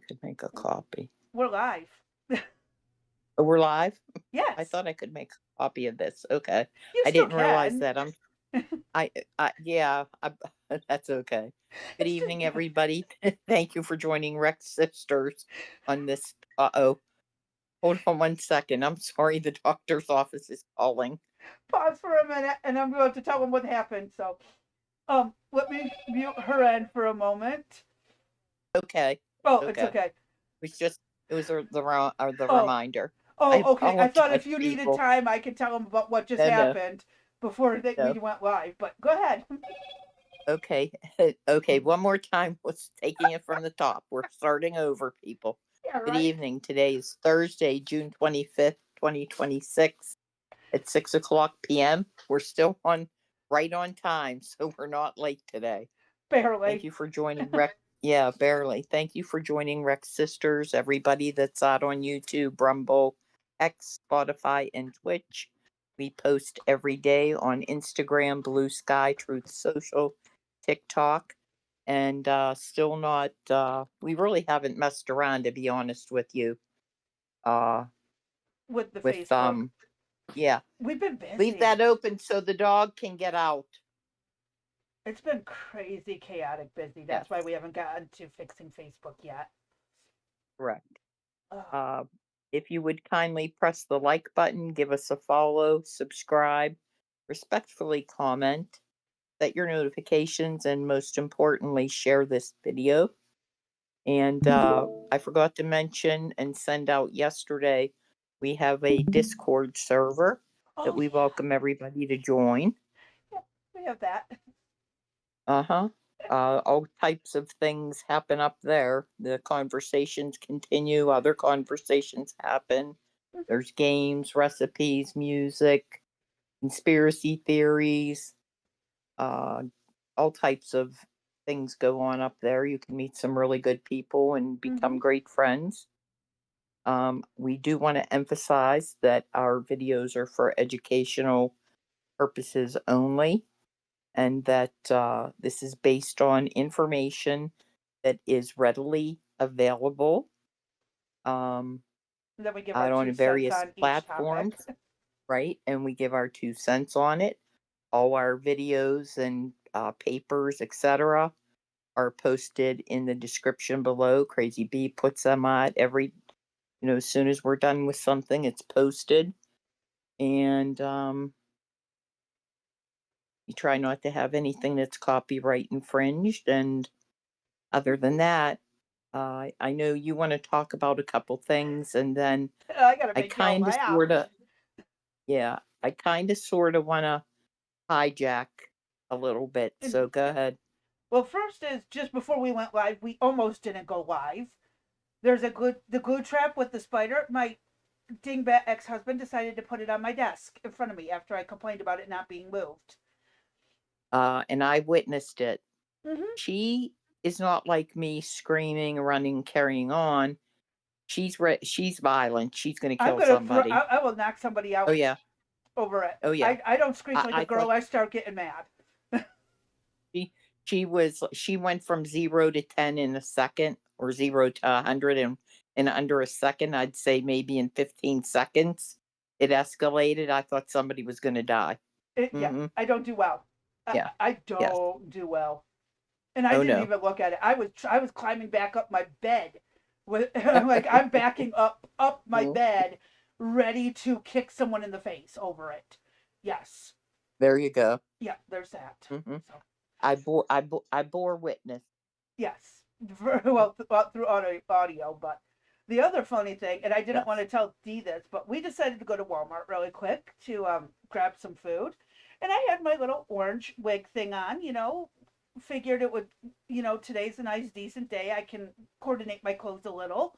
could make a copy. We're live. Oh, we're live? I Yes, thought I could make a copy of this. Okay. you I still didn't realize can. that. Yeah, that's okay. Good It's just evening, everybody. Thank you for joining Rex Sisters on this. Uh-oh. Hold on one second. I'm sorry. The doctor's office is calling. pause for a minute, and I'm going to tell them what happened. So, let me mute her end for a moment. Okay. Oh, it's Okay. It okay. was just, it was the Oh, reminder. I okay. I thought if apologize, you needed people. time, I could tell them about what just No, no, happened before we no. went live. But go ahead. Okay. Okay. One more time. Was taking it from the top. We're starting over, people. Yeah, Good right. evening. Today is Thursday, June 25th, 2026 at 6 o'clock p.m. We're still on right on time, so we're not late today. Thank Barely. you for joining Rex. Yeah, barely. Thank you for joining Rex Sisters, everybody that's out on YouTube, Rumble, X, Spotify, and Twitch. We post every day on Instagram, Blue Sky, Truth Social, TikTok, and still not. We really haven't messed around, to be honest with you. Uh, With the with Facebook. yeah, We've been leave busy. that open so the dog can get out. It's been crazy, chaotic, busy. Yes, That's why we haven't gotten to fixing Facebook yet. correct. Oh, Uh, if you would kindly press the like button, give us a follow, subscribe, respectfully comment, set your notifications, and most importantly, share this video. And I forgot to mention and send out yesterday, we have a Discord server that oh we yeah. welcome everybody to join. Yeah, we have that. Uh-huh. All types of things happen up there. The conversations continue, other conversations happen. There's games, recipes, music, conspiracy theories, uh, all types of things go on up there. You can meet some really good people and Mm-hmm. become great friends. We do want to emphasize that our videos are for educational purposes only, and that this is based on information that is readily available um, And then we give our out on 2 cents various on each topic. platforms, right? And we give our 2 cents on it. All our videos and papers, etc., are posted in the description below. Crazy Bee puts them out every, as soon as we're done with something, it's posted. And you try not to have anything that's copyright infringed. And other than that, I know you want to talk about a couple things, and then I gotta I make y'all kind of laugh. sort of, yeah, I kind of sort of want to hijack a little bit. And So go ahead. well, first is just before we went live, we almost didn't go live. There's the glue trap with the spider. My dingbat ex-husband decided to put it on my desk in front of me after I complained about it not being moved. And I witnessed it. Mm-hmm. She is not like me screaming, running, carrying on. She's violent. She's going to I'm kill gonna throw. somebody. I will knock somebody Oh out yeah. over it. Oh yeah. I don't screech like a I girl. thought I start getting mad. she she went from 0 to 10 in a second, or 0 to 100 in under a second. I'd say maybe in 15 seconds. It escalated. I thought somebody was going to die. Yeah, Mm-hmm. I don't do well. Yeah. I Yes. don't do well. And I Oh didn't no. even look at it. I was climbing back up my bed with like I'm backing up my Mhm. bed, ready to kick someone in the face over it. Yes, There you go. yeah, there's that. Hmm. So I bore witness. yes, well through audio. But the other funny thing, and I didn't want Yes. to tell Dee this, but we decided to go to Walmart really quick to grab some food, and I had my little orange wig thing on, figured it would, today's a nice decent day. I can coordinate my clothes a little.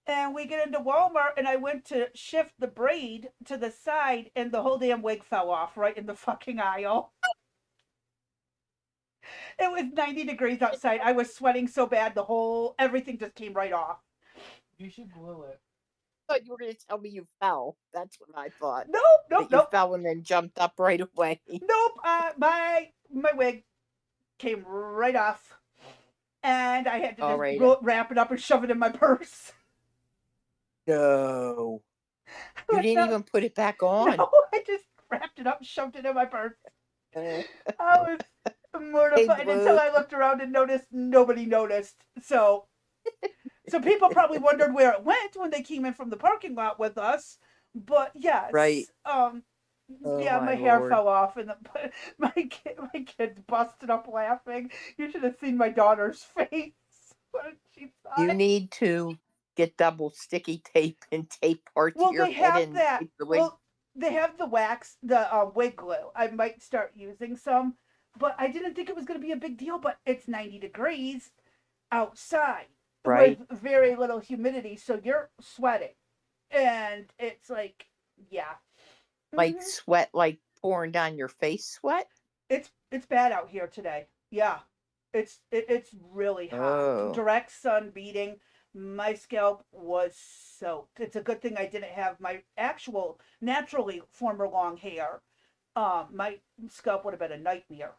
And we get into Walmart and I went to shift the braid to the side and the whole damn wig fell off right in the fucking aisle. It was 90 degrees outside. I was sweating so bad everything just came right off. You should glue it. I thought you were going to tell me you fell. That's what I thought. Nope, nope, That you nope. fell and then jumped up right away. Nope. My wig came right off. and I had to All just right. wrap it up and shove it in my purse. No. You Like, didn't no, even put it back no, on. I just wrapped it up and shoved it in my purse. Uh, I was Hey, mortified until Blue. I looked around and noticed nobody noticed. So people probably wondered where it went when they came in from the parking lot with us. But Right. yes, Oh yeah, my my hair Lord. fell off, and my kids busted up laughing. You should have seen my daughter's face when she saw You it. need to get double sticky tape and tape parts of Well, your they head have and that. tape the wig. Well, they have the wax, the wig glue. I might start using some, but I didn't think it was going to be a big deal. But it's 90 degrees outside with Right. very little humidity, so you're sweating, and it's like, yeah, Like hmm sweat, like pouring down your face sweat. it's bad out here today. Yeah, it's really hot. Oh. Direct sun beating. My scalp was soaked. It's a good thing I didn't have my actual naturally former long hair. My scalp would have been a nightmare.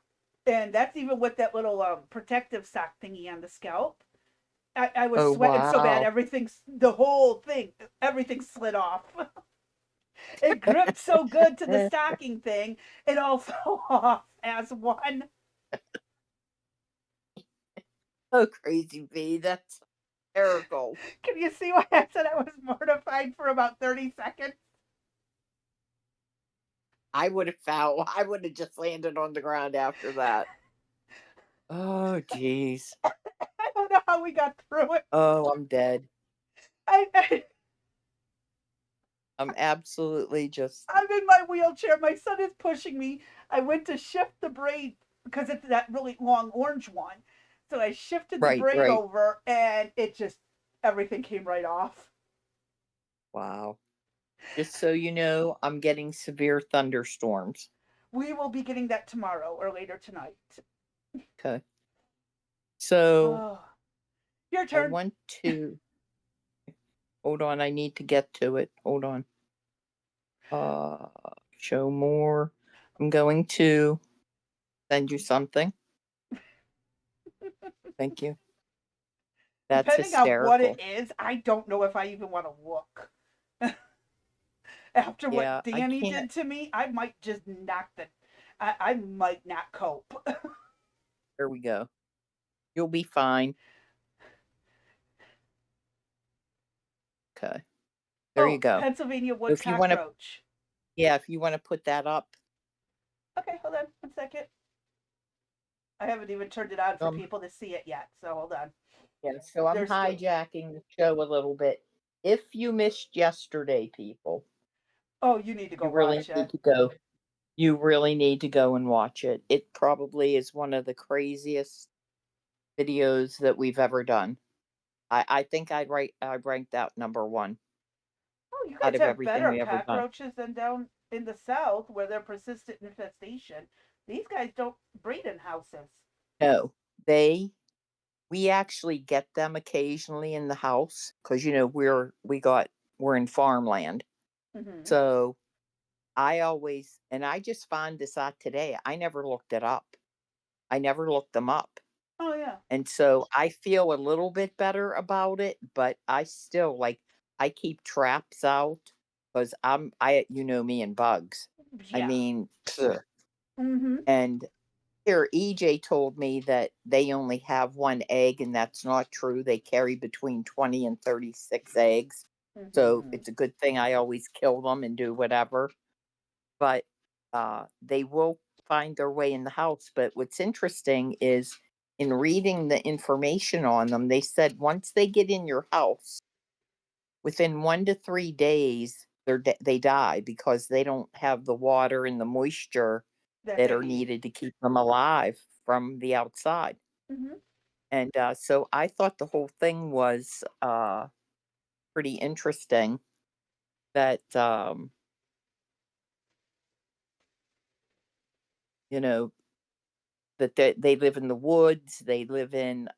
And that's even with that little protective sock thingy on the scalp. I was Oh sweating so bad, wow. the whole thing, everything slid off. It gripped so good to the stocking thing, it all fell off as one. Oh crazy V. That's hysterical. Can you see why I said I was mortified for about 30 seconds? I would have fell. I would have just landed on the ground after that. Oh jeez. I don't know how we got through it. Oh, I'm dead. I, I'm absolutely just I'm in my wheelchair. My son is pushing me. I went to shift the braid because it's that really long orange one. So I shifted the right, braid right. over and it just, everything came right off. Wow. Just so you know, I'm getting severe thunderstorms. We will be getting that tomorrow or later tonight. Okay. So Oh, your I turn. want to hold on, I need to get to it. Hold on. Uh show more. I'm going to send you something. Thank you. That's Depending on what it hysterical. is, I don't know if I even want to look. After Yeah, what I Danny can't. did to me, I might just knock the. I might not cope. There we go. You'll be fine. Okay. There you Oh, go. Pennsylvania wood If you want to, cockroach. yeah, if you want to put that up, Okay, hold on 1 second. I haven't even turned it on for um, people to see it yet, so hold on. yeah. So I'm They're still. hijacking the show a little bit. If you missed yesterday, people, Oh, you need to go you really watch need it. to go. You really need to go and watch it. It probably is one of the craziest videos that we've ever done. I think I ranked out number one Oh, you out guys of have everything better we ever done. cockroaches than down in the south where they're persistent infestation. These guys don't breed in houses. No, they we actually get them occasionally in the house because we're in farmland. Mm-hmm. So I always and I just found this out today. I never looked it up. I never looked them up. Oh yeah, And so I feel a little bit better about it, but I still like I keep traps out because I you know me and bugs. I yeah. mean, ugh. Mm-hmm. And here EJ told me that they only have one egg, and that's not true. They carry between 20 and 36 eggs. So Mm-hmm. it's a good thing I always kill them and do whatever. But they will find their way in the house. But what's interesting is in reading the information on them, they said once they get in your house, within 1 to 3 days, they die because they don't have the water and the moisture That that they are need. needed to keep them alive from the outside. Mm-hmm. And so I thought the whole thing was pretty interesting that, you know, that they live in the woods, they live in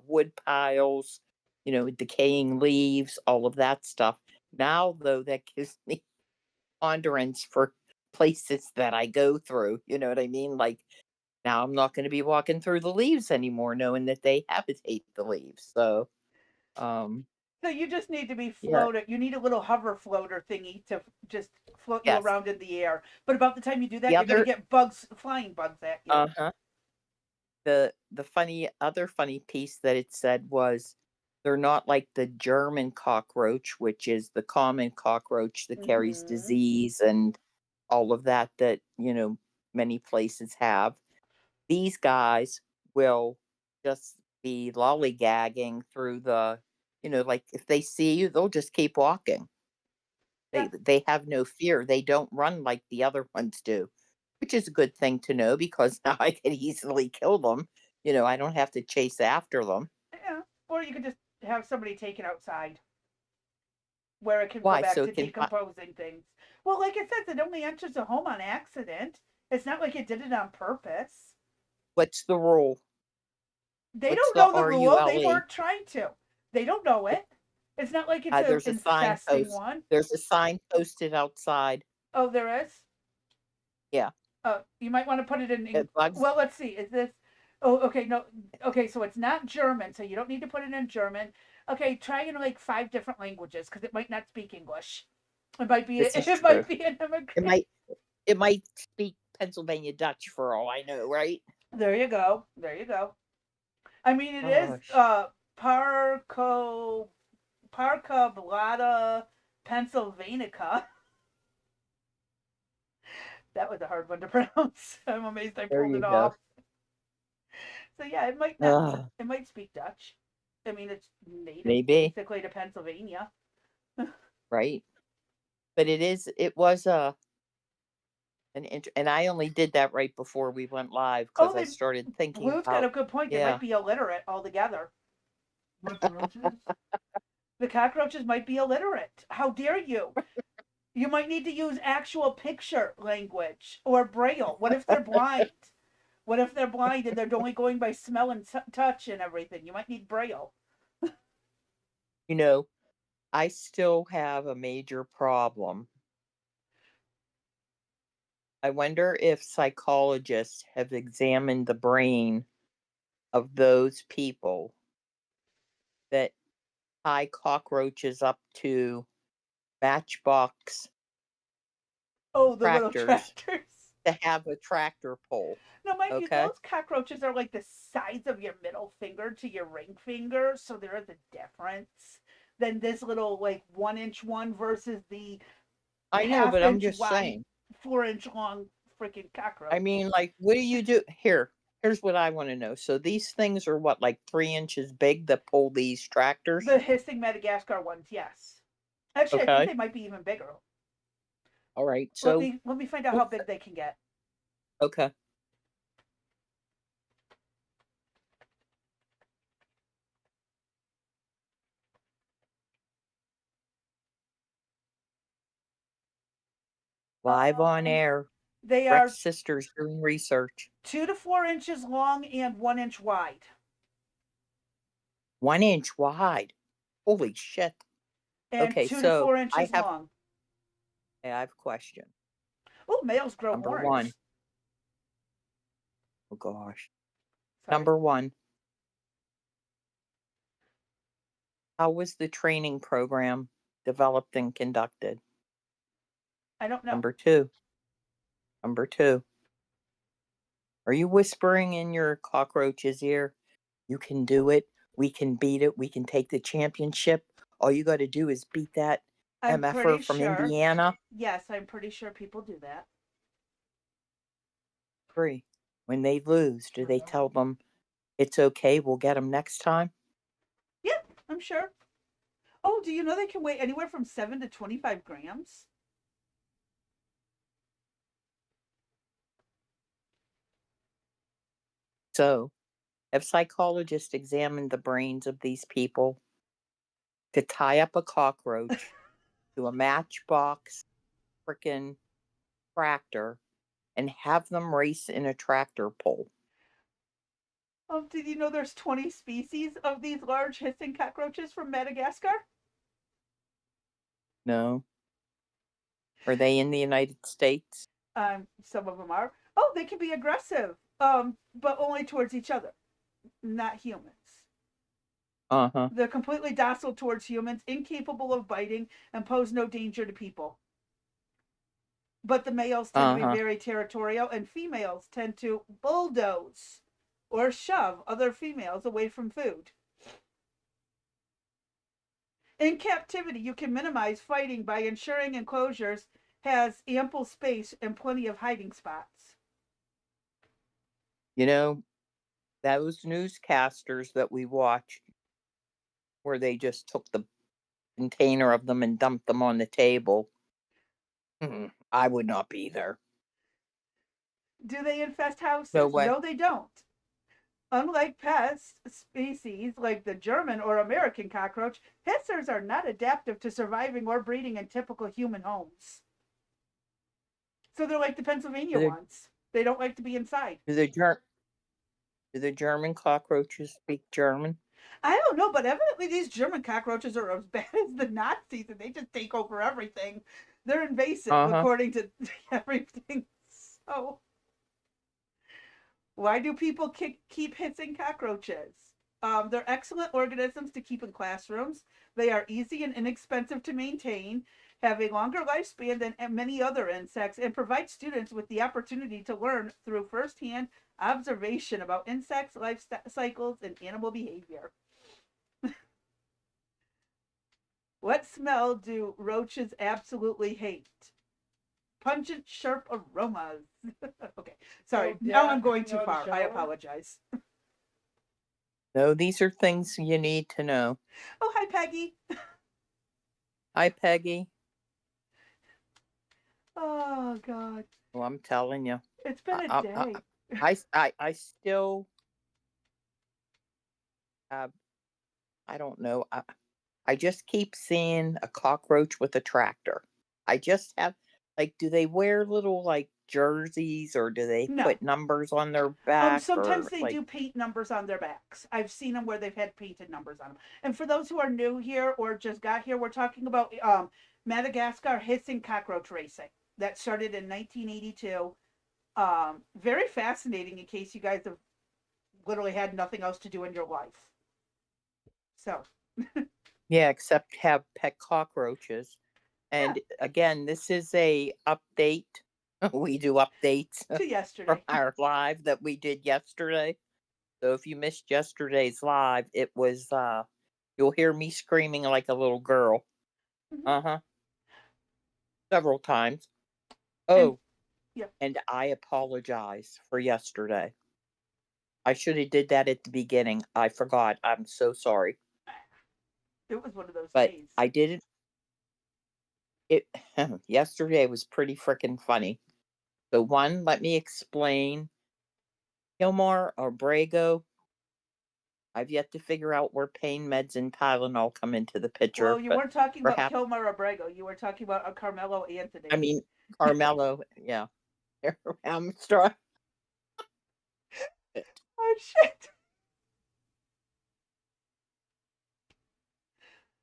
wood piles, decaying leaves, all of that stuff. Now, though, that gives me ponderance for places that I go through. You know what I mean? Like Now I'm not going to be walking through the leaves anymore, knowing that they habitate the leaves. So, um, So you just need to be yeah, floated. You need a little hover floater thingy to just float you yes. around in the air. But about the time you do The that, you're going to other, get bugs, flying bugs at you. uh-huh. The funny piece that it said was they're not like the German cockroach, which is the common cockroach that carries Mm-hmm. disease and all of that that, many places have. These guys will just be lollygagging through like if they see you, they'll just keep walking. Yeah, They have no fear. They don't run like the other ones do, which is a good thing to know because now I can easily kill them. I don't have to chase after them. yeah. Or you could just have somebody take it outside where it can go Why? back So to it can decomposing things. Well, like it says, it only enters the home on accident. It's not like it did it on purpose. what's the rule? They What's don't the know the rule. They RULE? weren't trying to. They don't know it. It's not like it's a There's a infesting signpost. one. There's a sign posted outside. Oh, there is. Yeah. You might want to put it in. Bugs. Well, let's see. Is this? Oh, okay. No. Okay, so it's not German, so you don't need to put it in German. Okay, try in like 5 different languages because it might not speak English. It might be. This is It true. might be an It immigrant. might it might speak Pennsylvania Dutch for all I know, right? There you go. There you go. I mean, it is Gosh. Parco Parca Blada Pennsylvanica. That was a hard one to pronounce. I'm amazed I There pulled you it go. off. So yeah, it might not. Uh, It might speak Dutch. I mean, it's native maybe, basically to Pennsylvania. right? But it was and I only did that right before we went live Oh, because I they started thinking Blue's got about a good point. They might yeah. be illiterate altogether. What, the roaches? The cockroaches might be illiterate. How dare you? You might need to use actual picture language or braille. What if they're blind? What if they're blind and they're only going by smell and touch and everything? You might need braille. You know, I still have a major problem. I wonder if psychologists have examined the brain of those people that tie cockroaches up to matchbox Oh, the little tractors tractors. to have a tractor pull. Now, mind you, Okay. those cockroaches are like the size of your middle finger to your ring finger, so there is a difference than this little like 1 inch one versus the I know, half but I'm inch just wide, saying. 4 inch long freaking I cockroach. mean, like, what do you do? Here's what I want to know. So these things are what, like 3 inches big that pull these tractors? The hissing Madagascar ones, yes. Actually, I think Okay. they might be even bigger. All right. Let So, me let me find out how what's big they can get. okay. Live on Um, air. they Rex are Sisters doing research. 2 to 4 inches long and 1 inch wide, 1 inch wide. Holy shit. and Okay, two to so four inches long. I have a question. Oh, males grow Number one. horns. Oh gosh. Sorry, Number one. How was the training program developed and conducted? I don't know. Number two. Number two. Are you whispering in your cockroach's ear? You can do it. We can beat it. We can take the championship. All you got to do is beat that I'm MFer pretty from sure. Indiana. Yes, I'm pretty sure people do that. Free. When they lose, do they tell them it's okay? We'll get them next time? Yeah, I'm sure. Oh, do you know they can weigh anywhere from 7 to 25 grams? So, have psychologists examined the brains of these people to tie up a cockroach to a matchbox frickin' tractor and have them race in a tractor pull? Did you know there's 20 species of these large hissing cockroaches from Madagascar? No. Are they in the United States? Some of them are. Oh, they can be aggressive, but only towards each other, not humans. Uh-huh. They're completely docile towards humans, incapable of biting, and pose no danger to people. But the males tend to be Uh-huh. very territorial, and females tend to bulldoze or shove other females away from food. In captivity, you can minimize fighting by ensuring enclosures has ample space and plenty of hiding spots. You know, those newscasters that we watch where they just took the container of them and dumped them on the table. I would not be there. Do they infest No houses? way. No, they don't. Unlike pest species like the German or American cockroach, hissers are not adaptive to surviving or breeding in typical human homes. So they're like the Pennsylvania Do the ones. They don't like to be inside. do the ger do the German cockroaches speak German? I don't know, but evidently these German cockroaches are as bad as the Nazis and they just take over everything. They're invasive, Uh-huh. according to everything. So, why do people keep hissing cockroaches? They're excellent organisms to keep in classrooms. They are easy and inexpensive to maintain, have a longer lifespan than many other insects, and provide students with the opportunity to learn through firsthand observation about insects, life cycles, and animal behavior. What smell do roaches absolutely hate? Pungent, sharp aromas. Okay, sorry. Oh, Now I'm Dad going coming too out of the far. I shower? apologize. No, these are things you need to know. Oh, hi, Peggy. Hi, Peggy. Oh, God. Well, I'm telling you. It's been a I I day. I still have, I don't know. I just keep seeing a cockroach with a tractor. I just have, like, do they wear little, like, jerseys, or do they No. put numbers on their back, Sometimes or they like, do paint numbers on their backs. I've seen them where they've had painted numbers on them. And for those who are new here or just got here, we're talking about Madagascar hissing cockroach racing that started in 1982. Very fascinating in case you guys have literally had nothing else to do in your life. So, yeah, except have pet cockroaches. yeah, And again, this is a update. We do updates to from yesterday. our live that we did yesterday. So if you missed yesterday's live, it was you'll hear me screaming like a little girl. Mhm. Uh-huh. Several times. And Oh, yeah, and I apologize for yesterday. I should have did that at the beginning. I forgot. I'm so sorry. it was one of those But days. I didn't it yesterday was pretty freaking funny. So one, let me explain. Gilmore or Brago, I've yet to figure out where pain meds and Tylenol come into the Well, picture, you but weren't talking about perhaps, Kilmer Abrego. You were talking about a Carmelo I Anthony. mean, Carmelo, yeah. I'm sorry. Oh shit!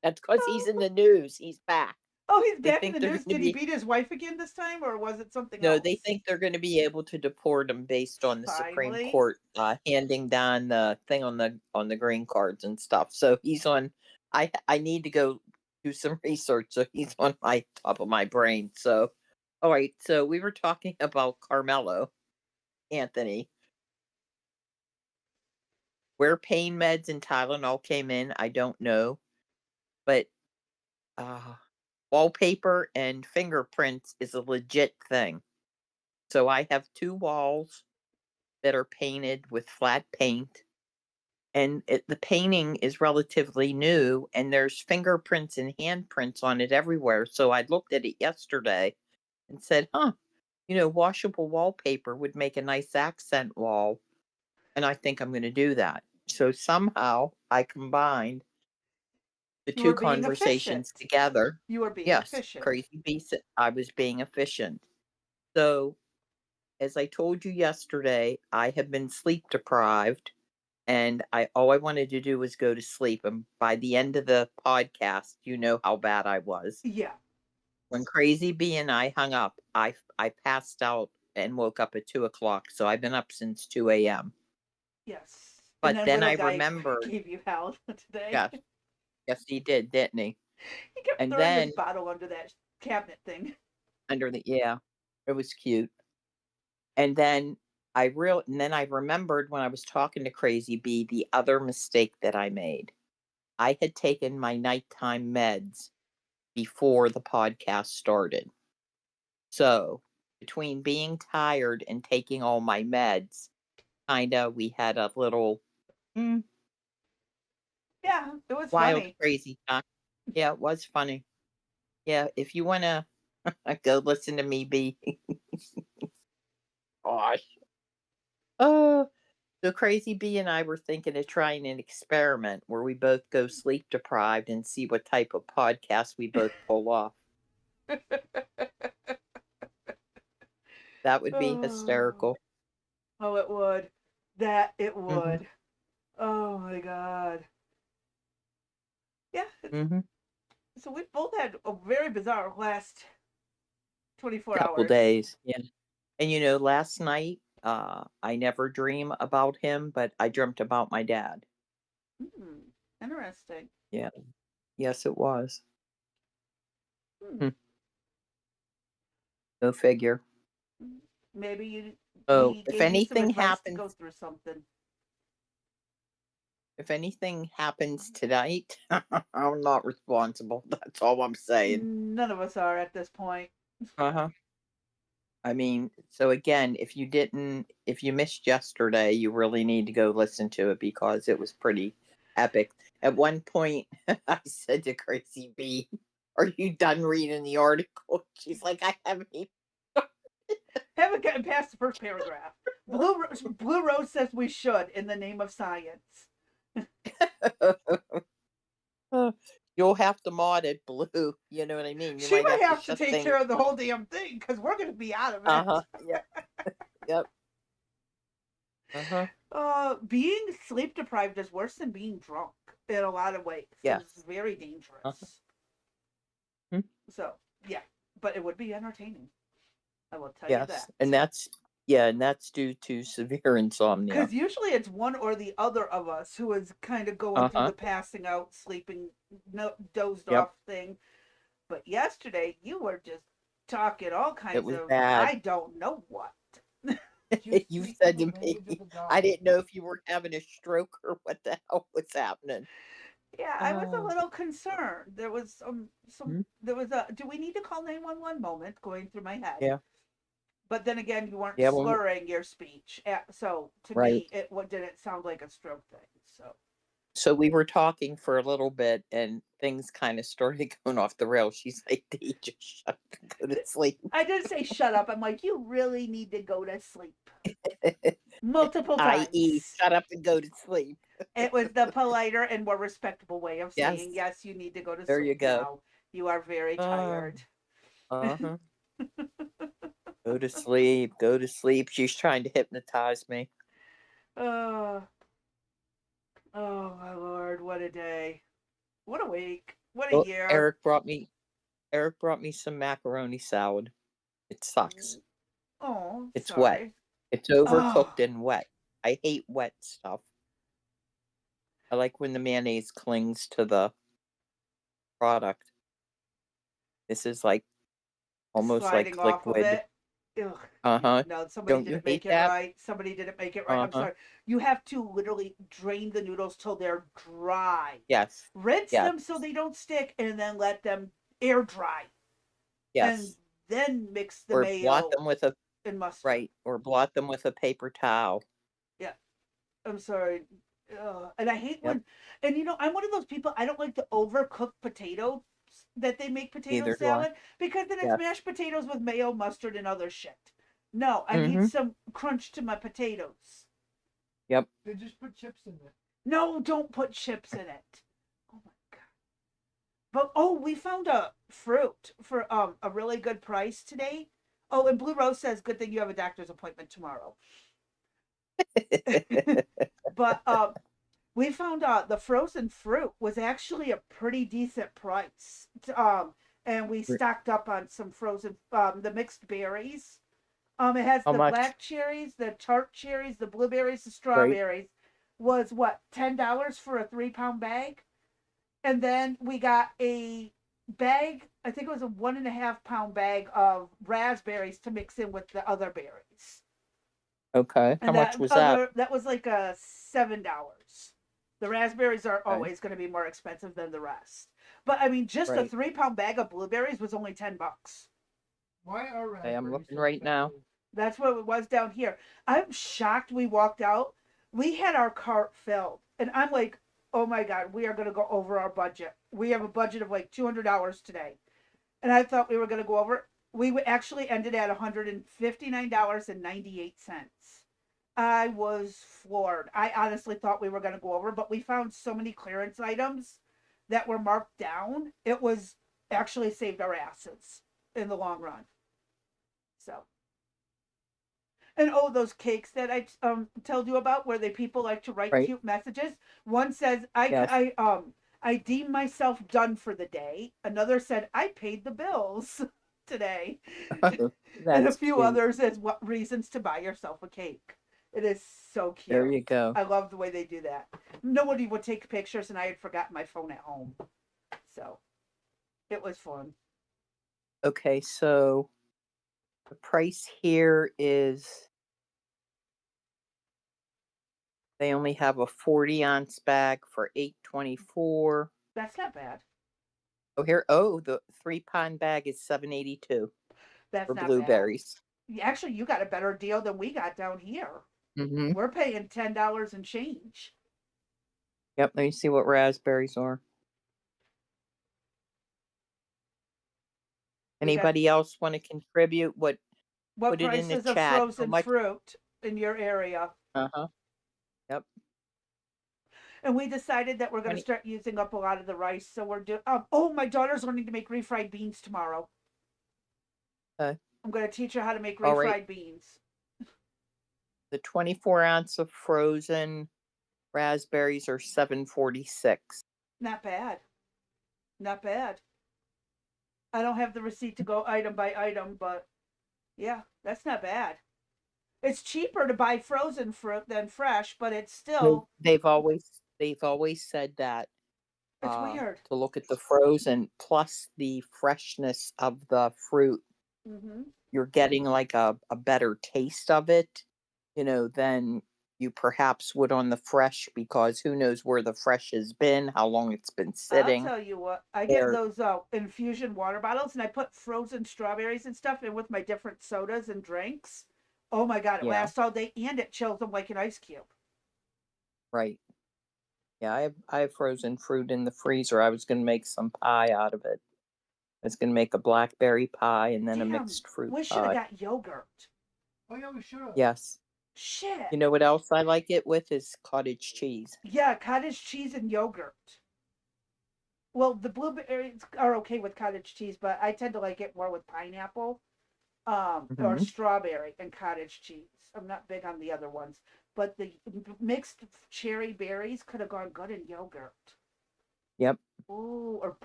That's because he's in the news. He's back. Oh, he's They back in think the they're going news. to Did he be, beat his wife again this time, or was it something no, they else? think they're going to be able to deport him based on the Supreme Finally, Court handing down the thing on the green cards and stuff. So he's on. I need to go do some research. So he's on my top of my brain. So, all right. So we were talking about Carmelo Anthony. Where pain meds and Tylenol came in, I don't know, but uh, wallpaper and fingerprints is a legit thing. So I have two walls that are painted with flat paint, and the painting is relatively new, and there's fingerprints and handprints on it everywhere. So I looked at it yesterday and said, huh, washable wallpaper would make a nice accent wall. And I think I'm going to do that. So somehow I combined the you two were being conversations efficient. together. You were being Yes, efficient. crazy beast. I was being efficient. So, as I told you yesterday, I have been sleep deprived, and I all I wanted to do was go to sleep. And by the end of the podcast, you know how bad I was. Yeah. When Crazy Bee and I hung up, I passed out and woke up at 2 o'clock. So I've been up since 2 a.m. Yes. And But then then little I guy remembered, gave you hell today. yes, yes, he did, didn't he? He kept And throwing his then bottle under that cabinet thing. yeah, it was cute. And then I remembered when I was talking to Crazy Bee the other mistake that I made. I had taken my nighttime meds before the podcast started. So between being tired and taking all my meds, kinda we had a little Yeah, it was wild, funny. crazy time. Yeah, it was funny. Yeah, if you wanna go listen to me be gosh. Oh, so Crazy Bee and I were thinking of trying an experiment where we both go sleep deprived and see what type of podcast we both pull off. That would be Oh, hysterical. oh, it would. That it Mhm, would. Oh my God. Yeah. mhm. So we both had a very bizarre last 24 Couple hours. days, yeah. And, last night, I never dream about him, but I dreamt about my dad. Hmm. Interesting. Yeah. Yes, it was. Hmm. Hmm, go figure. Maybe So, he gave you some advice to go through something. if anything happens tonight, I'm not responsible. That's all I'm saying. None of us are at this point. Uh-huh. I mean, so again, if you missed yesterday, you really need to go listen to it because it was pretty epic. At one point, I said to Crazy B, "Are you done reading the article?" She's like, "I haven't even." Haven't gotten past the first paragraph. Blue Rose says we should in the name of science. You'll have to mod it blue. You know what I mean? You She might might have to have to shut take things. care of the whole damn thing because we're going to be out of Uh it. huh. Yep. Yep. Uh huh. Being sleep deprived is worse than being drunk in a lot of ways. It's Yes. very Uh-huh. dangerous. Hmm. So, yeah, but it would be entertaining. I will tell you Yes, that. and that's due to severe insomnia. Because usually it's one or the other of us who is kind of going Uh through huh. the passing out, sleeping, no, dozed Yep. off thing. But yesterday you were just talking all It kinds was of bad. I don't know what. Just You speak in said the to me, language of the I gods. didn't know if you were having a stroke or what the hell was happening. Yeah, I was a Oh, little concerned. There was some mhm, there was a do we need to call 911 moment going through my head. yeah, But then again, you weren't yeah, well, slurring your speech. So to right. me, it what didn't sound like a stroke thing. So So we were talking for a little bit, and things kind of started going off the rails. She's like, "Dee, just shut up and go to sleep." I did say shut up. I'm like, you really need to go to sleep multiple I.e., times. shut up and go to sleep. It was the politer and more respectable way of saying, Yes, yes, you need to go to there you sleep go. now. You are very Uh tired. huh. Go to sleep. Go to sleep. She's trying to hypnotize me. uh, oh, my Lord. What a day. What a week. What a Well, year. Eric brought me some macaroni salad. It sucks. Oh, It's wet. sorry. It's Oh, overcooked and wet. I hate wet stuff. I like when the mayonnaise clings to the product. This is like almost sliding like off of liquid. it. Ugh. Yeah, Uh-huh. no, somebody Don't you didn't make hate it that? right. Somebody didn't make it right. I'm Uh-huh. sorry. You have to literally drain the noodles till they're dry. Yes. Rinse Yes. them so they don't stick, and then let them air dry. And Yes. then mix the Or blot mayo them with a and mustard. right, or blot them with a paper towel. Yeah, I'm sorry. And I hate Yep. when, and I'm one of those people, I don't like the overcooked potatoes that they make potato Neither do I. salad because then it's Yes. mashed potatoes with mayo, mustard, and other shit. No, I need Mm-hmm. some crunch to my potatoes. Yep. They just put chips in it. No, don't put chips in it. Oh my God. But we found a fruit for a really good price today. Oh, and Blue Rose says, good thing you have a doctor's appointment tomorrow. But we found out the frozen fruit was actually a pretty decent price. And we stocked up on some frozen, the mixed berries. It has How the much? black cherries, the tart cherries, the blueberries, the Right. strawberries. Was what, $10 for a 3 pound bag? And then we got a bag. I think it was a 1.5 pound bag of raspberries to mix in with the other berries. Okay. How And much was that? that was like a $7. The raspberries are Okay. always going to be more expensive than the rest. But I mean, just a Right. 3 pound bag of blueberries was only $10. Why are Okay, I'm raspberries looking so right now. expensive? That's what it was down here. I'm shocked we walked out. We had our cart filled. And I'm like, oh my God, we are going to go over our budget. We have a budget of like $200 today. And I thought we were going to go over. We actually ended at $159.98. I was floored. I honestly thought we were going to go over, but we found so many clearance items that were marked down. It was actually saved our asses in the long run. So, and oh, those cakes that I told you about, where the people like to write Right. cute messages. One says, Yes. I deem myself done for the day." Another said, "I paid the bills today," and a That's few cute. others as what reasons to buy yourself a cake. It is so There cute. you go. I love the way they do that. Nobody would take pictures, and I had forgotten my phone at home, so it was fun. Okay, so the price here is they only have a 40-ounce bag for $8.24. That's not bad. The 3-pound bag is $7.82 That's for not bad. blueberries. Actually, you got a better deal than we got down here. Mm-hmm. We're paying $10 and change. Yep, let me see what raspberries are. We got Anybody else want to contribute? what Put it in the prices of chat. How frozen much? fruit in your area? Uh-huh. Yep. And we decided that we're going to 20. start using up a lot of the rice. So we're doing. Oh, my daughter's learning to make refried beans tomorrow. Okay. I'm going to teach her how to make All right. refried beans. The 24-ounce of frozen raspberries are $7.46. Not bad. Not bad. I don't have the receipt to go item by item, but yeah, that's not bad. It's cheaper to buy frozen fruit than fresh, but it's They- still. They've always said that It's weird. to look at the frozen plus the freshness of the fruit. Mm-hmm. You're getting like a better taste of it, than you perhaps would on the fresh, because who knows where the fresh has been, how long it's been I'll sitting. tell you what. I get There, those infusion water bottles, and I put frozen strawberries and stuff in with my different sodas and drinks. Oh my God, it yeah, lasts all day, and it chills them like an ice cube. right. Yeah, I have frozen fruit in the freezer. I was going to make some pie out of it. I was going to make a blackberry pie and then a Damn, mixed fruit we should have pie. got yogurt. Oh yeah, we should have. Yes. Shit. You know what else I like it with is cottage cheese. Yeah, cottage cheese and yogurt. Well, the blueberries are okay with cottage cheese, but I tend to like it more with pineapple, or Hmm. strawberry and cottage cheese. I'm not big on the other ones, but the mixed cherry berries could have gone good in yogurt. Yep. Ooh, or Now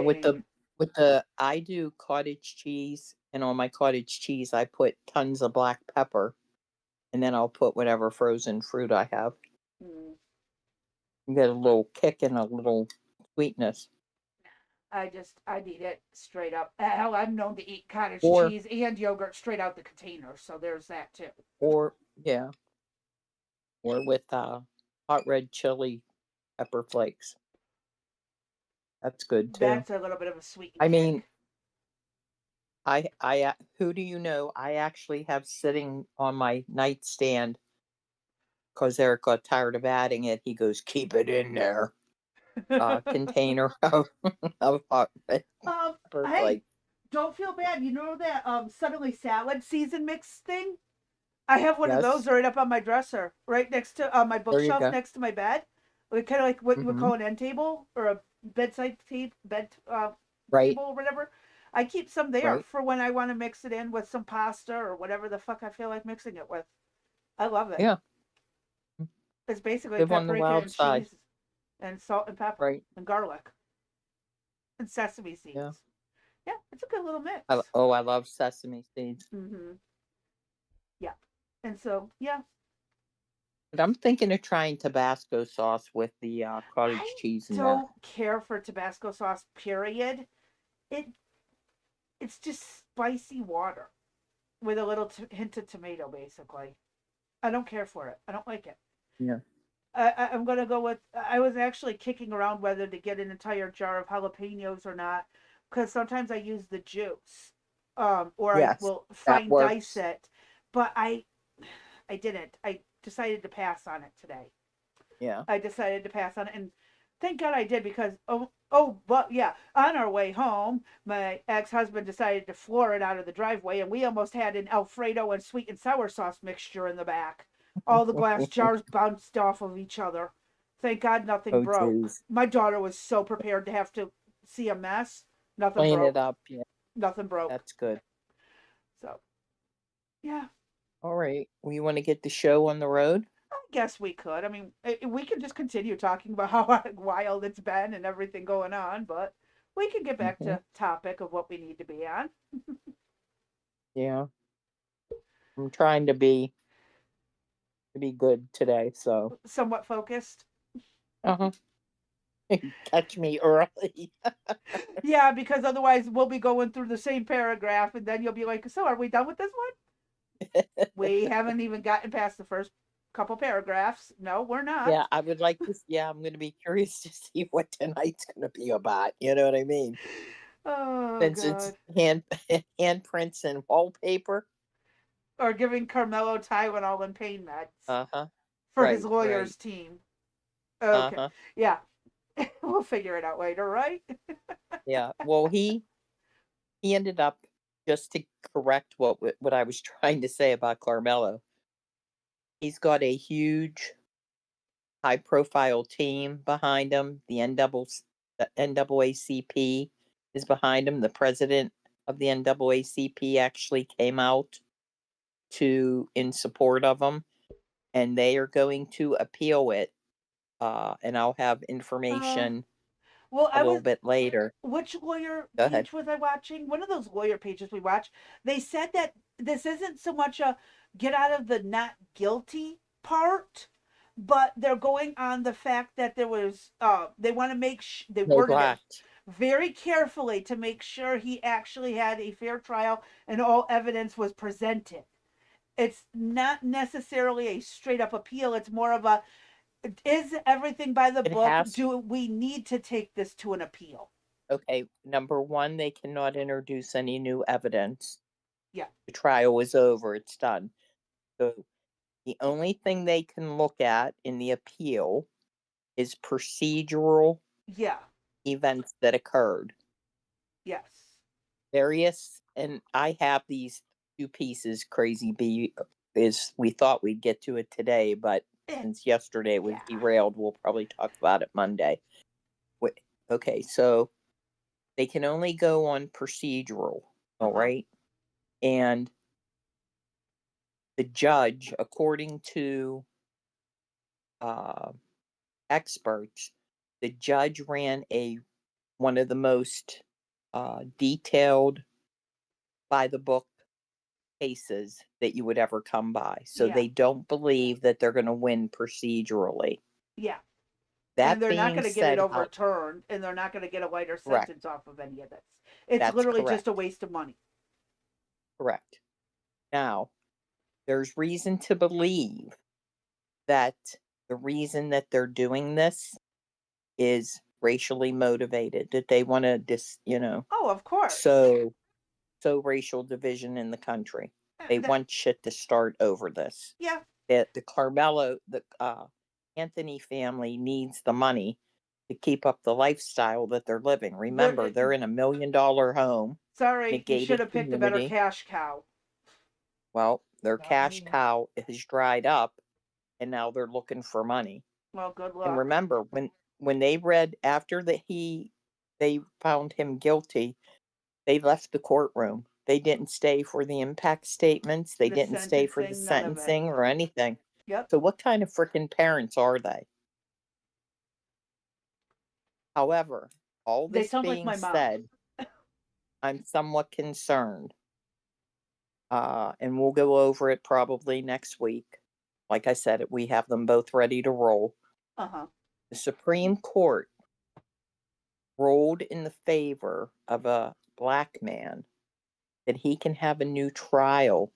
pudding. I do cottage cheese, and on my cottage cheese I put tons of black pepper, and then I'll put whatever frozen fruit I have. Mm. You get a little kick and a little sweetness. I'd eat it straight up. Hell, I'm known to eat cottage Or cheese and yogurt straight out the container, so there's that too. or yeah, or with hot red chili pepper flakes. That's good too. That's a little bit of a sweet I mean, kick. who do you know? I actually have sitting on my nightstand because Eric got tired of adding it. He goes, "Keep it in there." Container of hot red pepper Hey, flakes. don't feel bad. You know that suddenly salad season mix thing? I have one of those Yes, right up on my dresser, right next to my there you bookshelf go. next to my bed. Kind of like what you would Hmm. call an end table or a bed Right, table or whatever. I keep some there right. for when I want to mix it in with some pasta or whatever the fuck I feel like mixing it with. I love it. Yeah, It's basically live on the paprika wild and side. cheese and salt and pepper Right. and garlic and sesame Yeah. seeds. Yeah, it's a good little mix. I love sesame seeds. Mm-hmm. Yeah. And so, yeah, But I'm thinking of trying Tabasco sauce with the cottage I cheese in there. don't care for Tabasco sauce, period. It it's just spicy water with a little hint of tomato, basically. I don't care for it. I don't like it. Yeah. I'm gonna go with. I was actually kicking around whether to get an entire jar of jalapenos or not, because sometimes I use the juice, or I Yes, will that fine dice works. it. But I didn't. I decided to pass on it today. Yeah. I decided to pass on it, and thank God I did because but yeah, on our way home, my ex-husband decided to floor it out of the driveway, and we almost had an Alfredo and sweet and sour sauce mixture in the back. All the glass jars bounced off of each other. Thank God nothing Oh, broke. geez. My daughter was so prepared to have to see a mess. Nothing Clean it broke. up. Yeah, Nothing broke. that's good. So yeah, All right. Well, you want to get the show on the road? I guess we could. I mean, we could just continue talking about how wild it's been and everything going on, but we can get back Hmm. to topic of what we need to be on. Yeah. I'm trying to be good today. So, Somewhat focused. uh-huh. Catch me early. Yeah, because otherwise we'll be going through the same paragraph and then you'll be like, "So, are we done with this one?" We haven't even gotten past the first couple paragraphs. No, we're not. Yeah, I would like to. Yeah, I'm going to be curious to see what tonight's going to be about. You know what I mean? Oh Since it's god. handprints and wallpaper. Or giving Carmelo Tylenol and pain meds Uh huh. for his Right. Right. lawyer's team. Uh Okay. huh. Yeah. We'll figure it out later, right? Yeah. Well, he ended up, just to correct what I was trying to say about Carmelo. He's got a huge, high profile team behind him. The NAACP is behind him. The president of the NAACP actually came out to in support of him, and they are going to appeal it. And I'll have Uh, information well, a I little was. bit later. Which lawyer Go ahead. page was I watching? One of those lawyer pages we watch. They said that this isn't so much a get out of the not guilty part, but they're going on the fact that there was. They want to they worded it Neglect. very carefully to make sure he actually had a fair trial and all evidence was presented. It's not necessarily a straight up appeal. It's more of a is everything by the It book? has. Do we need to take this to an appeal? Okay, number one, they cannot introduce any new evidence. Yeah. The trial is over, it's done. So the only thing they can look at in the appeal is procedural Yeah. events that occurred. Yes. Various, and I have these two pieces. Crazy B is we thought we'd get to it today, but Eh, since yesterday it was yeah. derailed, we'll probably talk about it Monday. Okay, so they can only go on procedural, all Uh-huh. right? And the judge, according to uh, experts, the judge ran a one of the most detailed, by the book cases that you would ever come by. So Yeah. they don't believe that they're going to win procedurally. Yeah. And That they're not being going to get it said, how overturned and they're not going to get a lighter correct? sentence off of any of this. It's That's literally just a correct. waste of money. Correct. Now, there's reason to believe that the reason that they're doing this is racially motivated, that they want to Oh, of course. so racial division in the country. They That, want shit to start over this. yeah. That the Anthony family needs the money to keep up the lifestyle that they're living. Remember, They're, they're in $1 million home in a sorry, you should gated have picked a better community. cash cow. Well, their Not cash me. cow has dried up, and now they're looking for money. Well, good And luck. remember, when they read after that they found him guilty, they left the courtroom. They didn't stay for the impact statements. They The didn't stay for the sentencing, none of it. sentencing or anything. Yep. So what kind of freaking parents are they? However, all They this sound like being my mom. said, I'm somewhat concerned And we'll go over it probably next week. Like I said, we have them both ready to roll. Uh-huh. The Supreme Court ruled in the favor of a black man that he can have a new trial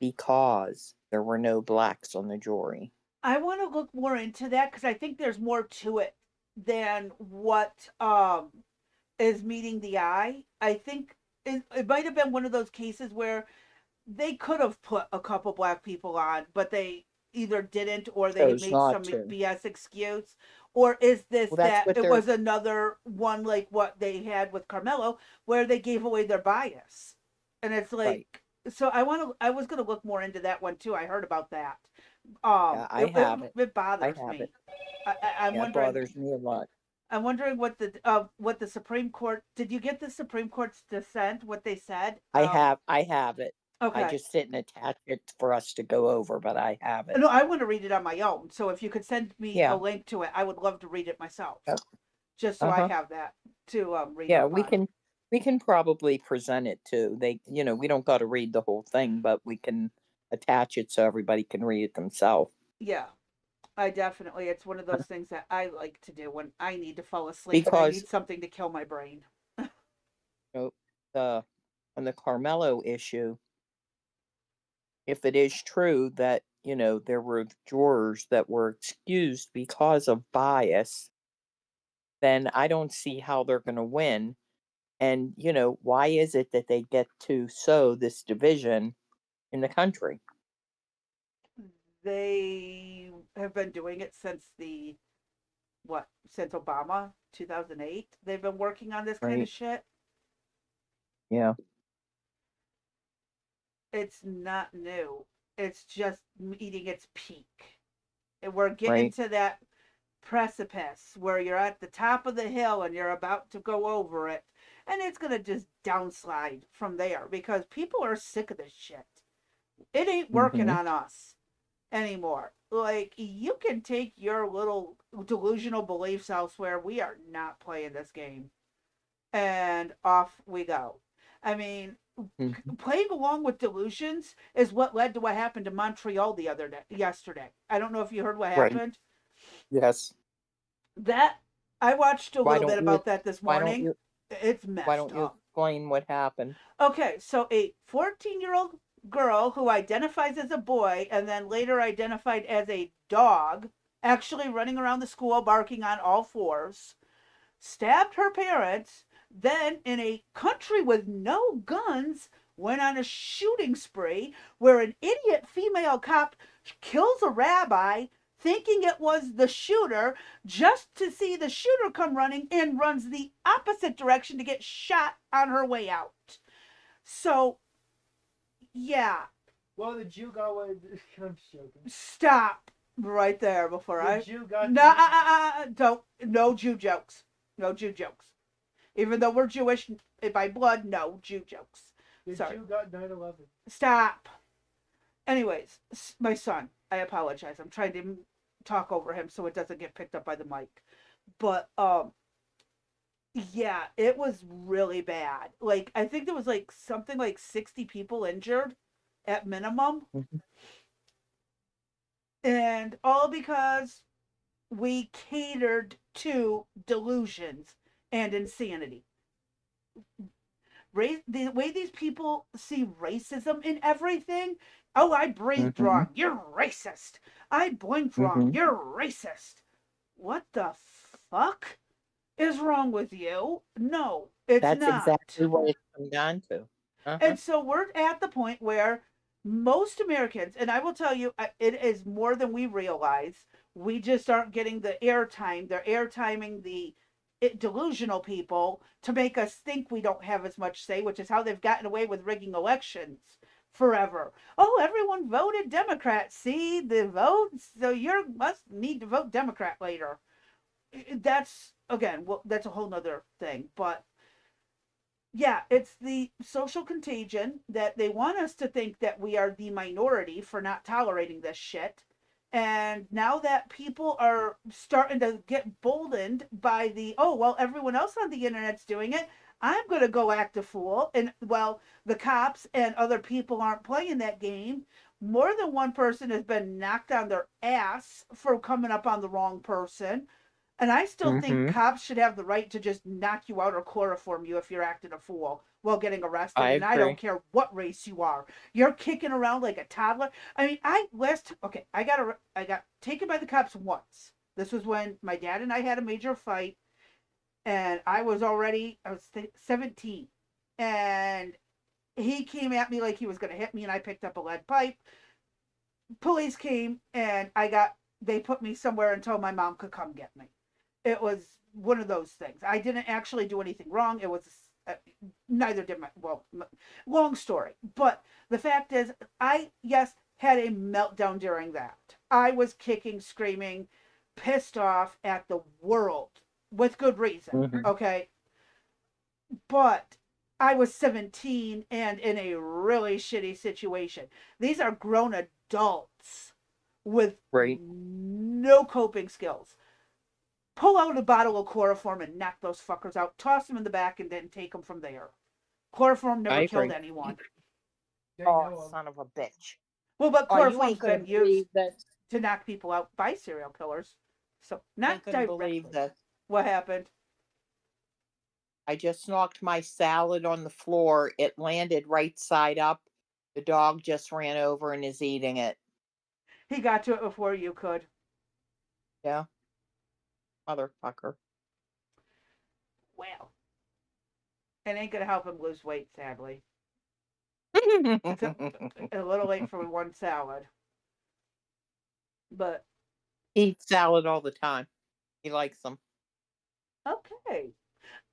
because there were no blacks on the jury. I want to look more into that because I think there's more to it than what is meeting the eye. I think it might have been one of those cases where they could have put a couple black people on, but they either didn't or they Chose made not some to. BS excuse. Or is this Well, that's that what it they're was another one like what they had with Carmelo where they gave away their bias? And it's right. like, so I was going to look more into that one too. I heard about that. Yeah, I have it. It I bothers have it. me. I'm Yeah, it wondering. bothers me a lot. I'm wondering what the Supreme Court. Did you get the Supreme Court's dissent? What they said? I have it. I Okay. just didn't attach it for us to go over, but I have it. No, I want to read it on my own. So if you could send me a Yeah. link to it, I would love to read it myself, Yep. just so I Uh-huh. have that to read Yeah, up on. we can probably present it too. They, we don't got to read the whole thing, but we can attach it so everybody can read it themselves. Yeah, I definitely. It's one of those things that I like to do when I need to fall asleep and I Because need something to kill my brain. the on the Carmelo issue, if it is true that, there were jurors that were excused because of bias, then I don't see how they're going to win. And, why is it that they get to sow this division in the country? They have been doing it since since Obama 2008. They've been working on this kind of Right. shit. Yeah. It's not new. It's just meeting its peak. And we're getting Right. to that precipice where you're at the top of the hill and you're about to go over it. And it's going to just downslide from there because people are sick of this shit. It ain't working Hmm. on us anymore. Like, you can take your little delusional beliefs elsewhere. We are not playing this game. And off we go. I mean, Hmm. playing along with delusions is what led to what happened to Montreal yesterday. I don't know if you heard what Right. happened. Yes. That I watched a Why little bit don't you about that this why don't morning. you It's why messed don't you up. explain what happened? Okay, so a 14-year-old girl who identifies as a boy and then later identified as a dog, actually running around the school barking on all fours, stabbed her parents, then in a country with no guns, went on a shooting spree where an idiot female cop kills a rabbi thinking it was the shooter just to see the shooter come running and runs the opposite direction to get shot on her way out. So, yeah. Well, the Jew got away. I'm joking. Stop right there before The I. Jew got. No, don't. No Jew jokes. No Jew jokes. Even though we're Jewish by blood, no Jew jokes. The Sorry. Jew got 9/11. Stop. Anyways, my son, I apologize. I'm trying to talk over him so it doesn't get picked up by the mic. But yeah, it was really bad. Like, I think there was like something like 60 people injured at minimum. Mhm. And all because we catered to delusions and insanity. The way these people see racism in everything. Oh, I breathed Mhm. wrong. You're racist. I blinked wrong. Mhm. You're racist. What the fuck is wrong with you? No, it's That's not. exactly what it's come down to. Uh-huh. And so we're at the point where most Americans, and I will tell you, it is more than we realize. We just aren't getting the airtime. They're airtiming the delusional people to make us think we don't have as much say, which is how they've gotten away with rigging elections forever. Oh, everyone voted Democrat. See the votes, so you must need to vote Democrat later. That's again, well, that's a whole nother thing, but yeah, it's the social contagion that they want us to think that we are the minority for not tolerating this shit. And now that people are starting to get boldened by the, oh, well, everyone else on the internet's doing it, I'm going to go act a fool. And well, the cops and other people aren't playing that game. More than one person has been knocked on their ass for coming up on the wrong person. And I still think Mm-hmm. cops should have the right to just knock you out or chloroform you if you're acting a fool while getting arrested. I And I don't agree. care what race you are. You're kicking around like a toddler. I mean, I got taken by the cops once. This was when my dad and I had a major fight, and I was 17, and he came at me like he was going to hit me, and I picked up a lead pipe. Police came, and they put me somewhere until my mom could come get me. It was one of those things. I didn't actually do anything wrong. It was uh, neither did long story. But the fact is, I, yes, had a meltdown during that. I was kicking, screaming, pissed off at the world with good reason. Mm-hmm. Okay. But I was 17 and in a really shitty situation. These are grown adults with Right. no coping skills. Pull out a bottle of chloroform and knock those fuckers out. Toss them in the back and then take them from there. Chloroform I never killed agree. anyone. They Oh, know 'em. son of a bitch. Well, but Oh, you chloroform's ain't gonna been used believe that. to knock people out by serial killers. So You ain't not gonna directly. believe that. What happened? I just knocked my salad on the floor. It landed right side up. The dog just ran over and is eating it. He got to it before you could. Yeah, motherfucker. Well, it ain't gonna help him lose weight, sadly. It's a little late for one salad. But He eats salad all the time. He likes them. okay.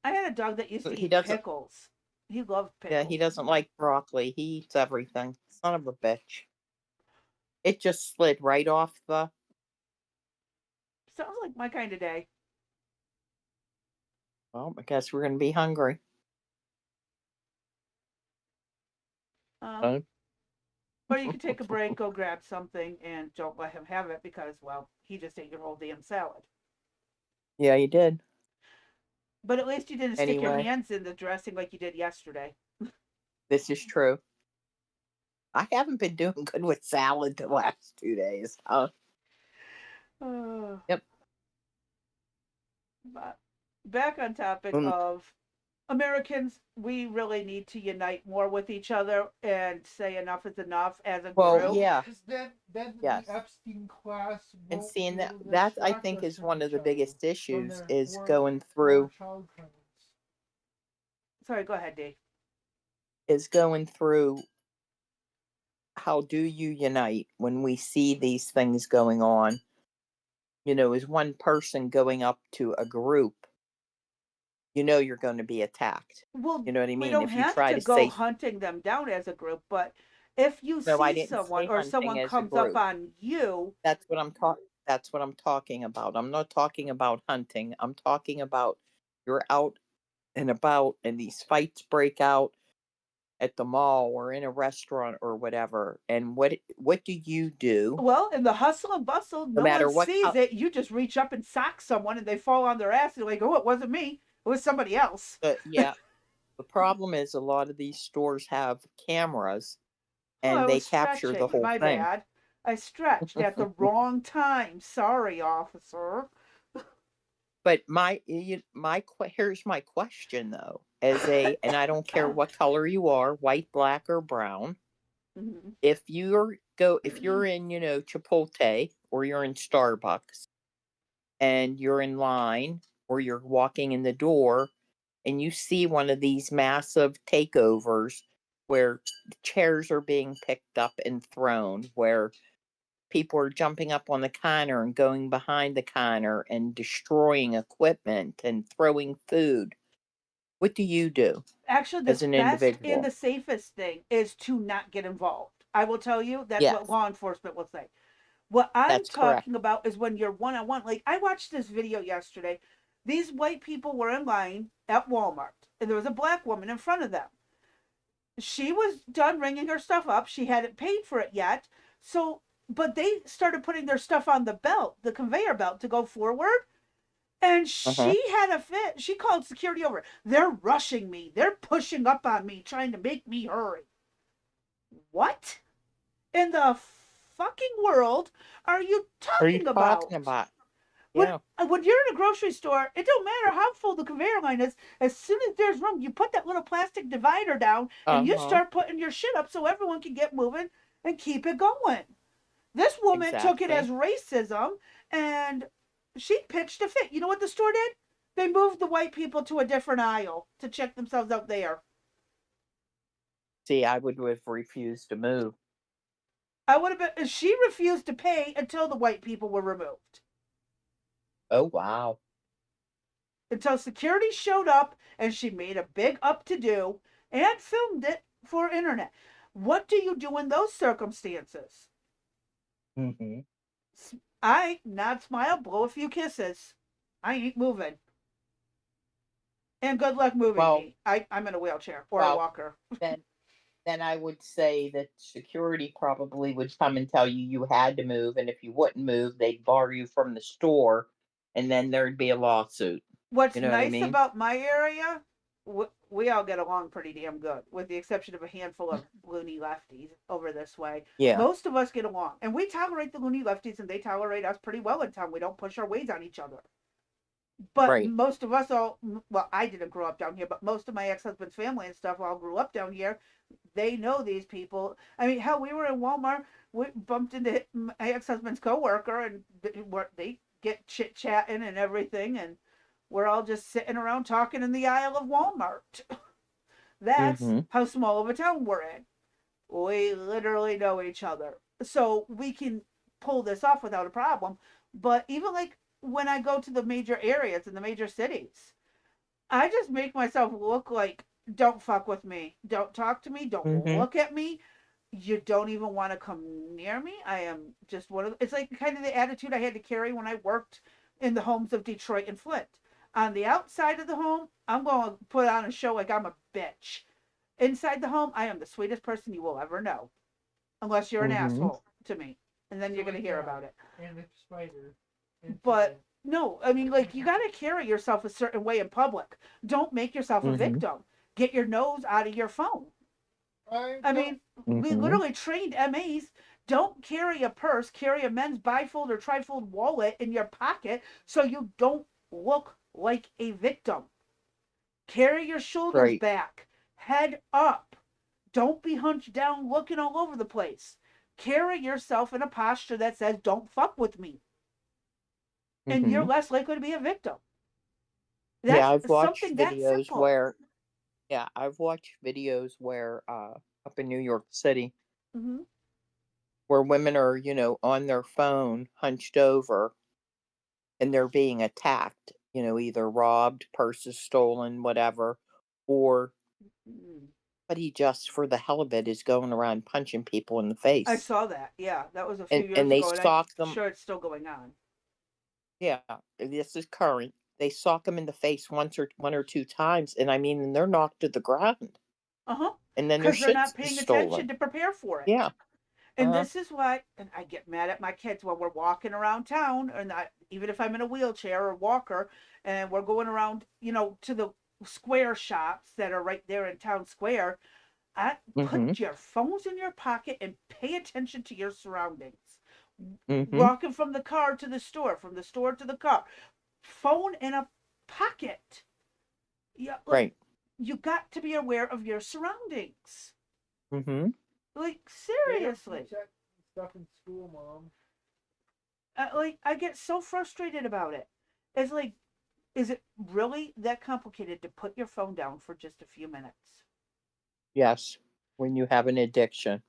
I had a dog that used to He eat doesn't. pickles. He loved Yeah, he pickles. doesn't like broccoli. He eats everything. Son of a bitch. It just slid right off the. Sounds like my kind of day. Well, I guess we're gonna be hungry. Um, Uh, or you could take a break, go grab something, and don't let him have it because, well, he just ate your whole damn salad. yeah, you did. But at least you didn't stick your Anyway, hands in the dressing like you did yesterday. this is true. I haven't been doing good with salad the last 2 days. Uh, Yep. but back on topic Mm, of Americans, we really need to unite more with each other and say enough is enough as a well, group. yeah, Because then the yes. Epstein class And won't seeing be that able to that I distract think us is from one of each the other biggest from issues their is poor, going poor through child crimes. Sorry, go ahead, Dee. is going through how do you unite when we see these things going on? Is one person going up to a group, you're going to be attacked. Well, You know what I we mean? don't If you have try to to go say, hunting them down as a group, but if you no, I see didn't someone say or hunting someone as a comes up group. on you, That's what I'm talking about. I'm not talking about hunting. I'm talking about you're out and about and these fights break out at the mall or in a restaurant or whatever. And what do you do? well, in the hustle and bustle, No no one matter what sees it. You just reach up and sock someone and they fall on their ass. You're like, oh, it wasn't me. It was somebody else. yeah, the problem is a lot of these stores have cameras Oh, I and they was capture the stretching. whole My thing. bad. I stretched at the wrong time. Sorry, officer. But here's my question though. And I don't care what color you are, white, black or brown. Mhm. If you're in, Chipotle or you're in Starbucks and you're in line or you're walking in the door and you see one of these massive takeovers where chairs are being picked up and thrown, where people are jumping up on the counter and going behind the counter and destroying equipment and throwing food. What do you do Actually, the as an best and individual? the safest thing is to not get involved. I will tell you, that's what Yes, law enforcement will say. What I'm that's correct. talking about is when you're one on one. Like, I watched this video yesterday. These white people were in line at Walmart, and there was a black woman in front of them. She was done ringing her stuff up. She hadn't paid for it yet. So, but they started putting their stuff on the belt, the conveyor belt to go forward. And Uh-huh. she had a fit. She called security over. They're rushing me. They're pushing up on me, trying to make me hurry. What in the fucking world are you What are you talking talking about? about? When Yeah. when you're in a grocery store, it don't matter how full the conveyor line is. As soon as there's room, you put that little plastic divider down and you Uh-huh. start putting your shit up so everyone can get moving and keep it going. This woman took it as Exactly. racism and she pitched a fit. You know what the store did? They moved the white people to a different aisle to check themselves out there. See, I would have refused to move. I would have been. She refused to pay until the white people were removed. Oh, wow. Until security showed up and she made a big up to do and filmed it for internet. What do you do in those circumstances? Mm-hmm. I nod, smile, blow a few kisses. I ain't moving. And good luck moving Well, me. I'm in a wheelchair or a well, walker. then then I would say that security probably would come and tell you you had to move, and if you wouldn't move, they'd bar you from the store, and then there'd be a lawsuit. What's You know what I nice mean? about my area, we all get along pretty damn good, with the exception of a handful of loony lefties over this way. Yeah. Most of us get along, and we tolerate the loony lefties, and they tolerate us pretty well in town. We don't push our ways on each other. But Right. most of us all, well, I didn't grow up down here, but most of my ex-husband's family and stuff all grew up down here. They know these people. I mean, hell, we were in Walmart, we bumped into my ex-husband's coworker, and they get chit chatting and everything, and we're all just sitting around talking in the aisle of Walmart. That's Mm-hmm. how small of a town we're in. We literally know each other, so we can pull this off without a problem. But even like when I go to the major areas in the major cities, I just make myself look like, don't fuck with me. Don't talk to me. Don't Mm-hmm. look at me. You don't even want to come near me. I am just one of, it's like kind of the attitude I had to carry when I worked in the homes of Detroit and Flint. On the outside of the home, I'm going to put on a show like I'm a bitch. Inside the home, I am the sweetest person you will ever know. Unless you're an Mm-hmm. asshole to me. And then So you're going to like hear about it. and the spider But incident. no, I mean, like, you got to carry yourself a certain way in public. Don't make yourself a Mm-hmm. victim. Get your nose out of your phone. I I don't. mean, we Mm-hmm. literally trained MAs. Don't carry a purse, carry a men's bifold or trifold wallet in your pocket so you don't look like a victim. Carry your shoulders Right. back, head up. Don't be hunched down looking all over the place. Carry yourself in a posture that says, don't fuck with me. And you're Mm-hmm. less likely to be a victim. Yeah, That's I've watched something that videos simple. where up in New York City Mm-hmm. where women are, on their phone, hunched over, and they're being attacked, either robbed, purses stolen, whatever, or Mm-hmm. but he just for the hell of it is going around punching people in the I face. saw that. Yeah, that was a few And years they ago, and I'm sock them. sure it's still going on. Yeah, this is current. They sock them in the face one or two times, and I mean, and they're knocked to the ground, Uh huh. and then their Because they're shit not is paying attention stolen. to prepare for it. Yeah. And Uh-huh. this is why, and I get mad at my kids when we're walking around town, and even if I'm in a wheelchair or walker, and we're going around, to the square shops that are right there in town square. I Mm-hmm. put your phones in your pocket and pay attention to your surroundings. Mm-hmm. Walking from the car to the store, from the store to the car, phone in a pocket. Yeah, like, Right. you got to be aware of your surroundings. Mm-hmm. Like, They don't seriously. teach that stuff in school, Mom. Like, I get so frustrated about it. It's like, is it really that complicated to put your phone down for just a few minutes? Yes. When you have an addiction.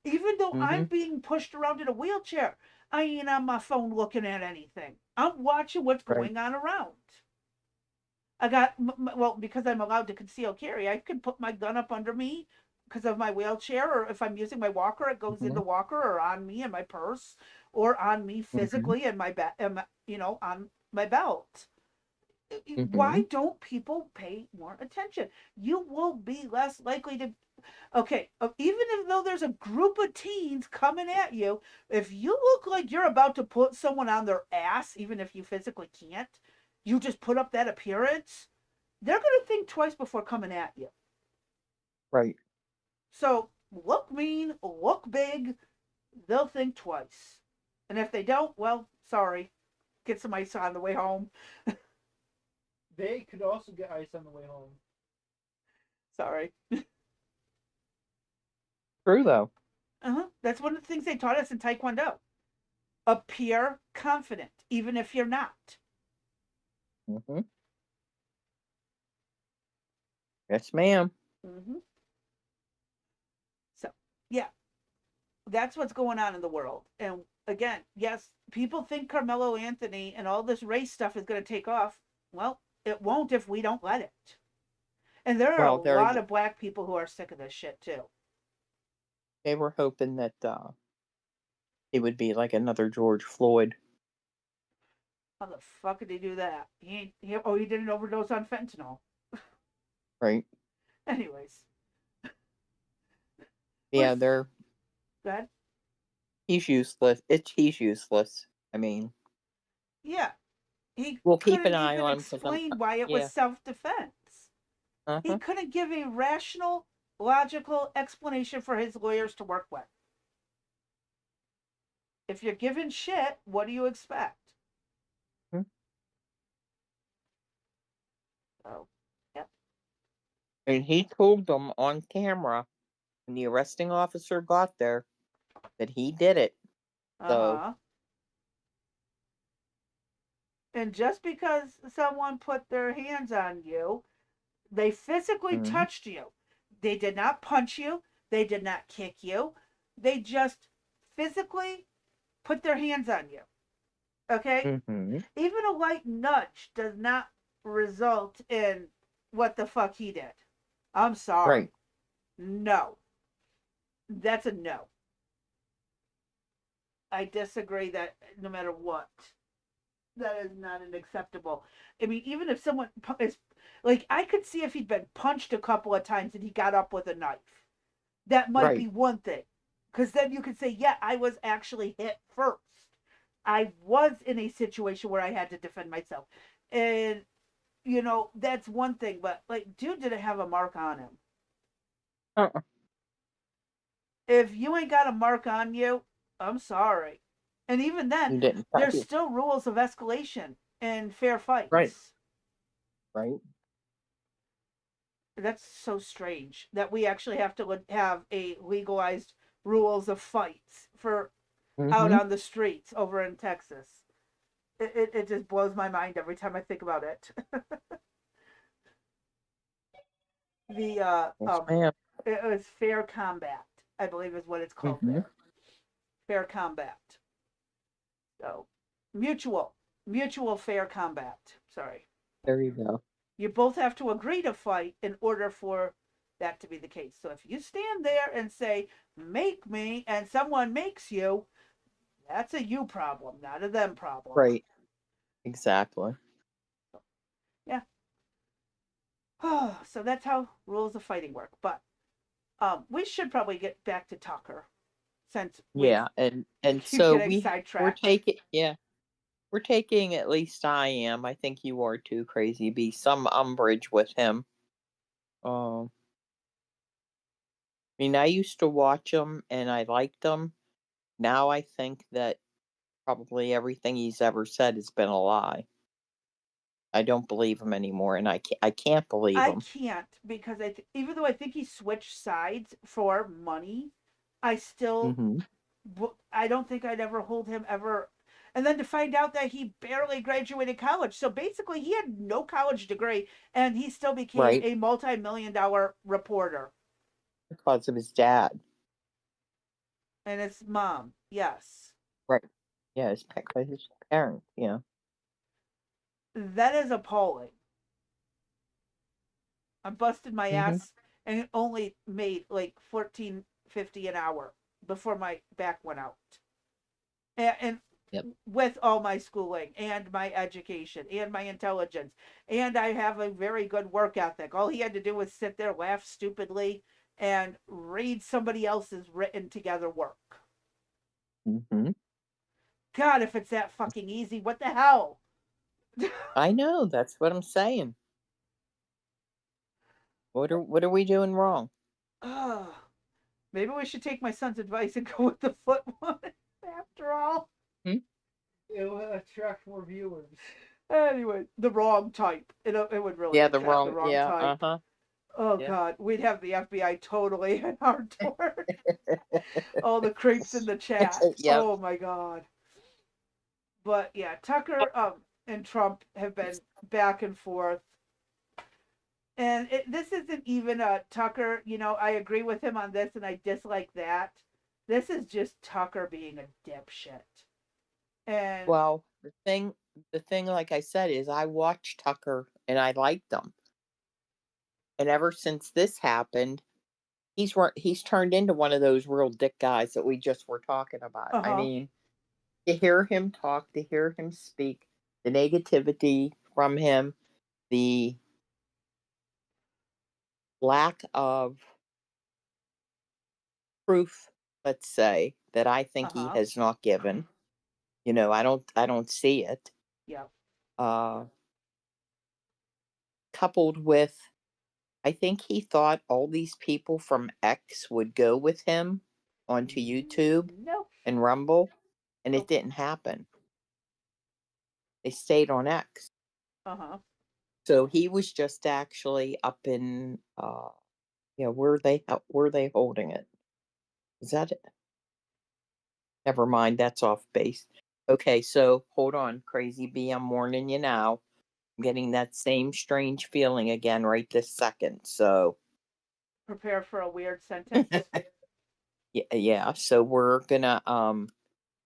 Even though Mm-hmm. I'm being pushed around in a wheelchair, I ain't on my phone looking at anything. I'm watching what's Right. going on around. I got, well, because I'm allowed to conceal carry, I can put my gun up under me because of my wheelchair, or if I'm using my walker, it goes in Mm-hmm. the walker or on me in my purse, or on me Mm-hmm. physically in my on my belt. Mm-hmm. Why don't people pay more attention? You will be less likely to Okay, even if though there's a group of teens coming at you, if you look like you're about to put someone on their ass, even if you physically can't, you just put up that appearance, they're going to think twice before coming at you. Right. So look mean, look big, they'll think twice. And if they don't, well, sorry. Get some ice on the way home. They could also get ice on the way home. Sorry. True though. That's one of the things they taught us in Taekwondo. Appear confident, even if you're not. Mm-hmm. Yes, ma'am. Mm-hmm. So, yeah, that's what's going on in the world. And again, yes, people think Carmelo Anthony and all this race stuff is going to take off. Well, it won't if we don't let it. And there are a Well, lot of black people who are sick of this shit too. they were hoping that it would be like another George Floyd. How the fuck did he do that? He did an overdose on fentanyl. Right. Anyways. Yeah, Go ahead. he's useless. He's useless. I mean, Yeah. He we'll keep an couldn't eye even on him because explain why it yeah. was self-defense. He Uh-huh. couldn't give a rational, logical explanation for his lawyers to work with. If you're given shit, what do you expect? Hmm. So, yeah. And he told them on camera when the arresting officer got there that he did it. So, Uh-huh. And just because someone put their hands on you, they physically mhm. touched you. They did not punch you. They did not kick you. They just physically put their hands on you. Okay? Mm-hmm. Even a light nudge does not result in what the fuck he did. I'm sorry. Right. No. That's a no. I disagree that no matter what, that is not an acceptable. I mean, even if someone is like, I could see if he'd been punched a couple of times and he got up with a knife. That might be Right. one thing. Because then you could say, yeah, I was actually hit first. I was in a situation where I had to defend myself. And, that's one thing. But, like, dude didn't have a mark on him. Uh-uh. If you ain't got a mark on you, I'm sorry. And even then, You didn't touch there's it. still rules of escalation in fair fights. Right. Right. That's so strange that we actually have to have a legalized rules of fights for out Mm-hmm. on the streets over in Texas. It just blows my mind every time I think about it. the Yes, ma'am. it was fair combat, I believe is what it's called Mm-hmm. there. Fair combat. So mutual fair combat. Sorry. There you go. You both have to agree to fight in order for that to be the case. So if you stand there and say, make me, and someone makes you, that's a you problem, not a them problem. Right. Exactly. Yeah. So that's how rules of fighting work. But we should probably get back to Tucker since Yeah, and keep so getting we're sidetracked. we're taking, at least I am. I think you are too, Crazy Bee, some umbrage with him. I mean, I used to watch him and I liked him. Now I think that probably everything he's ever said has been a lie. I don't believe him anymore, and I can't believe I him. can't because even though I think he switched sides for money, I still Mm-hmm. I don't think I'd ever hold him ever. And then to find out that he barely graduated college. So basically, he had no college degree and he still became Right, a multi-million-dollar reporter. because of his dad. And his mom, yes. Right. Yeah, by his parents. Yeah. That is appalling. I busted my Mm-hmm. ass and only made like 14.50 an hour before my back went out. And Yep. with all my schooling and my education and my intelligence, and I have a very good work ethic. All he had to do was sit there, laugh stupidly, and read somebody else's written together work. Mm-hmm. God, if it's that fucking easy, what the hell? I know. That's what I'm saying. What are we doing wrong? Ugh. Maybe we should take my son's advice and go with the foot one after all. Hmm? It will attract more viewers. Anyway, the wrong type. It would really Yeah, the attract the wrong. wrong Yeah. type. Uh-huh. Oh Yeah. God, we'd have the FBI totally at our door. All the creeps in the chat. Yep. Oh my God. But yeah, Tucker and Trump have been back and forth. And this isn't even a Tucker, I agree with him on this and I dislike that. This is just Tucker being a dipshit. And Well, the thing, like I said, is I watched Tucker and I liked him. And ever since this happened, he's turned into one of those real dick guys that we just were talking about. I uh-huh. mean, to hear him talk, to hear him speak, the negativity from him, the lack of proof, let's say, that I think he Uh-huh. has not given. I don't see it. Yeah. Uh Coupled with, I think he thought all these people from X would go with him onto YouTube Nope. and Rumble, and it Nope. didn't happen. They stayed on X. Uh-huh. So he was just actually up in yeah, where they holding it? Is that it? Never mind, that's off base. Okay, so hold on, Crazy B, I'm warning you now. I'm getting that same strange feeling again right this second. So Prepare for a weird sentence. yeah, so we're gonna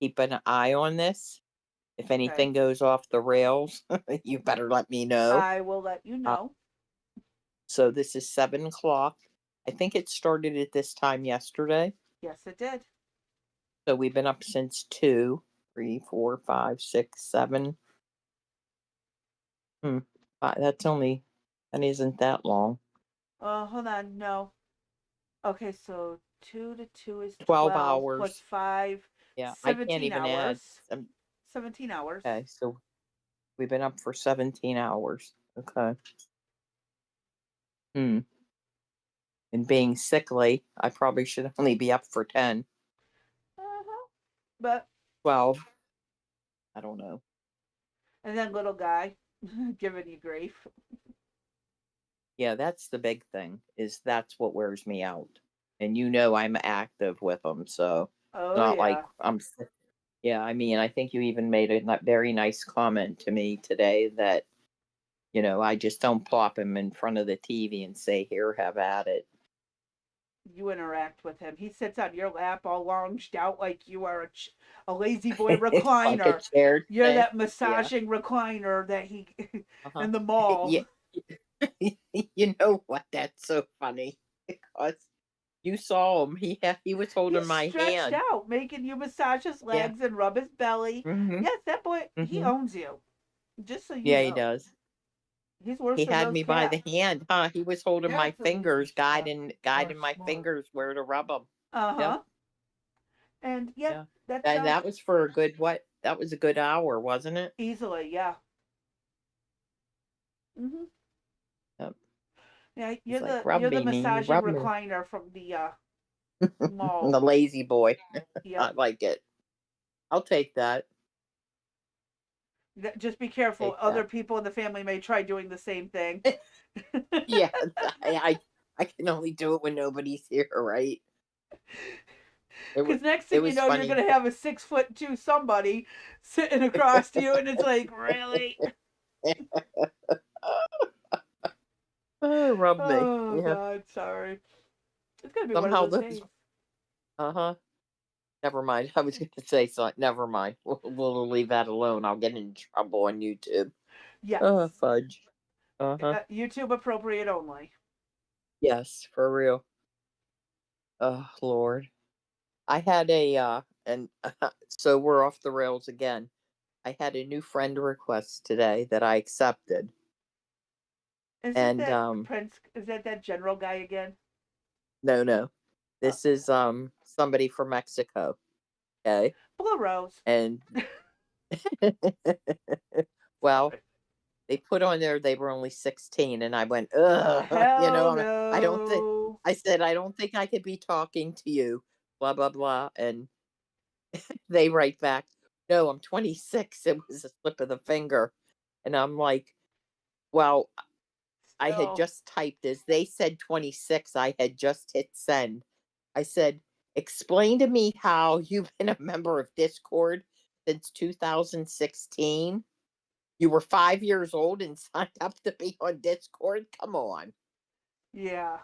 keep an eye on this. If Okay. anything goes off the rails, you better let me know. I will let you Uh, know. so this is 7 o'clock. I think it started at this time yesterday. Yes, it did. So we've been up since 2, 3, 4, 5, 6, 7. Hmm. That isn't that long. Hold on. No. Okay, so 2 to 2 is 12 12 plus hours. 5, Yeah, I can't 17 even add. hours. 17 hours. Okay, so we've been up for 17 hours. Okay. Hmm. And being sickly, I probably should only be up for 10. Uh-huh. But 12. I don't know. and then little guy giving you grief. Yeah, that's the big thing, is that's what wears me out. And I'm active with them, so it's Oh not like yeah. yeah, I mean, I think you even made a very nice comment to me today that, I just don't plop him in front of the TV and say, here, have at it. You interact with him. He sits on your lap all lounged out like you are a lazy boy Like a recliner. chair You're today. that Yeah. massaging recliner that he Uh-huh. in the mall. Yeah. You know what? That's so funny because you saw him. He was holding He's my stretched hand. out, making you massage his Yeah. legs and rub his belly. Mhm. Yes, that boy, he Mhm. owns you. Just so you Yeah, he know. does. He's worse He than had those me by the cats. hand, huh? He was holding my Cats at least fingers, are guiding my smart. fingers where to rub them. Yep. Uh-huh. And yet, Yeah. that's And that was for a good what? That was a good hour, wasn't it? easily, yeah. Mhm. Yep. Yeah, He's like, you're rub the me, Mimi, massaging rub me. recliner from the The mall. lazy boy. I Yep. like it. I'll take that. Just be careful. Take Other that. people in the family may try doing the same thing. Yeah, I can only do it when nobody's here, right? It was Because next it thing you was know, you're funny. gonna have a 6'2" somebody sitting across you, and it's like, really? Oh, rub me. Oh Yeah. God, sorry. It's gonna be one of Somehow those those. days. Uh huh. Never mind. I was going to say something. Never mind. We'll leave that alone. I'll get in trouble on YouTube. Yes. Oh, fudge. Uh huh. YouTube appropriate only. Yes, for real. Oh, Lord. I had and so we're off the rails again. I had a new friend request today that I accepted. Is it And that Prince? Is that general guy again? No. Oh, This is somebody from Mexico. Okay. Blue Rose. And well, Sorry. they put on there they were only 16 and I went, ugh, Hell I don't think no. I said I don't think I could be talking to you, blah blah blah. And they write back, no, I'm 26. It was a slip of the finger. And I'm like, well, I had Still. just typed as they said 26. I had just hit send. I said, explain to me how you've been a member of Discord since 2016. You were 5 years old and signed up to be on Discord. Come on. Yeah.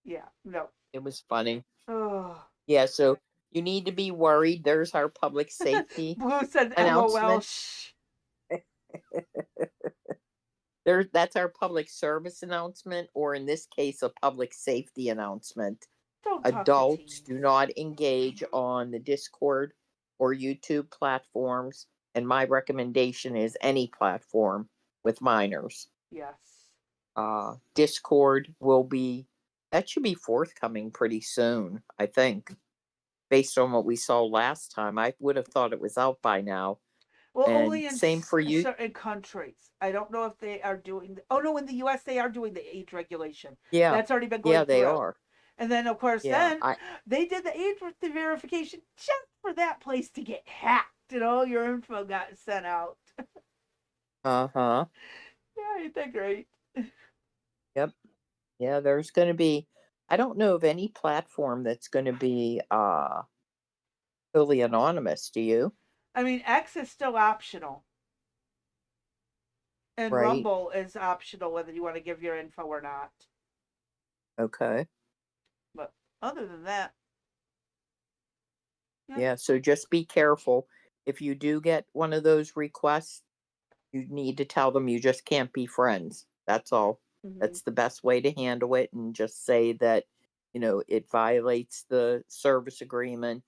Yeah. No. It was funny. Oh. Yeah, so you need to be worried. There's our public safety Blue said LOL. announcement. Shh. That's our public service announcement, or in this case, a public safety announcement. Don't talk to Adults teens. do not engage on the Discord or YouTube platforms, and my recommendation is any platform with minors. Yes. Discord that should be forthcoming pretty soon, I think, based on what we saw last time. I would have thought it was out by now. Well, And only in same for you. certain countries. I don't know if they are doing. Oh no, in the U.S. they are doing the age regulation. Yeah, That's already been yeah, going they through. are. And then, of course, Yeah, they did the age verification just for that place to get hacked, and all your info got sent out. uh-huh. Yeah, ain't that great? Yep. Yeah, there's going to be, I don't know of any platform that's going to be fully anonymous, do you? I mean, X is still optional, and Right. Rumble is optional whether you want to give your info or not. Okay. But other than that, Yeah, so just be careful. If you do get one of those requests, you need to tell them you just can't be friends. That's all. mm-hmm. That's the best way to handle it, and just say that, it violates the service agreement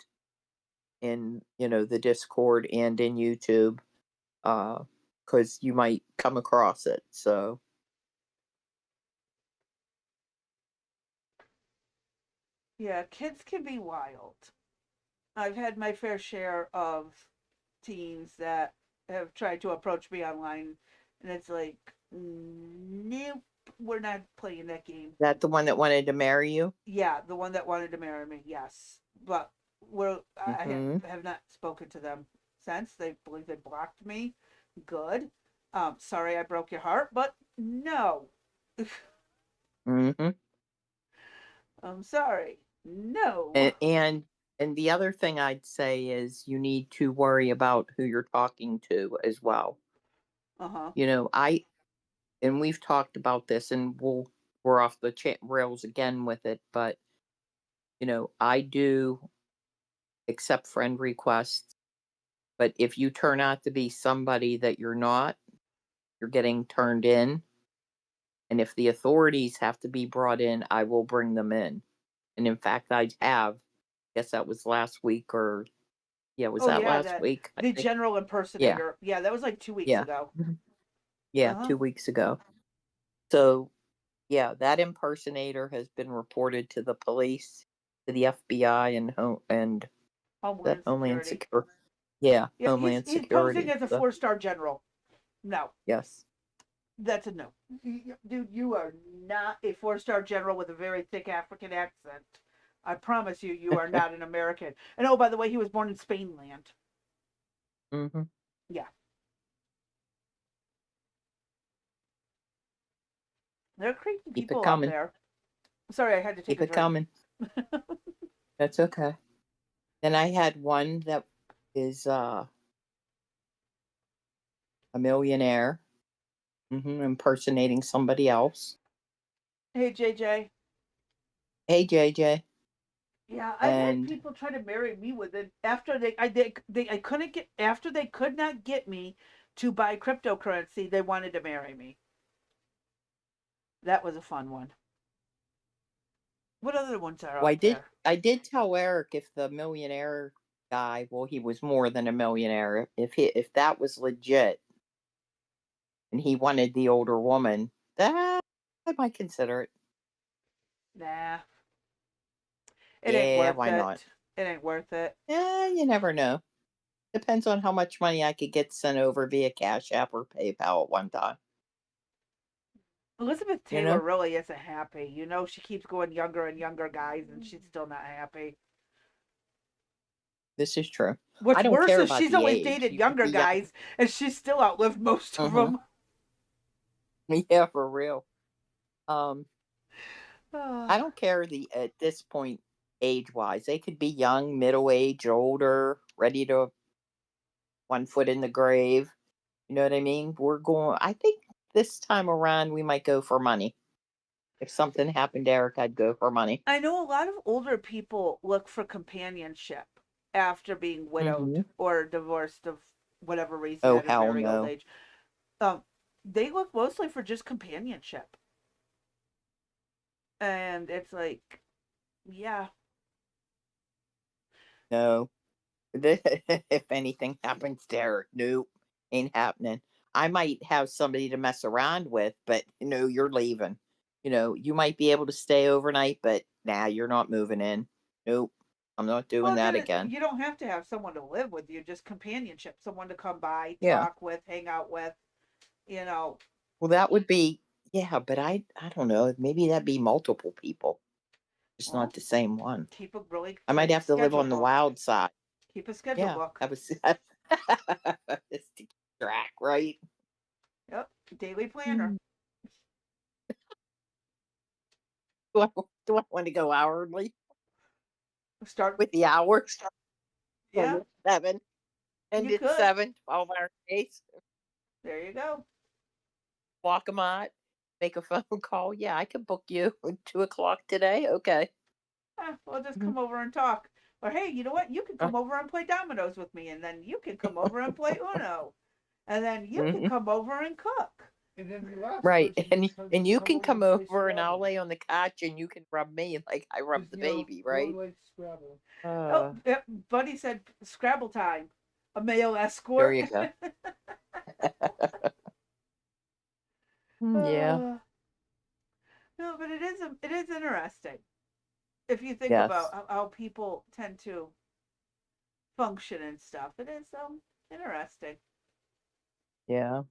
in, the Discord and in YouTube, because you might come across it. So, Yeah, kids can be wild. I've had my fair share of teens that have tried to approach me online, and it's like, nope, we're not playing that game. that the one that wanted to marry you? Yeah, the one that wanted to marry me, yes, but I Mm-hmm. have not spoken to them since. They believe they blocked me. Good. Sorry I broke your heart, but no. Mm-hmm. I'm sorry. No. And the other thing I'd say is you need to worry about who you're talking to as well. Uh huh. I and we've talked about this, and we're off the rails again with it, but I do accept friend requests, but if you turn out to be somebody that you're not, you're getting turned in, and if the authorities have to be brought in, I will bring them in. And in fact, I have. Guess that was last week, or yeah, was Oh that yeah, last that week? I the think. general Yeah, impersonator. Yeah, that was like 2 weeks yeah, ago. mhm, Uh yeah, huh. 2 weeks ago. So yeah, that impersonator has been reported to the police, to the FBI, and that Homeland Homeland Security. Security. Yeah, Yeah, Homeland he's posing Security. as a So 4-star general. No, yes. that's a no. Dude, you are not a 4-star general with a very thick African accent. I promise you, you are not an American. And oh, by the way, he was born in Spainland. Hmm. Yeah, there are crazy Keep it people out coming. there. Sorry, I had to take Keep a it drink. coming. That's okay. Then I had one that is a millionaire, impersonating somebody else. Hey, JJ. Hey JJ. Yeah, I've had And people try to marry me with it after I couldn't get after they could not get me to buy cryptocurrency. They wanted to marry me. That was a fun one. What other ones are well, out there? I did tell Eric, if the millionaire guy, well, he was more than a millionaire. If that was legit and he wanted the older woman, that I might consider it. Nah, it ain't Yeah, worth why not? it. It ain't worth it. Yeah, you never know. Depends on how much money I could get sent over via Cash App or PayPal at one time. Elizabeth You Taylor know, really isn't happy. You know, she keeps going younger and younger guys, and she's still not happy. this is true. I What's don't worse care is about she's the always age. dated You could younger be young. guys, and she's still outlived most of Hmm. them. Yeah, for real. Um, I don't care at this point age wise. They could be young, middle age, older, ready to one foot in the grave. You know what I mean? I think this time around we might go for money. If something happened to Eric, I'd go for money. I know a lot of older people look for companionship after being widowed Hmm. or divorced of whatever reason Oh, at a hell very old no. age. Um, they look mostly for just companionship, and it's like, yeah, No. If anything happens to Eric, nope, ain't happening. I might have somebody to mess around with, but you're leaving. You might be able to stay overnight, but nah, you're not moving in. Nope, I'm not doing well, that then again. you don't have to have someone to live with you, just companionship, someone to come by, Yeah. talk with, hang out with, you know. Well, that would be, yeah, but I don't know. Maybe that'd be multiple people, just not Well, the same one. keep a really I might tight have to live schedule on the book. wild side. Keep a schedule Yeah, book. have a just to keep track, right? Yep, daily planner. Mm. Do I, do I want to go hourly Start. with the hours? Yeah, 7, and you it's could. 7, 12-hour days. There you go. Walk them out, make a phone call. Yeah, I could book you at 2 o'clock today. Okay. We'll just Mhm. come over and talk. Or hey, you know what? You can Uh, come over and play dominoes with me, and then you can come over and play Uno, and then you can mhm. come over and cook. And then the last Right. person And just has and to you come can over come and play over and I'll Scrabble. lay on the couch and you can rub me like I rub Because, the you know, baby, Lori right? likes Scrabble. Oh, Uh, yep, Buddy said Scrabble time. A male there escort. you go. Yeah. uh, no, but it is interesting if you think about Yes. how people tend to function and stuff. It is interesting. Yeah.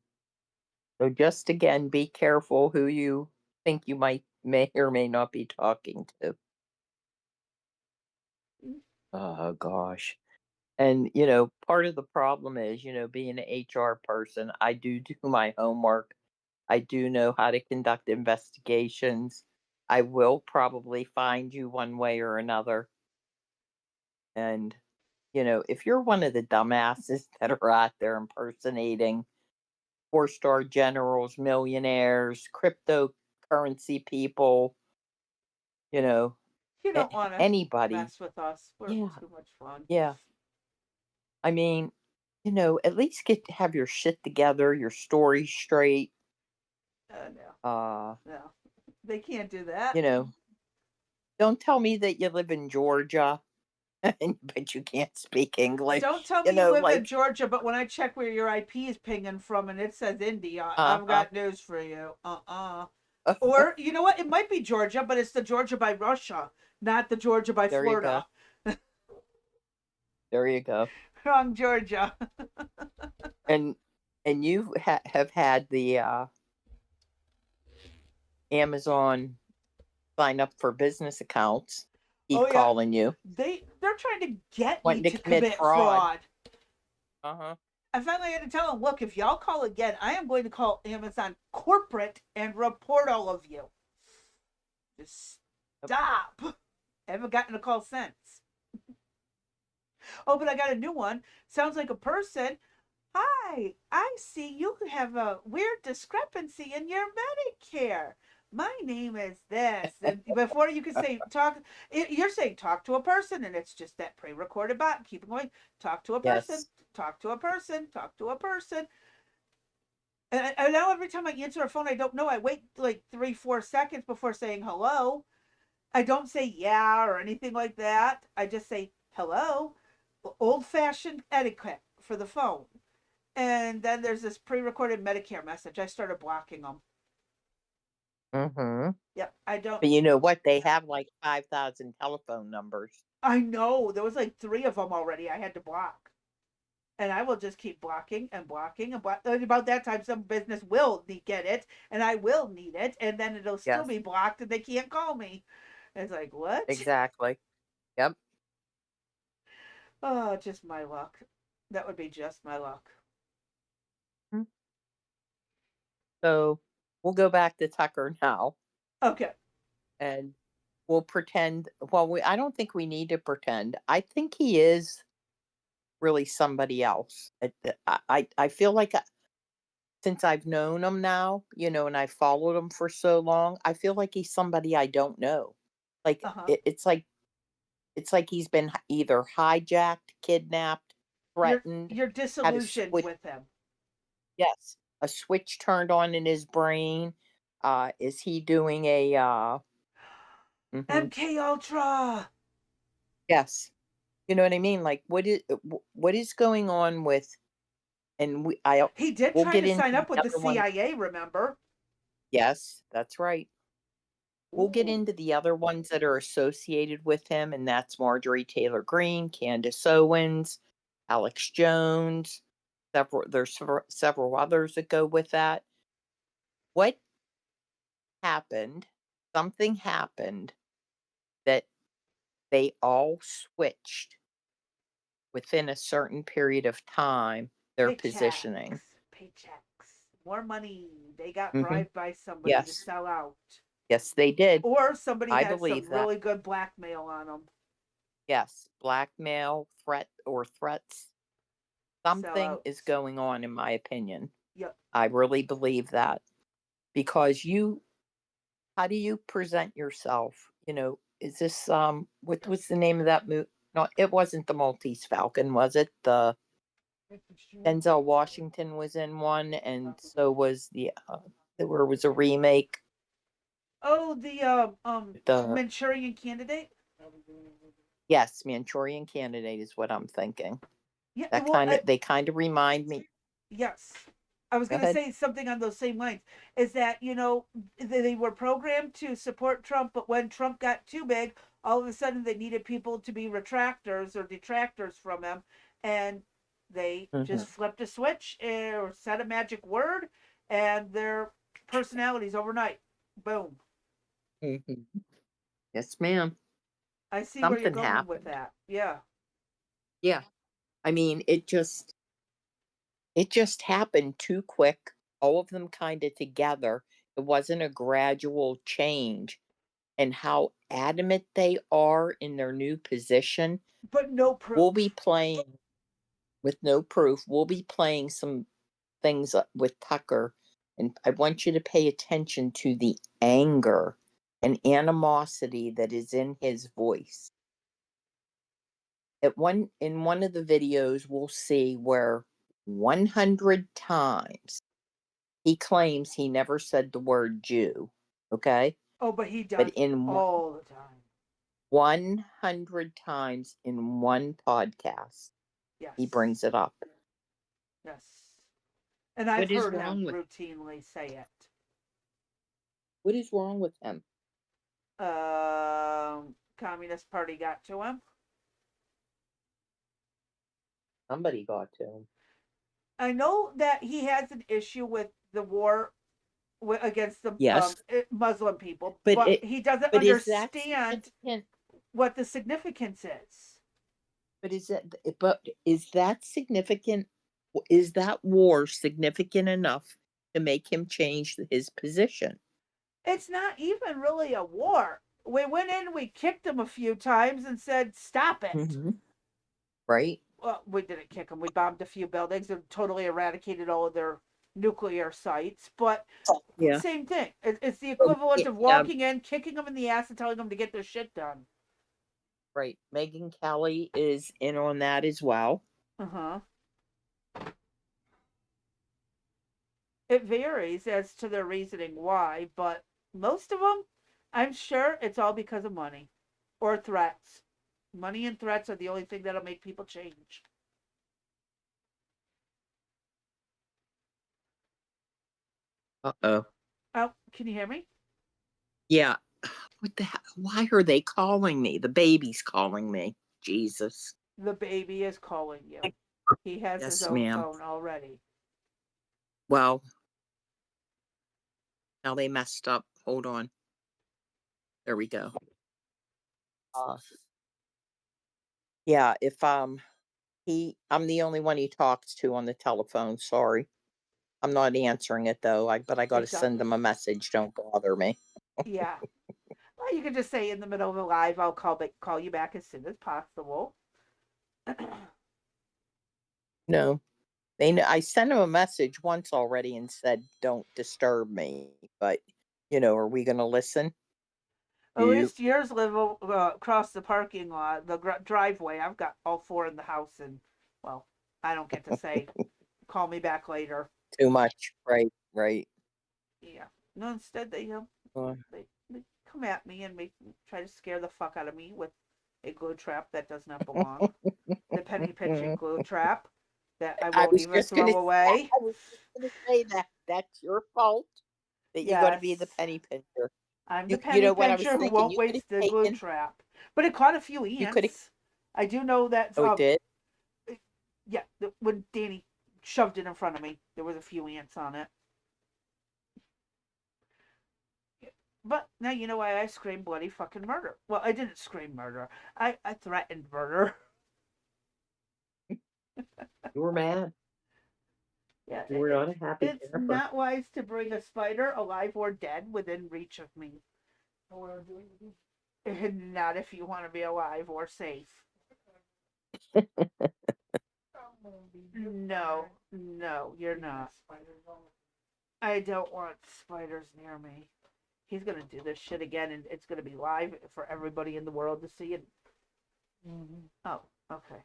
So just again, be careful who you think you may or may not be talking to. Oh gosh. And part of the problem is, being an HR person, I do my homework. I do know how to conduct investigations. I will probably find you one way or another. And, if you're one of the dumbasses that are out there impersonating 4-star generals, millionaires, cryptocurrency people, you know, You don't want to anybody. mess with us. We're Yeah. too much fun. Yeah. I mean, at least have your shit together, your story straight. No, Uh, no, they can't do that. you know, don't tell me that you live in Georgia but you can't speak Don't English. tell me you live in Like, Georgia, but when I check where your IP is pinging from and it says India, I've uh-huh. got news for you. Or you know what? It might be Georgia, but it's the Georgia by Russia, not the Georgia by There you go. Florida. There you go. Wrong Georgia. And you have had the Amazon sign up for business accounts. Oh Keep yeah, calling you, they're trying to get me wanting to to commit commit fraud. fraud. Uh-huh. I finally had to tell them, look, if y'all call again, I am going to call Amazon corporate and report all of you. Just Yep. stop. I haven't gotten a call since. Oh, but I got a new one. Sounds like a person. Hi, I see you have a weird discrepancy in your Medicare. My name is this. And before you can say talk, you're saying talk to a person, and it's just that pre recorded bot. Keep going. Talk to a person, Yes. talk to a person, talk to a person. And now every time I answer a phone I don't know, I wait like 3, 4 seconds before saying hello. I don't say yeah or anything like that. I just say hello. Old fashioned etiquette for the phone. And then there's this pre recorded Medicare message. I started blocking them. Mm-hmm. Yep, I don't. But you know what? They have like 5,000 telephone numbers. I know there was like 3 of them already. I had to block, and I will just keep blocking and blocking and block. About that time, some business will get it, and I will need it, and then it'll still Yes, be blocked, and they can't call me. It's like what? exactly. Yep. Oh, just my luck. That would be just my luck. Mm. So we'll go back to Tucker now, Okay. and we'll pretend. Well, I don't think we need to pretend. I think he is really somebody else. I feel like since I've known him now, and I followed him for so long, I feel like he's somebody I don't know. Like Uh huh. it's like he's been either hijacked, kidnapped, threatened, You're had a disillusioned switch. with him. Yes, a switch turned on in his brain. Is he doing a? Mhm. MK Ultra. Yes, you know what I mean. Like, what is going on with? And He did we'll try get to into sign the up with the other one. CIA. Remember? Yes, that's right. We'll get Ooh. into the other ones that are associated with him, and that's Marjorie Taylor Greene, Candace Owens, Alex Jones. There's several others that go with that. What happened? Something happened that they all switched within a certain period of time. Their positioning. Paychecks, more money. They got Hmm. bribed by somebody to Yes, sell out, yes, they did. or somebody I had believe some that. really good blackmail on them. Yes, blackmail, threats. Sell Something out. is going on, in my opinion. Yep. I really believe that because how do you present yourself? Is this what was the name of that movie? No, it wasn't the Maltese Falcon, was it? The Denzel Washington was in one, and so was there was a remake. Oh, the The Manchurian Candidate. Yes, Manchurian Candidate is what I'm thinking. Yeah. That Well, they kind of remind me. yes. I was Go going to ahead. say something on those same lines. Is that they were programmed to support Trump, but when Trump got too big, all of a sudden they needed people to be retractors or detractors from him, and they just Hmm. flipped a switch or said a magic word, and their personalities overnight, boom. Hmm. Yes, ma'am. I see where you're Something going with happened. that. Yeah. Yeah. I mean, it just happened too quick. All of them kind of together. It wasn't a gradual change. And how adamant they are in their new position. But no We'll be proof. playing with no proof. We'll be playing some things with Tucker. And I want you to pay attention to the anger and animosity that is in his voice. In one of the videos, we'll see where 100 times he claims he never said the word Jew. Okay. Oh, but he But does in all the time. 100 times in one podcast, he Yes. brings it up. Yes. And I've What is heard him wrong with routinely say it. what is wrong with him? Communist Party got to him. Somebody got to him. I know that he has an issue with the war against the Yes, Muslim people, but but he doesn't but is that understand significant? what the significance is. But is that significant? Is that war significant enough to make him change his position? It's not even really a war. We went in, we kicked him a few times and said, "Stop it." Hmm. Right? Well, we didn't kick them. We bombed a few buildings and totally eradicated all of their nuclear sites. But Yeah. same thing. It's the Well, equivalent of yeah, walking in, kicking them in the ass, and telling them to get their shit done. right. Megan Kelly is in on that as well. Uh huh. It varies as to their reasoning why, but most of them, I'm sure it's all because of money or threats. Money and threats are the only thing that'll make people change. Uh oh. Oh, can you hear me? Yeah. What the hell? Why are they calling me? The baby's calling me. Jesus. The baby is calling you. He has his Yes, own ma'am. phone already. Well, now they messed up. Hold on. There we go. Uh, yeah, if I'm the only one he talks to on the telephone. Sorry. I'm not answering it though. But I got to It does. send them a message. Don't bother me. Yeah. Well, you could just say in the middle of the live, I'll call you back as soon as possible. No. They know I sent them a message once already and said don't disturb me, but are we going to listen? At Nope. least yours live across the parking lot, the driveway. I've got all four in the house, and well, I don't get to say, call me back later. Too much. Right, right. Yeah. No, instead Uh, they come at me and try to scare the fuck out of me with a glue trap that does not belong. The penny pinching glue trap that I I won't was even just going throw to away. I was just going to say that that's your fault that you got to Yes. be the penny pincher. I'm the You penny know what I was pincher who thinking? won't You could waste the have glue taken. trap. But it caught a few You could have. ants. I do know that. Oh, it did. Yeah, when Danny shoved it in front of me, there was a few ants on it. But now you know why I screamed bloody fucking murder. Well, I didn't scream murder. I threatened murder. You were mad. Yeah, You were not a happy it's camper. not wise to bring a spider, alive or dead, within reach of me. Not if you want to be alive or safe. No, no, you're not. I don't want spiders near me. He's gonna do this shit again, and it's gonna be live for everybody in the world to see. And oh, okay.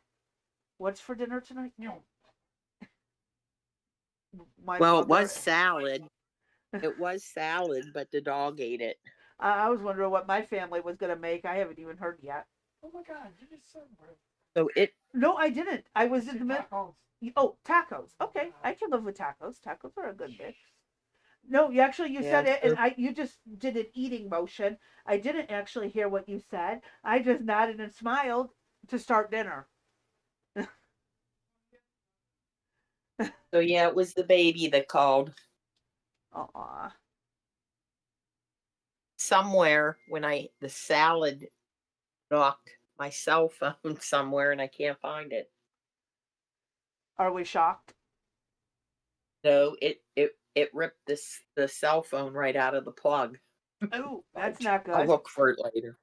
What's for dinner tonight? No. My Well, it mother. was salad. It was salad, but the dog ate it. I was wondering what my family was gonna make. I haven't even heard yet. Oh my god, you just said So it. No, I didn't. I was in the middle. Oh, tacos. Okay, I can live with tacos. Tacos are a good mix. No, you Yeah. said it, So, and you just did an eating motion. I didn't actually hear what you said. I just nodded and smiled to start dinner. so yeah, it was the baby that called. Aw. Somewhere when the salad knocked my cell phone somewhere and I can't find it. Are we shocked? No, it ripped the cell phone right out of the plug. Oh, that's not I'll good. look for it later.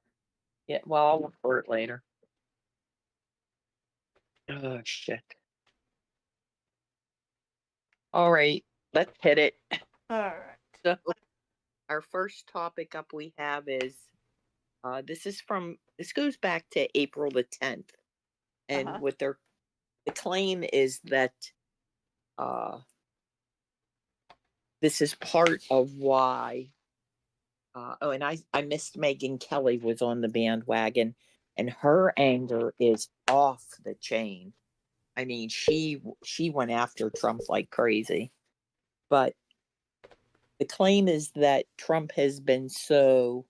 Yeah, well, I'll look for it later. Oh shit. All right, let's hit it. All right. So our first topic up we have is this goes back to April the 10th. And Uh-huh. the claim is that uh this is part of why and I missed Megan Kelly was on the bandwagon, and her anger is off the chain. I mean, she went after Trump like crazy. But the claim is that Trump has been so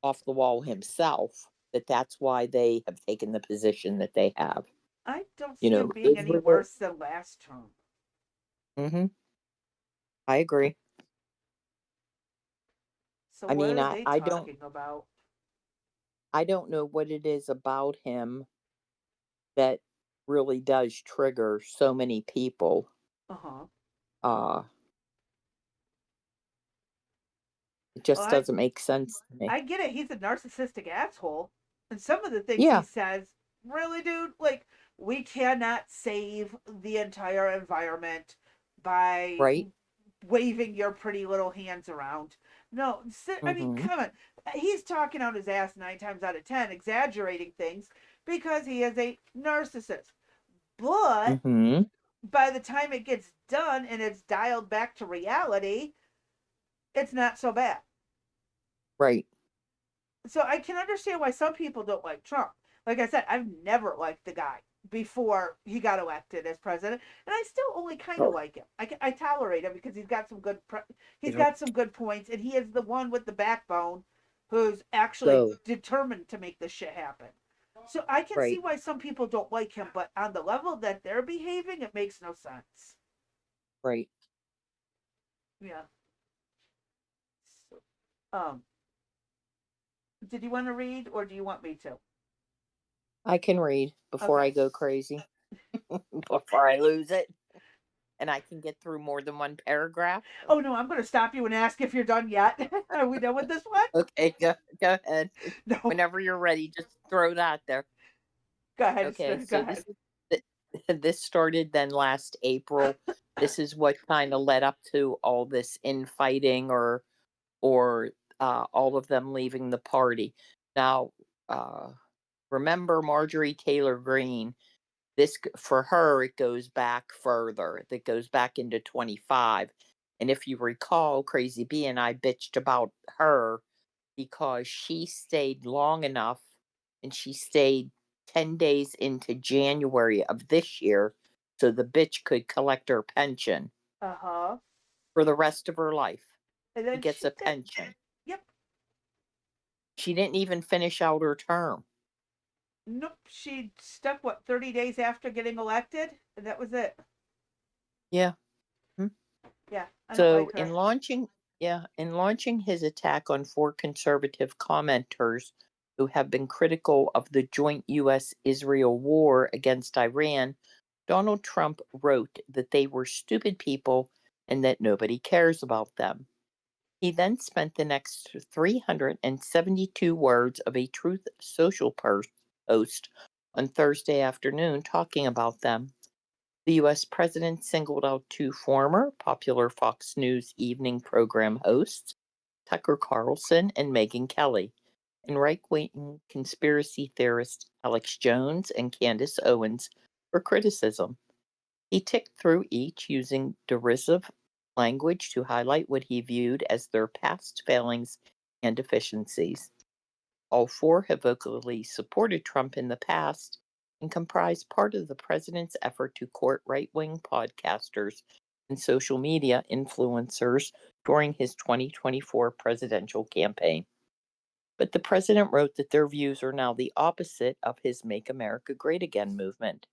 off the wall himself that that's why they have taken the position that they have. I don't You see know, him being any Israel. worse than last term. Hmm. I agree. So I what mean, are they talking about? I don't know what it is about him that really does trigger so many people. Uh-huh. Uh, it Well, just doesn't make sense to me. I get it. He's a narcissistic asshole. And some of the things he Yeah, says, really, dude, like, we cannot save the entire environment by right. waving your pretty little hands around. No, I mean, Hmm. come on. He's talking out his ass 9 times out of 10, exaggerating things because he is a narcissist. But Hmm. by the time it gets done and it's dialed back to reality, it's not so bad. Right. So I can understand why some people don't like Trump. Like I said, I've never liked the guy. before he got elected as president, and I still only kind of like him. I tolerate him because he's got some good points, and he is the one with the backbone who's actually So, determined to make this shit happen. So I can see right, why some people don't like him, but on the level that they're behaving, it makes no sense. right. Yeah. So, um, did you want to read, or do you want me to? I can read before Okay. I go crazy, before I lose it, and I can get through more than one paragraph. Oh no, I'm going to stop you and ask if you're done yet. Are we done with this one? Okay, go ahead. No. Whenever you're ready, just throw that there. Go ahead. Okay, Go so ahead. this started then last April. This is what kind of led up to all this infighting or all of them leaving the party. Now, uh, remember Marjorie Taylor Greene? This for her, it goes back further. It goes back into 25. And if you recall, Crazy B and I bitched about her because she stayed long enough and she stayed 10 days into January of this year so the bitch could collect her pension Uh huh. for the rest of her life. And She then gets she a did. pension. Yep. She didn't even finish out her term. Nope. She stuck, what, 30 days after getting elected? And that was it. Yeah. Hmm. Yeah. I don't So like her. in launching his attack on four conservative commenters who have been critical of the joint US Israel war against Iran, Donald Trump wrote that they were stupid people and that nobody cares about them. He then spent the next 372 words of a Truth Social post on Thursday afternoon talking about them. The US president singled out two former popular Fox News evening program hosts, Tucker Carlson and Megyn Kelly, and right wing conspiracy theorist Alex Jones and Candace Owens for criticism. He ticked through each using derisive language to highlight what he viewed as their past failings and deficiencies. All four have vocally supported Trump in the past and comprise part of the president's effort to court right wing podcasters and social media influencers during his 2024 presidential campaign. But the president wrote that their views are now the opposite of his Make America Great Again movement.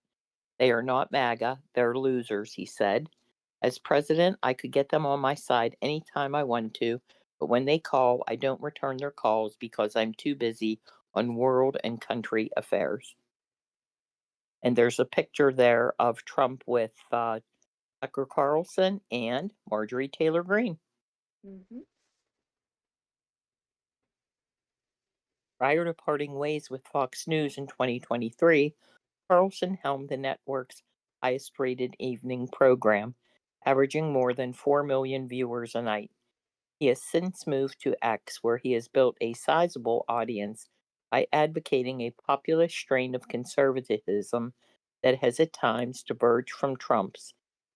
They are not MAGA, they're losers, he said. As president, I could get them on my side anytime I want to, but when they call, I don't return their calls because I'm too busy on world and country affairs. And there's a picture there of Trump with Tucker Carlson and Marjorie Taylor Greene. Mm-hmm. Prior to parting ways with Fox News in 2023, Carlson helmed the network's highest rated evening program, averaging more than 4 million viewers a night. He has since moved to X, where he has built a sizable audience by advocating a populist strain of conservatism that has at times diverged from Trump's.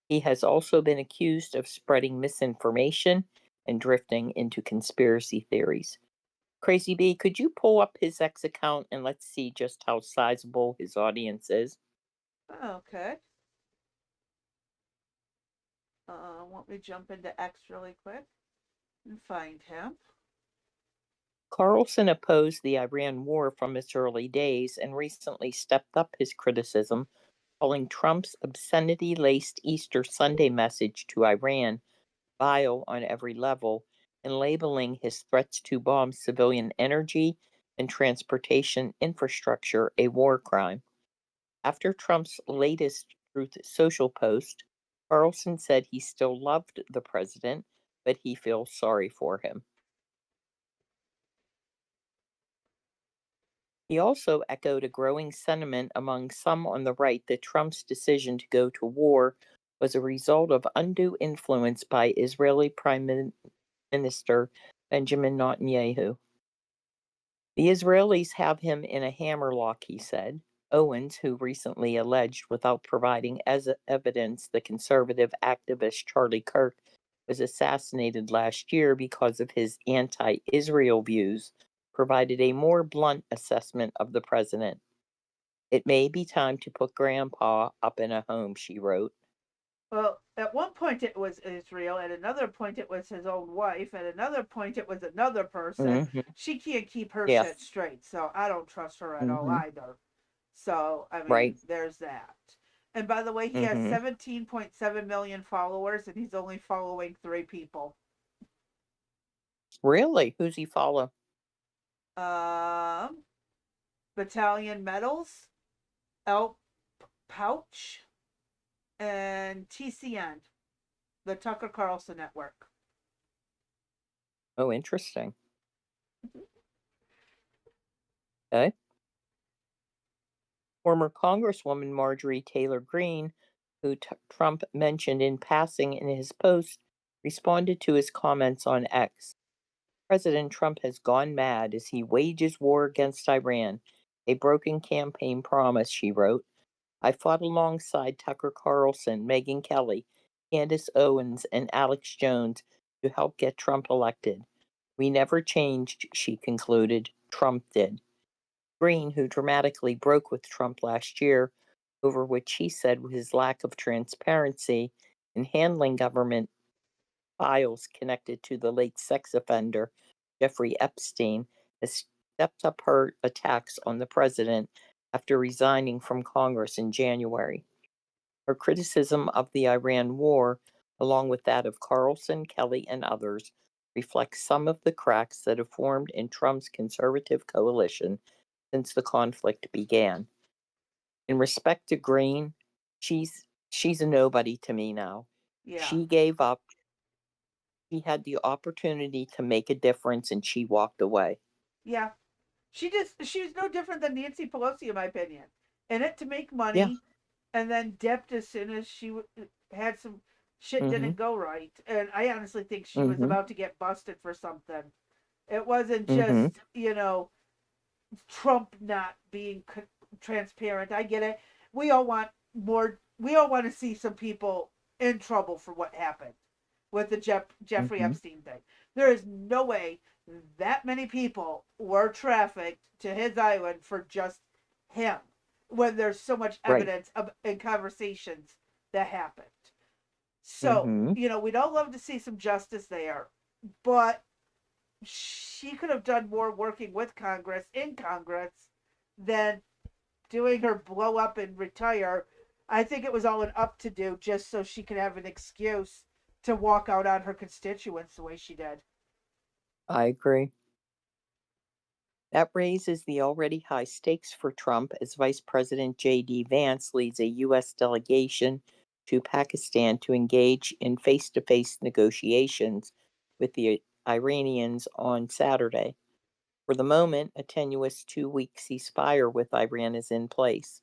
He has also been accused of spreading misinformation and drifting into conspiracy theories. Crazy B, could you pull up his X account and let's see just how sizable his audience is? Okay. Want me to jump into X really quick and find him? Carlson opposed the Iran war from its early days and recently stepped up his criticism, calling Trump's obscenity laced Easter Sunday message to Iran vile on every level and labeling his threats to bomb civilian energy and transportation infrastructure a war crime. After Trump's latest Truth Social post, Carlson said he still loved the president, but he feels sorry for him. He also echoed a growing sentiment among some on the right that Trump's decision to go to war was a result of undue influence by Israeli Minister Benjamin Netanyahu. The Israelis have him in a hammerlock, he said. Owens, who recently alleged without providing as evidence the conservative activist Charlie Kirk was assassinated last year because of his anti Israel views, provided a more blunt assessment of the president. It may be time to put Grandpa up in a home, she wrote. Well, at one point it was Israel, at another point it was his own wife, at another point it was another person. Hmm. She can't keep her Yeah. shit straight, so I don't trust her at all Hmm. either. So, I Right. mean, there's that. And by the way, he has Hmm. 17.7 million followers and he's only following 3 people. Really? Who's he follow? Um, Battalion Medals, El Pouch, and TCN, the Tucker Carlson Network. Oh, interesting. Okay. Former Congresswoman Marjorie Taylor Greene, who Trump mentioned in passing in his post, responded to his comments on X. President Trump has gone mad as he wages war against Iran, a broken campaign promise, she wrote. I fought alongside Tucker Carlson, Megyn Kelly, Candace Owens, and Alex Jones to help get Trump elected. We never changed, she concluded. Trump did. Green, who dramatically broke with Trump last year over what she said was his lack of transparency in handling government files connected to the late sex offender Jeffrey Epstein, has stepped up her attacks on the president after resigning from Congress in January. Her criticism of the Iran war, along with that of Carlson, Kelly, and others, reflects some of the cracks that have formed in Trump's conservative coalition since the conflict began. In respect to Green, she's a nobody to me now. Yeah. She gave up. She had the opportunity to make a difference and she walked away. Yeah. She was no different than Nancy Pelosi, in my opinion. In it to make Yeah. money, and then dipped as soon as had some shit Mhm. didn't go right. And I honestly think she was Mhm. about to get busted for something. It wasn't Mhm. just Trump not being transparent. I get it. We all want more. We all want to see some people in trouble for what happened with the Jeffrey Mhm. Epstein thing. There is no way that many people were trafficked to his island for just him when there's so much Right. evidence of in conversations that happened. So, Mhm. we'd all love to see some justice there, but she could have done more working with Congress in Congress than doing her blow up and retire. I think it was all an up to do just so she could have an excuse to walk out on her constituents the way she did. I agree. That raises the already high stakes for Trump as Vice President J.D. Vance leads a U.S. delegation to Pakistan to engage in face to face negotiations with the Iranians on Saturday. For the moment, a tenuous 2 week ceasefire with Iran is in place.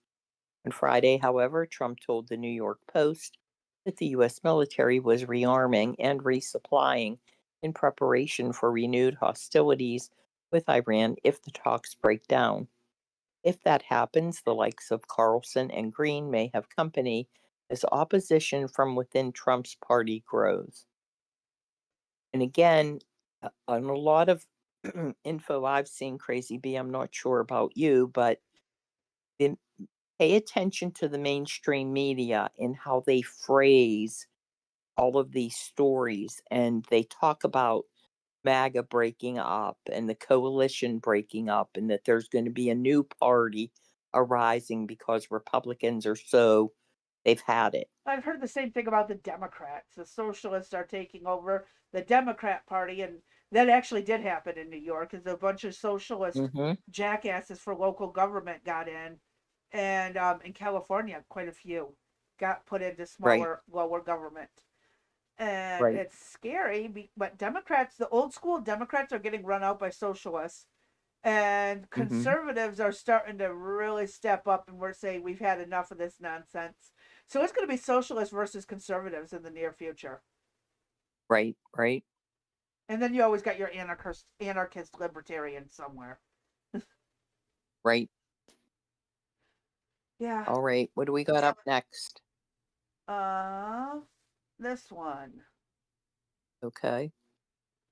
On Friday, however, Trump told the New York Post that the U.S. military was rearming and resupplying in preparation for renewed hostilities with Iran if the talks break down. If that happens, the likes of Carlson and Green may have company as opposition from within Trump's party grows. And again, on a lot of info I've seen, Crazy B, I'm not sure about you, but the pay attention to the mainstream media and how they phrase all of these stories. And they talk about MAGA breaking up and the coalition breaking up, and that there's going to be a new party arising because Republicans are so, they've had it. I've heard the same thing about the Democrats. The socialists are taking over the Democrat Party, and that actually did happen in New York, because a bunch of socialist Hmm. jackasses for local government got in, and in California, quite a few got put into Right, smaller, lower government. And right. it's scary, but Democrats, the old school Democrats, are getting run out by socialists, and Hmm. conservatives are starting to really step up, and we're saying we've had enough of this nonsense. So it's going to be socialists versus conservatives in the near future. Right, right, And then you always got your anarchist libertarian somewhere. right. Yeah. All right. What do we got up next? Uh, this one. Okay.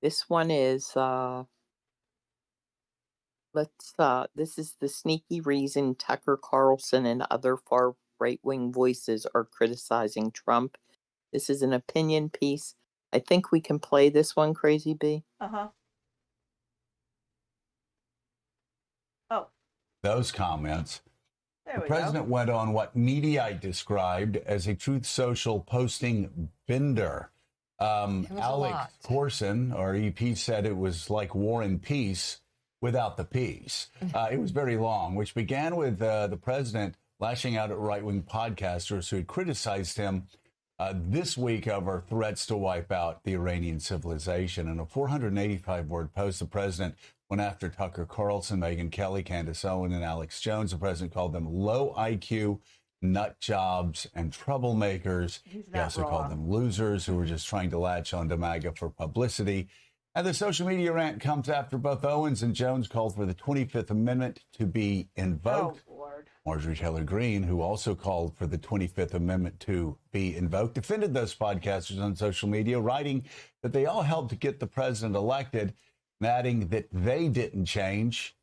This one is This is the sneaky reason Tucker Carlson and other far right wing voices are criticizing Trump. This is an opinion piece. I think we can play this one, Crazy B. Uh-huh. Oh, Those comments. there The we president go. went on what Mediaite described as a Truth Social posting bender. Alex Carlson, or EP, said it was like War and Peace without the peace. It was very long, which began with the president lashing out at right-wing podcasters who had criticized him this week over threats to wipe out the Iranian civilization. In a 485-word post, the president went after Tucker Carlson, Megyn Kelly, Candace Owen, and Alex Jones. The president called them low IQ, nut jobs, and troublemakers. He also called them losers who were just trying to latch onto Maga for publicity. And the social media rant comes after both Owens and Jones called for the 25th Amendment to be invoked. Oh, Lord. Marjorie Taylor Greene, who also called for the 25th Amendment to be invoked, defended those podcasters on social media, writing that they all helped to get the president elected, and adding that they didn't change.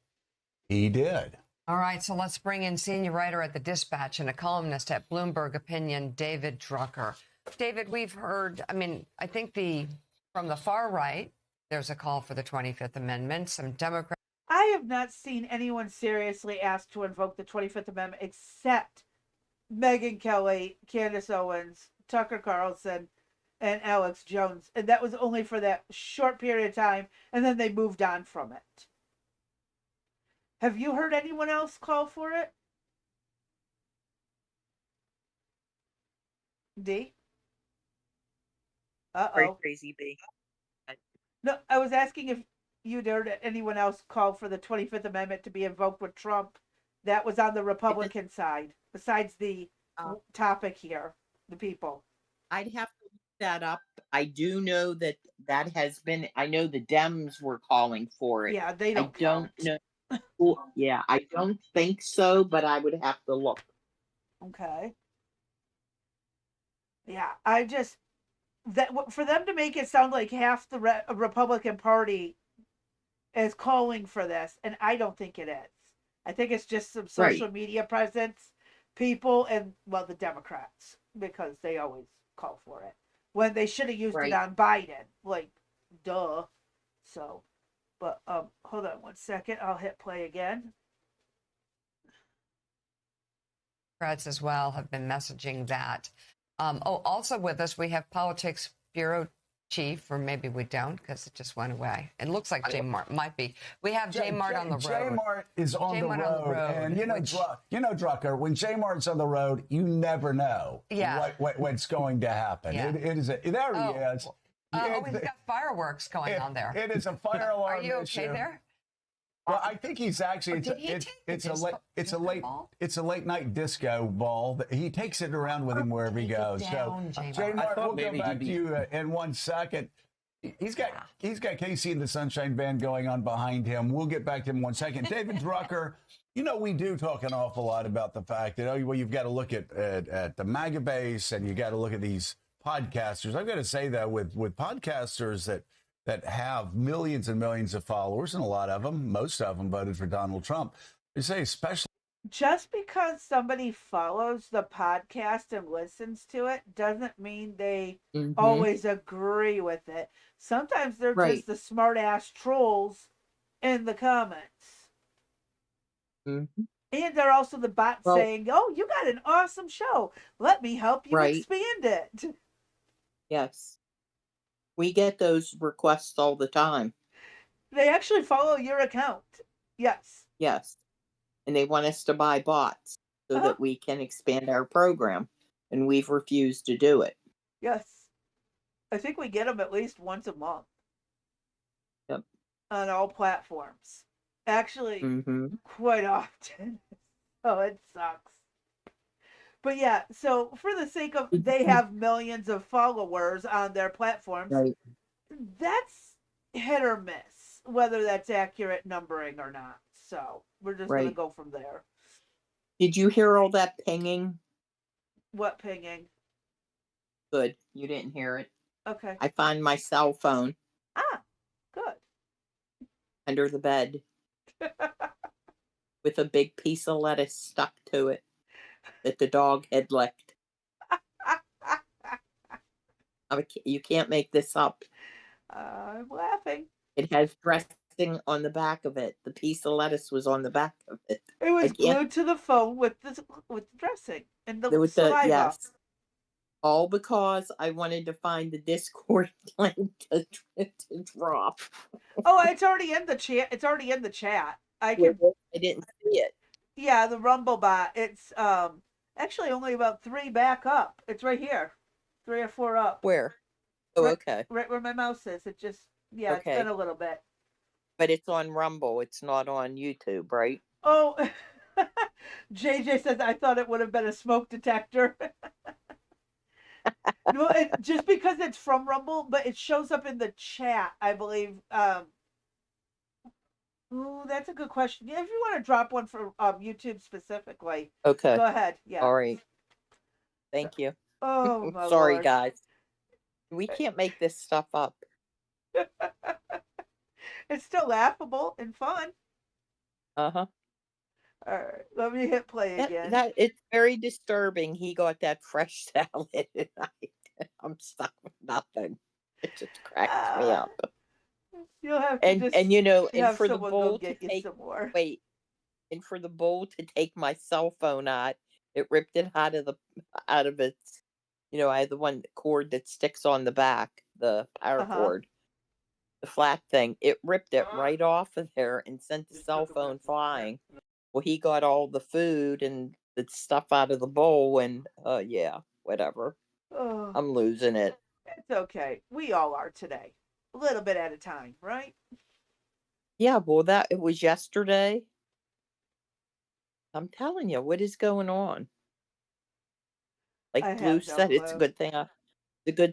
He did. All right, so let's bring in senior writer at the Dispatch and a columnist at Bloomberg Opinion, David Drucker. David, we've heard, I think from the far right, there's a call for the 25th Amendment. Some Democrats. I have not seen anyone seriously ask to invoke the 25th Amendment except Megyn Kelly, Candace Owens, Tucker Carlson, and Alex Jones. And that was only for that short period of time, and then they moved on from it. Have you heard anyone else call for it? D? Uh-oh. Crazy B. No, I was asking if you'd heard anyone else call for the 25th Amendment to be invoked with Trump that was on the Republican side, besides the topic here, the people. I'd have to look that up. I do know that has been, I know the Dems were calling for it. Yeah, they don't I don't know. Well, yeah, I don't think so, but I would have to look. Okay. Yeah, I just, that for them to make it sound like half the Republican Party is calling for this, and I don't think it is. I think it's just some social media presence, people, and, well, the Democrats, because they always call for it. When they should have used it on Biden. Like, duh. So, but, hold on one second. I'll hit play again. Democrats as well have been messaging that. Also with us, we have Politics Bureau Chief, or maybe we don't because it just went away. It looks like J Mart might be. We have J Mart on the road. J Mart is on the road, and you know, Drucker. When J Mart's on the road, you never know what's going to happen. Yeah. It is there he is. We've got fireworks going on there. It is a fire alarm. Are you issue. okay there? Well, I think he's actually it's a late night disco ball. He takes it around with him wherever he goes. Down, so J Mart, we'll go back to you in 1 second. He's got Casey and the Sunshine Band going on behind him. We'll get back to him in 1 second. David Drucker, you know, we do talk an awful lot about the fact that you've got to look at the Maga base, and you got to look at these podcasters. I've got to say that with podcasters that have millions and millions of followers, and a lot of them, most of them voted for Donald Trump. They say especially. Just because somebody follows the podcast and listens to it doesn't mean they always agree with it. Sometimes they're just the smart ass trolls in the comments. Mm-hmm. And they're also the bots saying, oh, you got an awesome show. Let me help you expand it. Yes. We get those requests all the time. They actually follow your account. Yes. Yes. And they want us to buy bots so that we can expand our program. And we've refused to do it. Yes. I think we get them at least once a month. Yep. On all platforms. Actually, quite often. Oh, it sucks. But yeah, so for the sake of they have millions of followers on their platforms, that's hit or miss, whether that's accurate numbering or not. So we're just going to go from there. Did you hear all that pinging? What pinging? Good. You didn't hear it. Okay. I found my cell phone. Ah, good. Under the bed. with a big piece of lettuce stuck to it that the dog had licked. You can't make this up. I'm laughing. It has dressing on the back of it. The piece of lettuce was on the back of it. It was glued to the phone with the dressing and the saliva. Yes. All because I wanted to find the Discord link to drop. Oh, it's already in the chat. It's already in the chat. I didn't see it. Yeah, the Rumble bot. It's actually only about 3 back up. It's right here. 3 or 4 up. Where? Oh, right, okay. Right where my mouse is. It just It's been a little bit. But it's on Rumble. It's not on YouTube, right? Oh, JJ says I thought it would have been a smoke detector. No, just because it's from Rumble, but it shows up in the chat, I believe. Ooh, that's a good question. If you want to drop one for YouTube specifically, okay, go ahead. Yeah. All right. Thank you. Oh, my sorry, Lord. guys. We can't make this stuff up. It's still laughable and fun. Uh-huh. All right, let me hit play again. It's very disturbing. He got that fresh salad and I'm stuck with nothing. It just cracks me up. You'll have to and for the bowl to take some more. Wait, and for the bowl to take my cell phone out, it ripped it out of its. I have the cord that sticks on the back, the power cord, the flat thing. It ripped it right off of there and sent the cell phone flying. Well, he got all the food and the stuff out of the bowl, and yeah, whatever. Oh, I'm losing it. It's okay. We all are today. A little bit at a time, right? Yeah, well, it was yesterday. I'm telling you, what is going on? Like Blue said, it's a good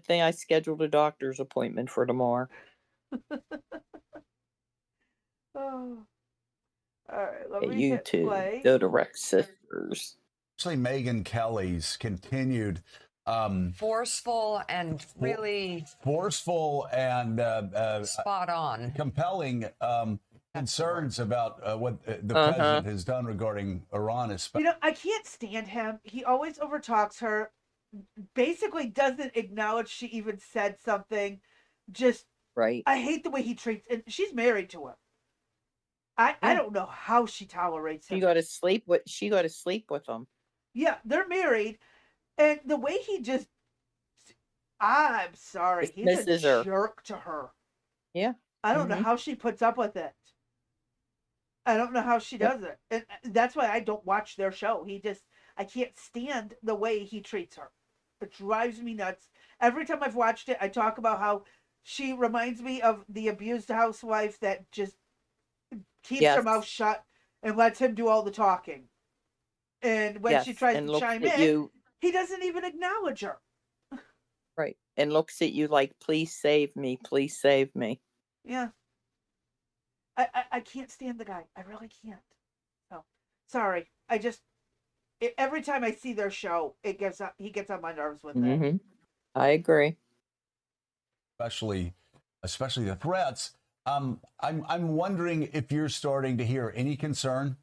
thing I scheduled a doctor's appointment for tomorrow. Oh. All right, let me you hit too. play. Go to Rex Sisters. Actually, Megyn Kelly's continued forceful and really spot on, compelling concerns about what the president has done regarding Iran. I can't stand him. He always overtalks her. Basically, doesn't acknowledge she even said something. Just right. I hate the way he treats, and she's married to him. I don't know how she tolerates him. She got to sleep with him. Yeah, they're married, and the way he just, I'm sorry, he's a jerk to her. Yeah. I don't know how she puts up with it. I don't know how she does it. And that's why I don't watch their show. I can't stand the way he treats her. It drives me nuts. Every time I've watched it, I talk about how she reminds me of the abused housewife that just keeps her mouth shut and lets him do all the talking. And when she tries to chime in, he doesn't even acknowledge her. Right. And looks at you like, please save me. Please save me. Yeah. I can't stand the guy. I really can't. So, sorry. Every time I see their show, he gets on my nerves with it. I agree. Especially the threats. I'm wondering if you're starting to hear any concern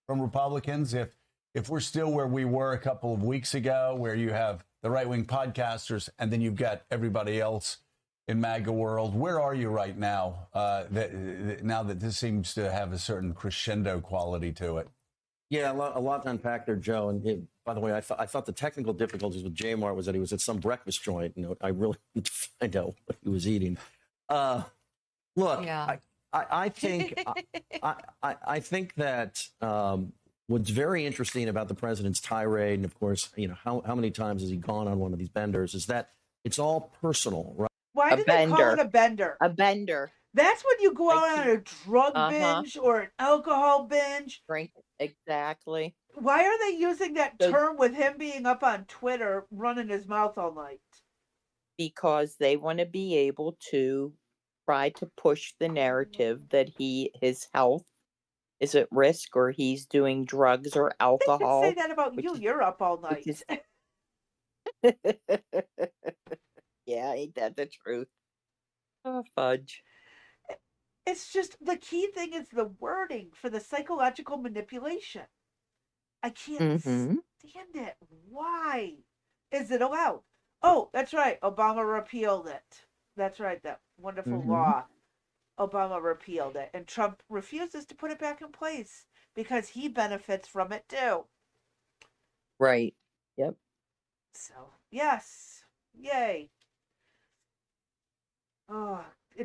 from Republicans if we're still where we were a couple of weeks ago, where you have the right-wing podcasters and then you've got everybody else in MAGA world. Where are you right now? Now that this seems to have a certain crescendo quality to it. Yeah, a lot to unpack there, Joe. And by the way, I thought the technical difficulties with J-Mart was that he was at some breakfast joint. I really need to find out what he was eating. Look, yeah. I think I think that what's very interesting about the president's tirade, and of course, how many times has he gone on one of these benders, is that it's all personal, right? Why do they call it a bender? A bender. That's when you go out on a drug binge or an alcohol binge. Drink. Exactly. Why are they using that term with him being up on Twitter running his mouth all night? Because they want to be able to try to push the narrative that his health is at risk, or he's doing drugs or alcohol. They say that about you. You're up all night. Yeah, ain't that the truth? Oh, fudge. It's just the key thing is the wording for the psychological manipulation. I can't Mm-hmm. stand it. Why is it allowed? Oh, that's right. Obama repealed it. That's right. That wonderful Mm-hmm. law. Obama repealed it. And Trump refuses to put it back in place because he benefits from it too. Right. Yep. So, yes. Yay. Oh,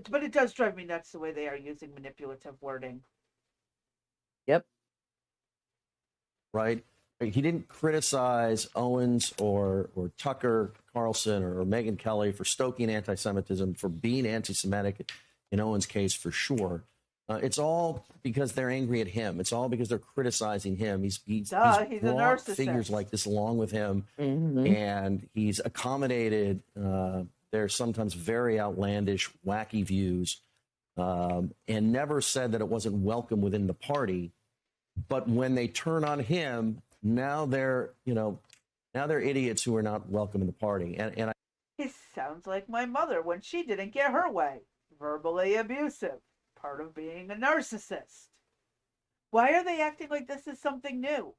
but it does drive me nuts the way they are using manipulative wording. Yep. Right? He didn't criticize Owens or Tucker Carlson or Megyn Kelly for stoking anti-Semitism, for being anti-Semitic in Owens' case for sure. It's all because they're angry at him. It's all because they're criticizing him. He's a brought narcissist. figures like this along with him, and he's accommodated their sometimes very outlandish, wacky views, and never said that it wasn't welcome within the party. But when they turn on him, now they're idiots who are not welcome in the party. And He sounds like my mother when she didn't get her way. Verbally abusive. Part of being a narcissist. Why are they acting like this is something new?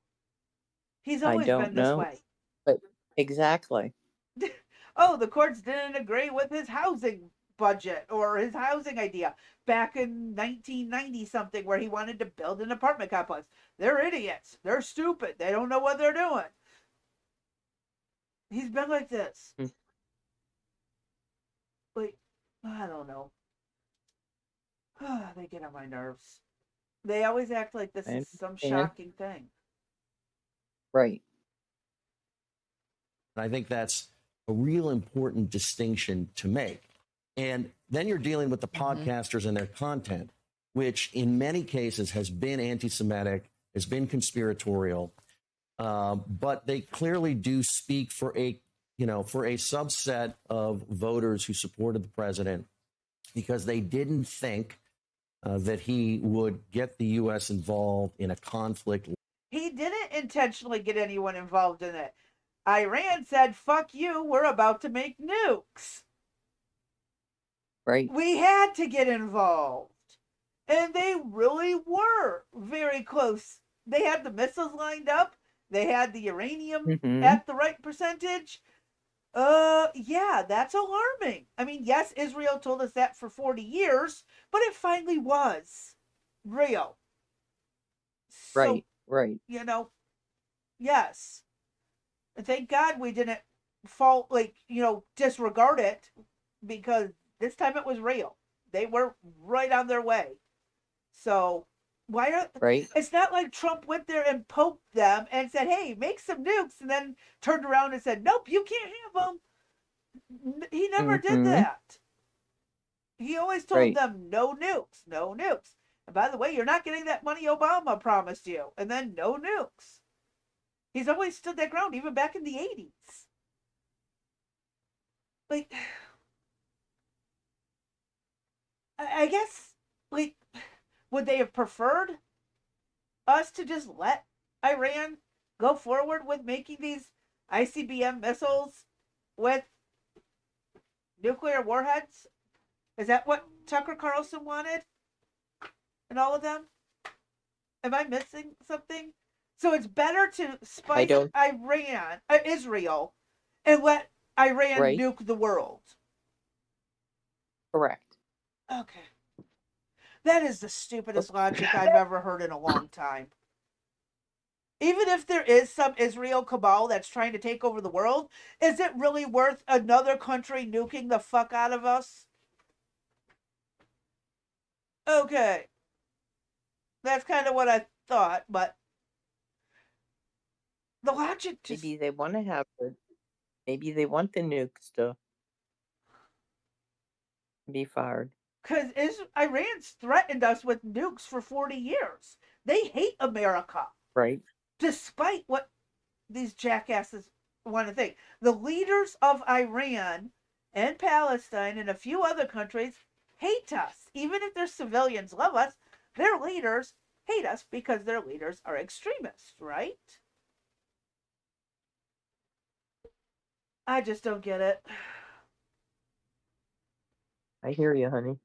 He's always been this way. But exactly. Oh, the courts didn't agree with his housing budget or his housing idea back in 1990 something where he wanted to build an apartment complex. They're idiots. They're stupid. They don't know what they're doing. He's been like this. Like, I don't know. They get on my nerves. They always act like this is some shocking thing. Right. I think that's a real important distinction to make. And then you're dealing with the podcasters and their content, which in many cases has been anti-Semitic, has been conspiratorial, but they clearly do speak for a subset of voters who supported the president because they didn't think that he would get the U.S. involved in a conflict. He didn't intentionally get anyone involved in it. Iran said, fuck you, we're about to make nukes. Right. We had to get involved. And they really were very close. They had the missiles lined up. They had the uranium at the right percentage. Yeah, that's alarming. I mean, yes, Israel told us that for 40 years, but it finally was real. Right, right. You know, yes. And thank God we didn't fall, disregard it, because this time it was real. They were right on their way. So why are It's not like Trump went there and poked them and said, "Hey, make some nukes," and then turned around and said, "Nope, you can't have them." He never did that. He always told them, "No nukes, no nukes." And by the way, you're not getting that money Obama promised you. And then no nukes. He's always stood that ground, even back in the 80s. Like, I guess, would they have preferred us to just let Iran go forward with making these ICBM missiles with nuclear warheads? Is that what Tucker Carlson wanted? And all of them? Am I missing something? So it's better to spike Israel, and let Iran nuke the world. Correct. Okay. That is the stupidest logic I've ever heard in a long time. Even if there is some Israel cabal that's trying to take over the world, is it really worth another country nuking the fuck out of us? Okay. That's kind of what I thought, but the logic just... Maybe they want to have maybe they want the nukes to be fired. Because Iran's threatened us with nukes for 40 years. They hate America. Right. Despite what these jackasses want to think. The leaders of Iran and Palestine and a few other countries hate us. Even if their civilians love us, their leaders hate us because their leaders are extremists, right? I just don't get it. I hear you, honey.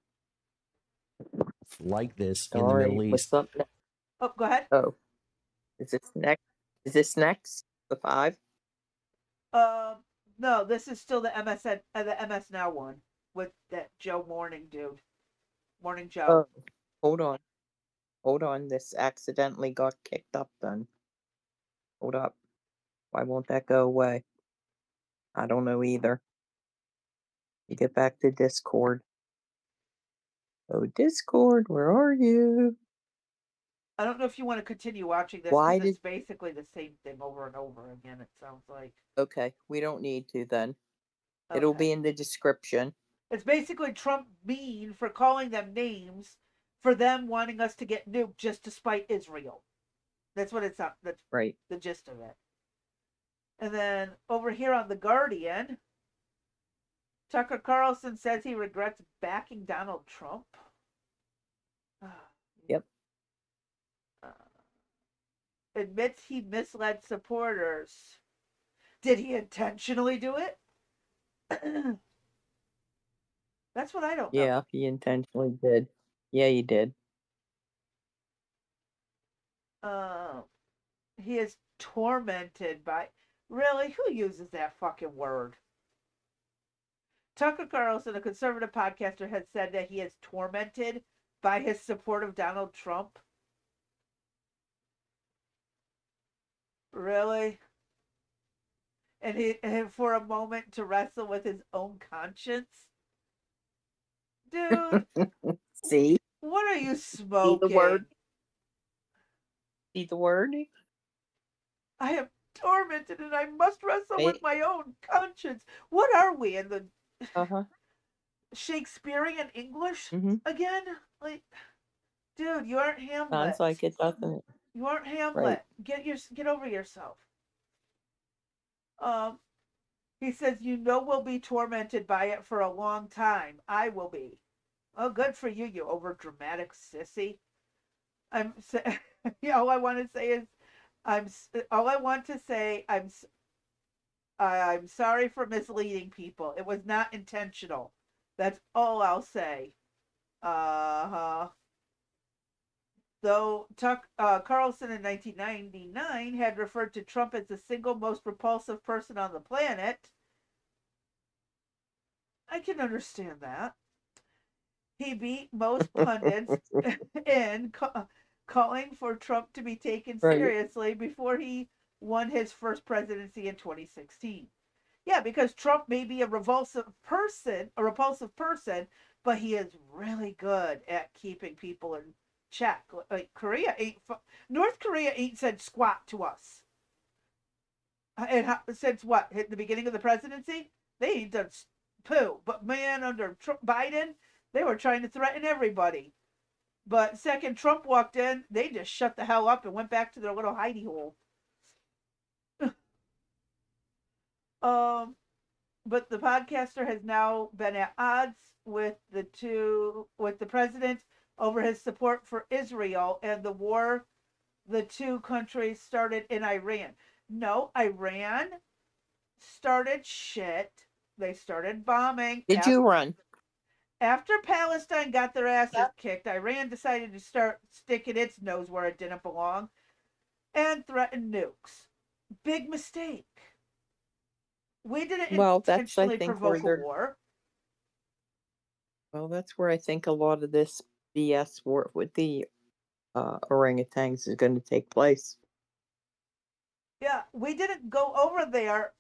like this in the Sorry, Middle what's East. up next? Oh, go ahead. Oh, is this next? Is this next? The 5? No, this is still the MS Now one with that Joe Morning dude. Morning Joe. Oh, hold on. Hold on. This accidentally got kicked up then. Hold up. Why won't that go away? I don't know either. You get back to Discord. Oh, Discord, where are you? I don't know if you want to continue watching this Why because did? it's basically the same thing over and over again. It sounds like. Okay, we don't need to then. It'll Okay. be in the description. It's basically Trump mean for calling them names for them wanting us to get nuked just to spite Israel. That's what it's. That's Right. the gist of it. And then over here on The Guardian, Tucker Carlson says he regrets backing Donald Trump. Yep. Admits he misled supporters. Did he intentionally do it? That's what I don't know. Yeah, he intentionally did. Yeah, he did. He is tormented by. Really? Who uses that fucking word? Tucker Carlson, a conservative podcaster, has said that he is tormented by his support of Donald Trump. Really? And for a moment to wrestle with his own conscience? Dude. See? What are you See the word? smoking? See the word? I am tormented and I must wrestle Right. with my own conscience. What are we in the Uh-huh. Shakespearean English Mm-hmm. again? Like, dude, you aren't Hamlet. Sounds like it, doesn't it? You aren't Hamlet. Right. Get over yourself. He says we'll be tormented by it for a long time. I will be. Oh, good for you, you over dramatic sissy. All I want to say is I'm sorry for misleading people. It was not intentional. That's all I'll say. Though Carlson in 1999 had referred to Trump as the single most repulsive person on the planet, I can understand that. He beat most pundits in calling for Trump to be taken seriously before he won his first presidency in 2016. Yeah, because Trump may be a repulsive person, but he is really good at keeping people in check. Like North Korea ain't said squat to us. And since what? At the beginning of the presidency, they ain't done poo. But man, under Biden, they were trying to threaten everybody. But second Trump walked in, they just shut the hell up and went back to their little hidey hole. But the podcaster has now been at odds with the president over his support for Israel and the war the two countries started in Iran. No, Iran started shit. They started bombing. Did you run? After Palestine got their asses kicked, Iran decided to start sticking its nose where it didn't belong and threatened nukes. Big mistake. We didn't intentionally provoke a war. Well, that's where I think a lot of this BS war with the orangutans is going to take place. Yeah, we didn't go over there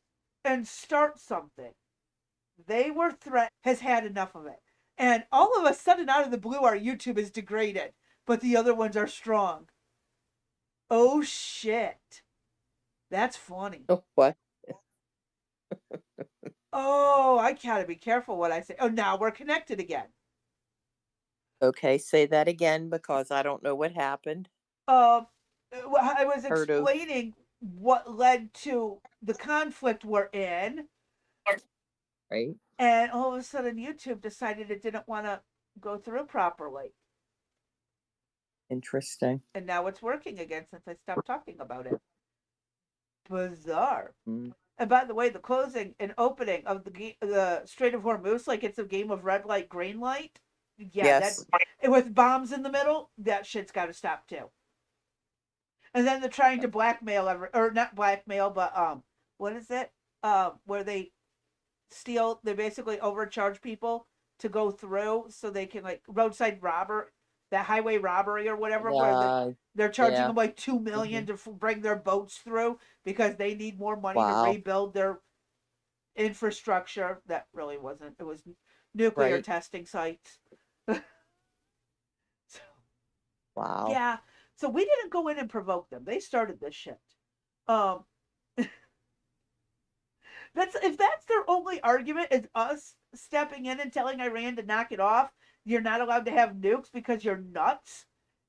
and start something. They were threatened, has had enough of it. And all of a sudden, out of the blue, our YouTube is degraded, but the other ones are strong. Oh, shit. That's funny. Oh, what? Oh, I gotta be careful what I say. Oh, now we're connected again. Okay, say that again because I don't know what happened. I was explaining what led to the conflict we're in. Right. And all of a sudden, YouTube decided it didn't want to go through properly. Interesting. And now it's working again since I stopped talking about it. Bizarre. Mm. And by the way, the closing and opening of the Strait of Hormuz, like it's a game of red light, green light. Yeah, Yes. that with bombs in the middle, that shit's got to stop too. And then they're trying to blackmail or not blackmail, but what is it? Where they steal, they basically overcharge people to go through so they can like roadside robber, that highway robbery or whatever, where they're charging Yeah. them like 2 million to bring their boats through because they need more money to Wow. rebuild their infrastructure. That really wasn't. It was nuclear Right. testing sites. Wow. Yeah. So we didn't go in and provoke them. They started this shit. Um, if that's their only argument is us stepping in and telling Iran to knock it off, you're not allowed to have nukes because you're nuts.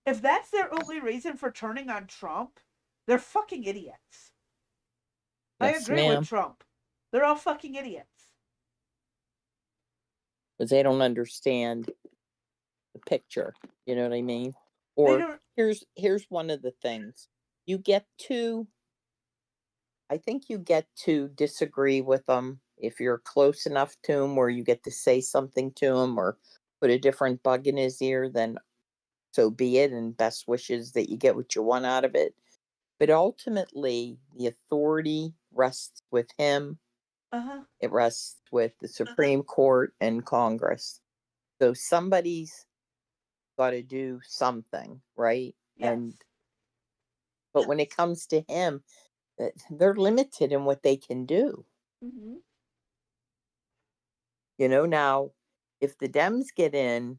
If that's their only reason for turning on Trump, they're fucking idiots. I Yes, agree ma'am. with Trump. They're all fucking idiots. Because they don't understand the picture. You know what I mean? They Or don't. here's one of the things. You get to I think you get to disagree with them if you're close enough to him where you get to say something to him or put a different bug in his ear, then so be it, and best wishes that you get what you want out of it. But ultimately, the authority rests with him. Uh-huh. It rests with the Supreme Court and Congress. So somebody's got to do something, right? Yes. But when it comes to him, they're limited in what they can do. Mm-hmm. Now, if the Dems get in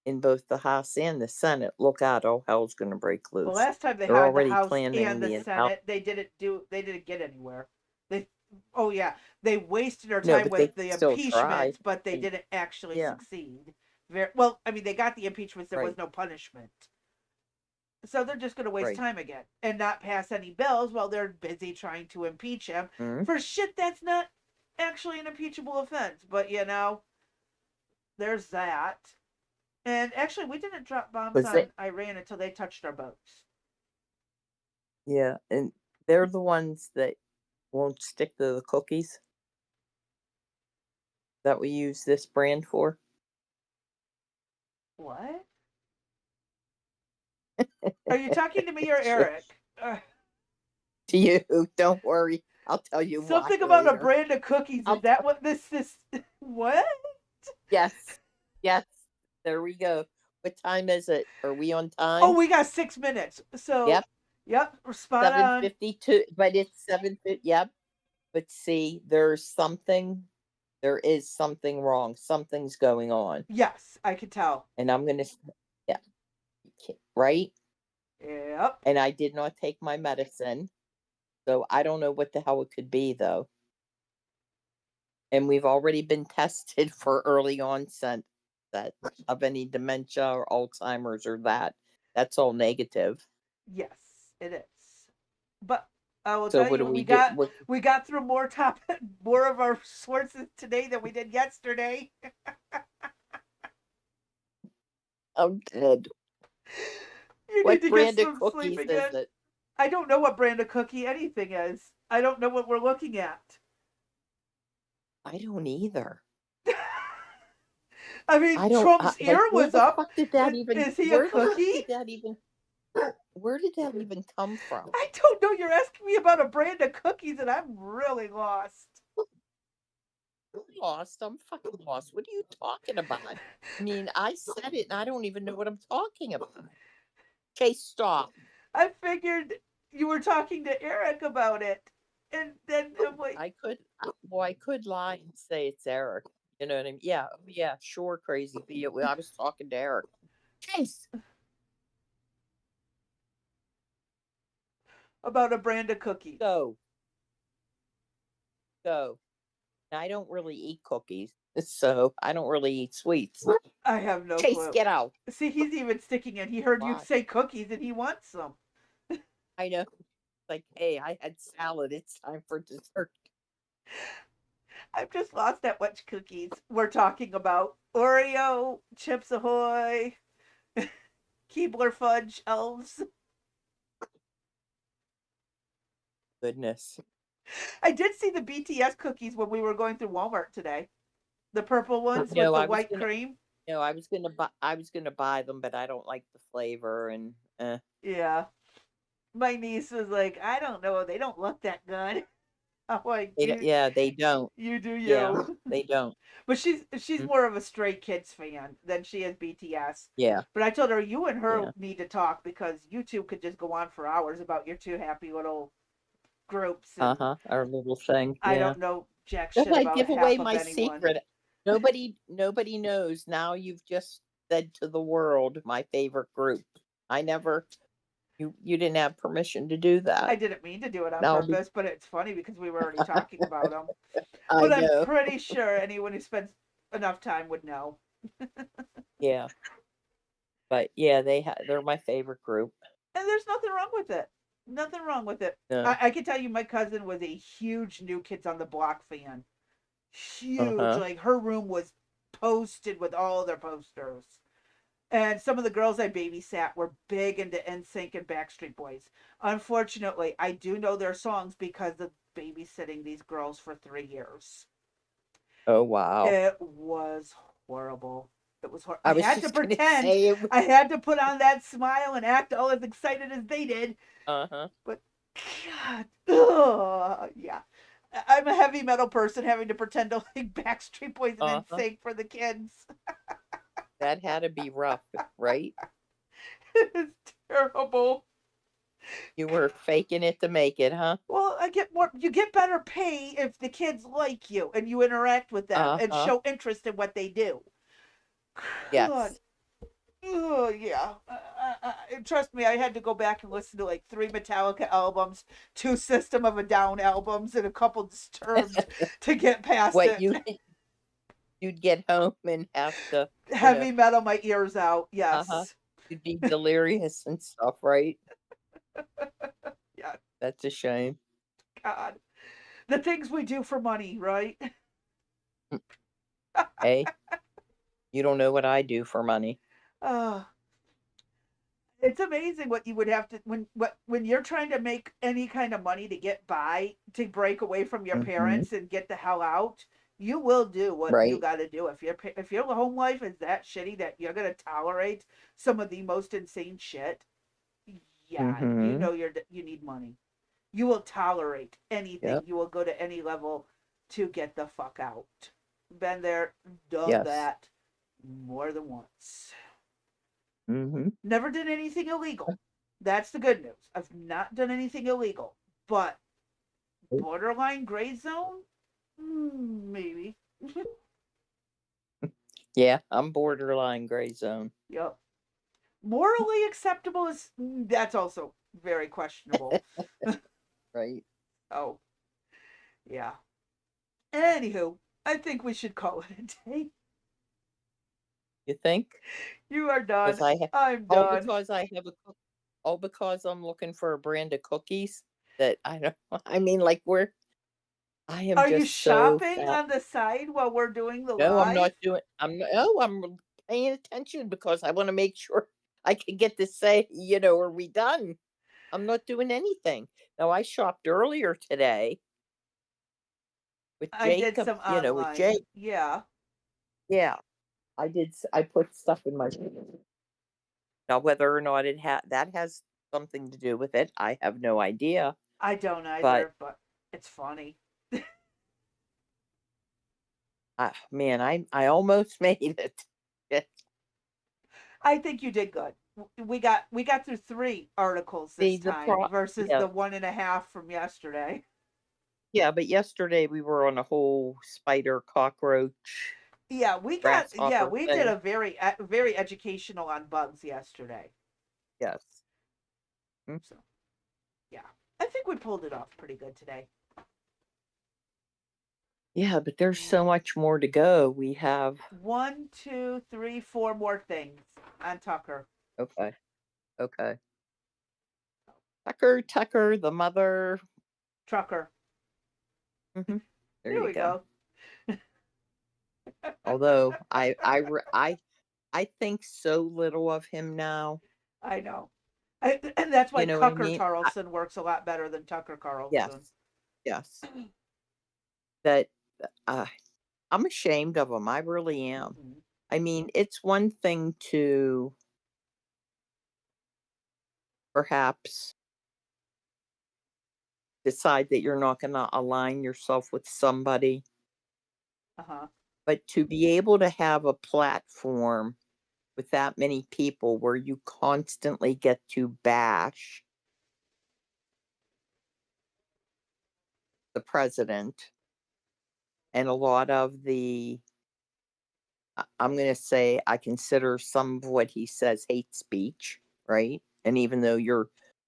both the House and the Senate, look out, all hell's going to break Well, loose. last time they They're had the already House planning and the the Senate, they didn't get anywhere. They, oh yeah, they wasted our No, time but they with the still tried. impeachment, but they didn't actually Yeah. succeed. Well, I mean, they got the impeachments. There was Right. no punishment. So they're just going to waste Right. time again and not pass any bills while they're busy trying to impeach him Mhm. for shit that's not actually an impeachable offense. But there's that. And actually, we didn't drop bombs on Iran until they touched our boats. Yeah, and they're the ones that won't stick to the cookies that we use this brand for. What? Are you talking to me or Eric? To you, don't worry. I'll tell you Something why about later. a brand of cookies. Is that what this what? Yes. Yes. There we go. What time is it? Are we on time? Oh, we got 6 minutes. So yep, we're spot on. 7:52, but it's 7:50. Yep. But see, there is something wrong. Something's going on. Yes, I can tell. And I'm going to, yeah, right? Yep. And I did not take my medicine. So I don't know what the hell it could be, though. And we've already been tested for early onset of any dementia or Alzheimer's or that. That's all negative. Yes, it is. But I will So tell what you, do we do? we got through more of our sources today than we did yesterday. I'm dead. You What need to brand get of some cookies sleep is again. it? I don't know what brand of cookie anything is. I don't know what we're looking at. I don't either. I mean, Trump's ear was up. Fuck did that even, is he a cookie? Where did that even come from? I don't know. You're asking me about a brand of cookies, and I'm really lost. I'm fucking lost. What are you talking about? I mean, I said it, and I don't even know what I'm talking about. Okay, stop. I figured you were talking to Eric about it, and then I'm like, I could lie and say it's Eric. You know what I mean? Yeah, sure, crazy. I was talking to Eric. Chase. About a brand of cookies. Go. I don't really eat cookies, so I don't really eat sweets. I have no Chase, clue. get out. See, he's even sticking in. He heard you say cookies, and he wants some. I know. Like, hey, I had salad. It's time for dessert. I've just lost at which cookies we're talking about. Oreo, Chips Ahoy, Keebler Fudge Elves. Goodness. I did see the BTS cookies when we were going through Walmart today. The purple ones with the white cream. No, I was gonna buy them, but I don't like the flavor and Yeah. My niece was like, I don't know, they don't look that good. I'm like, yeah, they don't. you do Yeah, you. they don't. But she's Mm, more of a Stray Kids fan than she is BTS. yeah, But I told her you and her yeah. need to talk because you two could just go on for hours about your two happy little groups, and Uh-huh. Our little thing. I Yeah. don't know jack Don't shit I about give away half of my anyone. secret? Nobody knows. Now you've just said to the world my favorite group. I never you didn't have permission to do I that. didn't mean to do it on Now purpose, but it's funny because we were already talking about them. I But I'm know. pretty sure anyone who spends enough time would know. Yeah. But yeah, they're my favorite group. And there's nothing wrong with it. Nothing wrong with it. No. I can tell you, my cousin was a huge New Kids on the Block fan. Huge. Uh-huh. Like, her room was posted with all their posters. And some of the girls I babysat were big into NSYNC and Backstreet Boys. Unfortunately, I do know their songs because of babysitting these girls for 3 years. Oh wow. It was horrible. It was horrible. I I was had to just gonna pretend. say it. I had to put on that smile and act all as excited as they did. Uh-huh. But God, yeah. I'm a heavy metal person having to pretend to like Backstreet Boys and Uh-huh. NSYNC for the kids. That had to be rough, right? It's terrible. You were faking it to make it, huh? Well, you get better pay if the kids like you and you interact with them and Uh-huh. show interest in what they do. God. Yes. Oh, yeah. Trust me, I had to go back and listen to like 3 Metallica albums, 2 System of a Down albums, and a couple Disturbed to get past What it. you'd get home and have to, Heavy metal, my ears out. Yes. uh-huh. You'd be delirious and stuff, right? Yeah. That's a shame. God. The things we do for money, right? Hey, you don't know what I do for money. Uh, it's amazing what you would have to when you're trying to make any kind of money to get by, to break away from your Mhm. parents and get the hell out. You will do what you Right. got to do. If your home life is that shitty that you're gonna tolerate some of the most insane shit, yeah, you Mhm. know you need money. You will tolerate anything. Yep. You will go to any level to get the fuck out. Been there, done Yes. that more than once. Mhm. Never did anything illegal. That's the good news. I've not done anything illegal, but borderline gray zone, maybe. Yeah, I'm borderline gray zone. Yep. Morally acceptable is that's also very questionable. Right. Oh, yeah. Anywho, I think we should call it a day. You think? You are done. Because I I'm all done. because I have all because I'm looking for a brand of cookies that I don't. I mean, like I am Are you just so shopping fat. on the side while we're doing the No, I'm live? not doing. No, I'm paying attention because I want to make sure I can get to say, are we done? I'm not doing anything. Now I shopped earlier today with I did Jacob. some With online. Jake. Yeah. Yeah, I did. I put stuff in my. Now whether or not that has something to do with it, I have no idea. I don't But either, but it's funny. man, I almost made it. I think you did good. We got through 3 articles this See time versus yeah, the 1.5 from yesterday. yeah, but yesterday we were on a whole spider cockroach Yeah, grasshopper we did thing. a very educational on bugs yesterday. Yes. Mm. So, yeah. I think we pulled it off pretty good today. Yeah, but there's so much more to go. We have 1, 2, 3, 4 more things on Tucker. okay. Tucker, the mother. Trucker. Hmm. There There you we go. go. Although I think so little of him now. I know. And that's why You know what I Tucker mean? Carlson works a lot better than Tucker Carlson. Yes. That I'm ashamed of him. I really am. Mhm. I mean, it's one thing to perhaps decide that you're not going to align yourself with somebody, Uh-huh. but to be able to have a platform with that many people where you constantly get to bash the president and a lot of the I'm going to say I consider some of what he says hate speech, right? And even though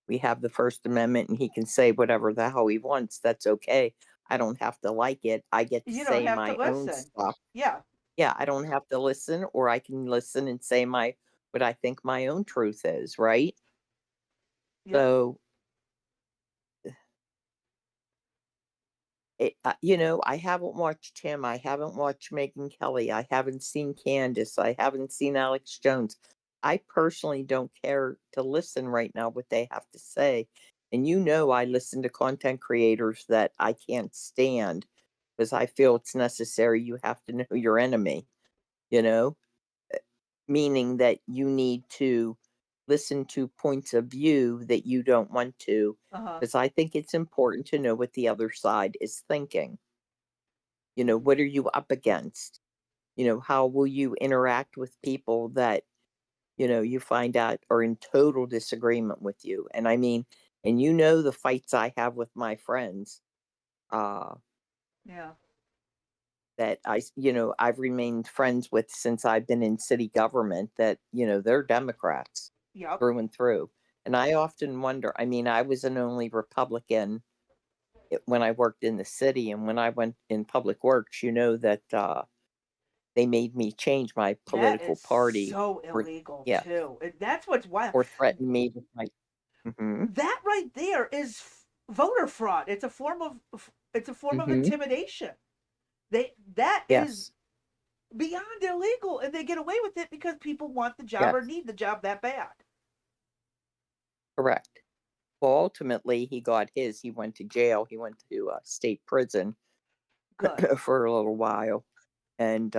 we have the First Amendment and he can say whatever the hell he wants, that's okay. I don't have to like it. I get to You don't say have to my own listen. stuff. Yeah. Yeah, I don't have to listen, or I can listen and say what I think my own truth is, right? Yep. So I haven't watched him. I haven't watched Megan Kelly. I haven't seen Candace. I haven't seen Alex Jones. I personally don't care to listen right now what they have to say. And I listen to content creators that I can't stand because I feel it's necessary. You have to know your enemy, you know, meaning that you need to listen to points of view that you don't want to, Uh-huh. because I think it's important to know what the other side is thinking. Mhm. What are you up against? How will you interact with people that, you find out are in total disagreement with you? And I mean, and the fights I have with my friends, uh, Yeah. that I've remained friends with since I've been in city government that, they're Democrats Yep. through and through. And I often wonder, I mean, I was an only Republican when I worked in the city. And when I went in public works, that, they made me change my That political is party, so or illegal yeah, too. And that's what's wild. or threatened me with my mhm, That right there is voter fraud. It's a form of mhm, intimidation. That is yes, beyond illegal, and they get away with it because people want the job yes, or need the job that bad. correct. Well, ultimately, he got his. He went to jail. He went to state prison Good. for a little while, and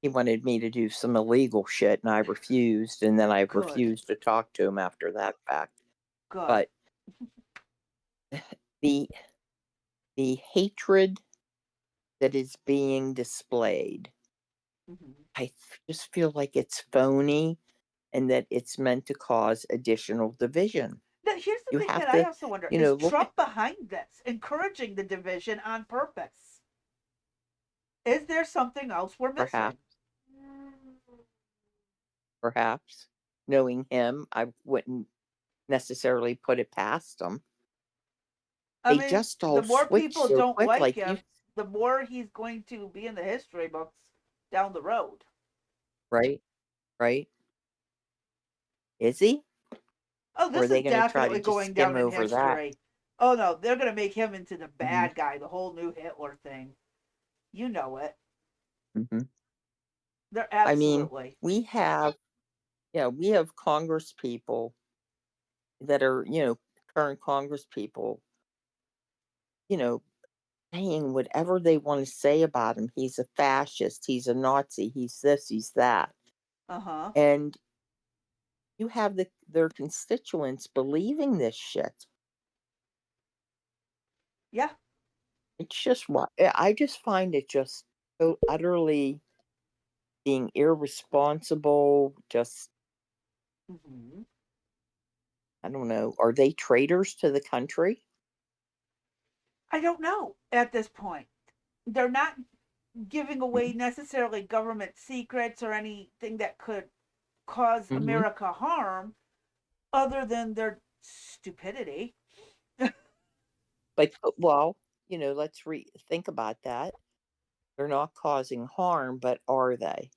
he wanted me to do some illegal shit, and I refused. And then I Good. refused to talk to him after that fact. Good. But the the hatred that is being displayed, Hmm. just feel like it's phony and that it's meant to cause additional division. Now, here's the You thing have that I to, also wonder: is look at Trump behind this, encouraging the division on purpose? Is there something else we're perhaps, missing? perhaps, knowing him, I wouldn't necessarily put it past him. I They mean, just the all more switch people so don't quick, like like you, him, the more he's going to be in the history books down the road. right? Right? Is he? Oh, Or are this is they going to try to definitely just going skim down in over that? history. Oh no, they're going to make him into the Hmm. bad guy, the whole new Hitler thing. You know it. Hmm. They're I mean, absolutely. we have Congress people that are, current Congress people, you know, saying whatever they want to say about him. He's a fascist. He's a Nazi. He's this. He's that. Uh-huh. And you have their constituents believing this shit. Yeah. It's just what I just find it just so utterly being irresponsible. Just Hmm. I don't know. Are they traitors to the country? I don't know at this point. They're not giving away necessarily government secrets or anything that could cause Mm-hmm. America harm other than their stupidity. Like, well, let's think about that. They're not causing harm, but are they?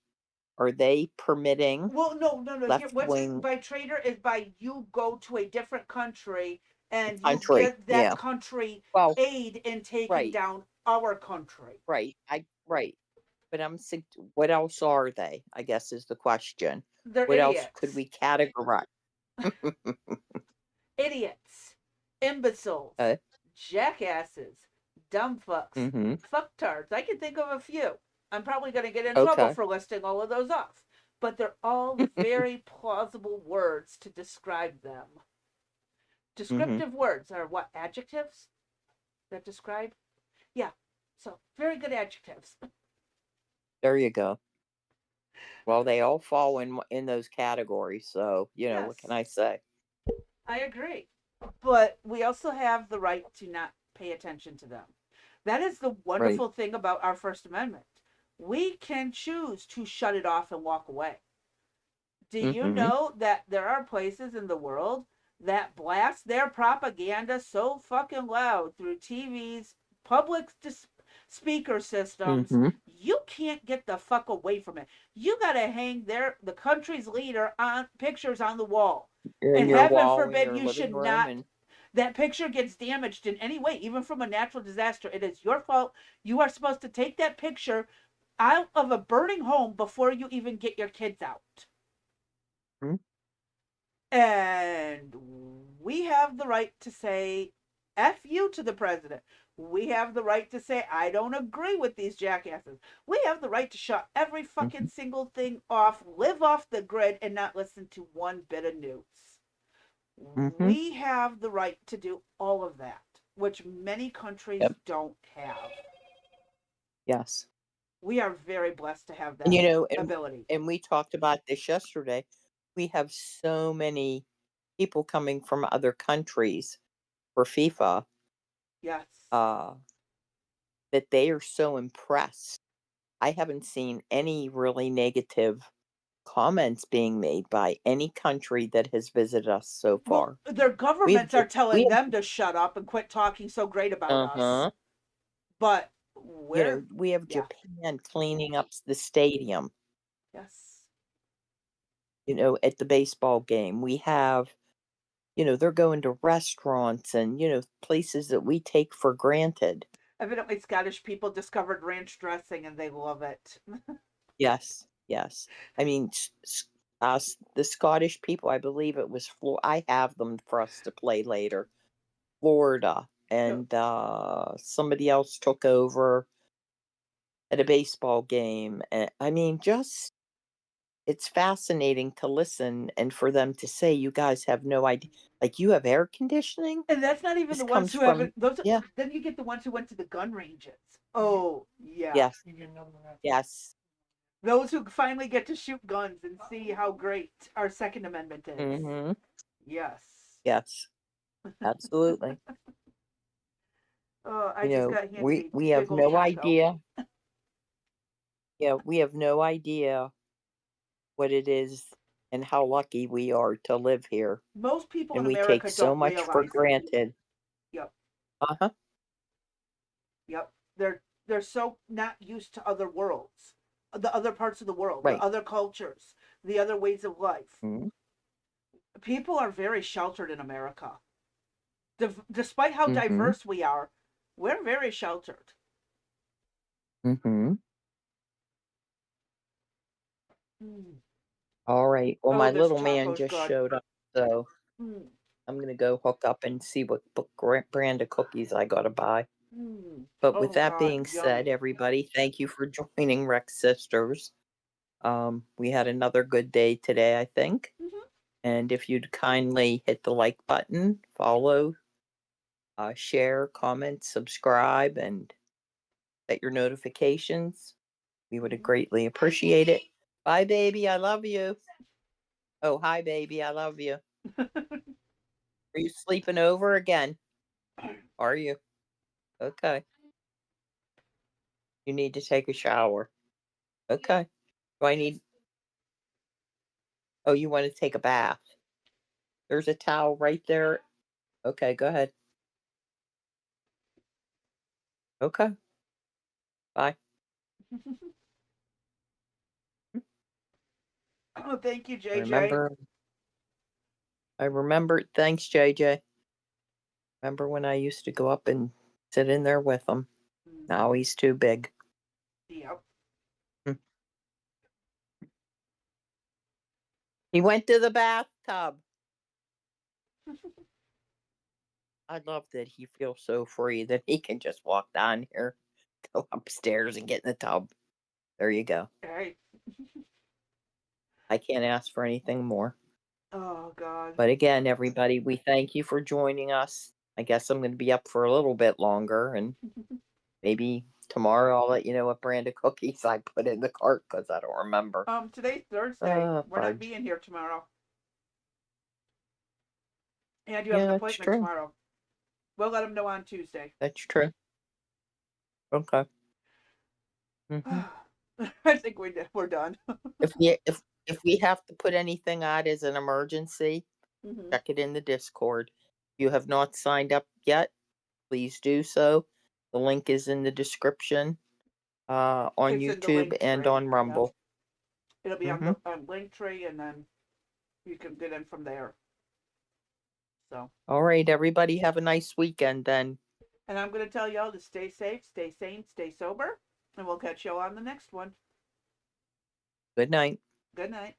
Are they permitting Well, no, no, no. Here, left what wing by trader is by you go to a different country and you country? give that Yeah. country Well, aid in taking right, down our country. right. But what else are they? I guess is the question. They're What else could idiots. we categorize? Idiots. Imbeciles. uh, Jackasses. Dumb fucks. mm-hmm. Fucktards. I can think of a few. I'm probably going to get in trouble Okay. for listing all of those off. But they're all very plausible words to describe them. Descriptive words are what? Adjectives that describe? Yeah. So, very good adjectives. There you go. Well, they all fall in those categories, so, what can Yes, I say? I agree. But we also have the right to not pay attention to them. That is the Right. wonderful thing about our First Amendment. We can choose to shut it off and walk away. Do you Mhm. know that there are places in the world that blast their propaganda so fucking loud through TVs, public speaker systems, Mhm. you can't get the fuck away from it. You gotta hang the country's leader on pictures on the wall. In And your heaven wall in forbid your you living should room not and that picture gets damaged in any way, even from a natural disaster. It is your fault. You are supposed to take that picture out of a burning home before you even get your kids out. Mhm. And we have the right to say F you to the president. We have the right to say, I don't agree with these jackasses. We have the right to shut every fucking Mhm. single thing off, live off the grid, and not listen to one bit of news. Mhm. We have the right to do all of that, which many countries Yep. don't have. Yes. We are very blessed to have And that ability. and we talked about this yesterday. We have so many people coming from other countries for FIFA, Yes. uh, that they are so impressed. I haven't seen any really negative comments being made by any country that has visited us so Well, far. their We have governments are telling we them to shut up and quit talking so great about have us. But we're, we have yeah, Japan cleaning up the stadium, yes. at the baseball game. We have, they're going to restaurants and, places that we take for granted. Evidently, Scottish people discovered ranch dressing and they love it. Yes, yes. I mean, the Scottish people, I believe it was I have them for us to play later. Florida, Yeah. and somebody else took over at a baseball game. And I mean, just it's fascinating to listen and for them to say, "You guys have no idea." Like, you have air conditioning? And that's not even This the ones comes who haven't. from Those. yeah, Then you get the ones who went to the gun ranges. Oh yeah, yes, yes. those who finally get to shoot guns and see how great our Second Amendment is. Mm-hmm. Yes. Yes, absolutely. Oh, I just got handed a We big have old no taco. idea. Yeah, we have no idea what it is and how lucky we are to live here. Most people in And we take America so don't much for realize it. granted. Yep. Uh-huh. Yep. They're so not used to other worlds, the other parts of the world, the Right. other cultures, the other ways of life. Mhm. People are very sheltered in America. Despite how Mhm. diverse we are, we're very sheltered. Mhm. Mm. All right. Well, Oh, my this little man taco's just good. showed up, so Mm. I'm gonna go hook up and see what brand of cookies I gotta buy. Mm. But with Oh that God, being said, yummy. everybody, thank you for joining Rex Sisters. We had another good day today, I think. Hmm. And if you'd kindly hit the like button, follow, share, comment, subscribe, and set your notifications, we would greatly appreciate it. Bye, baby. I love you. Oh, hi, baby. I love you. Are you sleeping over again? Are you? Okay. You need to take a shower. Okay. Do I need? Oh, you want to take a bath? There's a towel right there. Okay, go ahead. Okay. Bye. Oh, thank you, I JJ. remember. I remember. Thanks, JJ. Remember when I used to go up and sit in there with him? Mm. Now he's too big. Yep. Hmm. He went to the bathtub. I love that he feels so free that he can just walk down here, go upstairs, and get in the tub. There you go. All right. I can't ask for anything more. Oh, God. But again, everybody, we thank you for joining us. I guess I'm going to be up for a little bit longer, and maybe tomorrow I'll let you know what brand of cookies I put in the cart because I don't remember. Today's Thursday. We're fudge. not being here tomorrow. And I do have Yeah, an that's appointment true. tomorrow. We'll let them know on Tuesday. That's true. Okay. hmm I think we're done. if we have to put anything out as an emergency, Mhm. check it in the Discord. If you have not signed up yet, please do so. The link is in the description on It's in the YouTube link and tree. on Rumble. It'll be on Mhm. the link tree, and then you can get in from there. So, All right, everybody, have a nice weekend then. and I'm going to tell y'all to stay safe, stay sane, stay sober, and we'll catch y'all on the next one. Good night. Good night.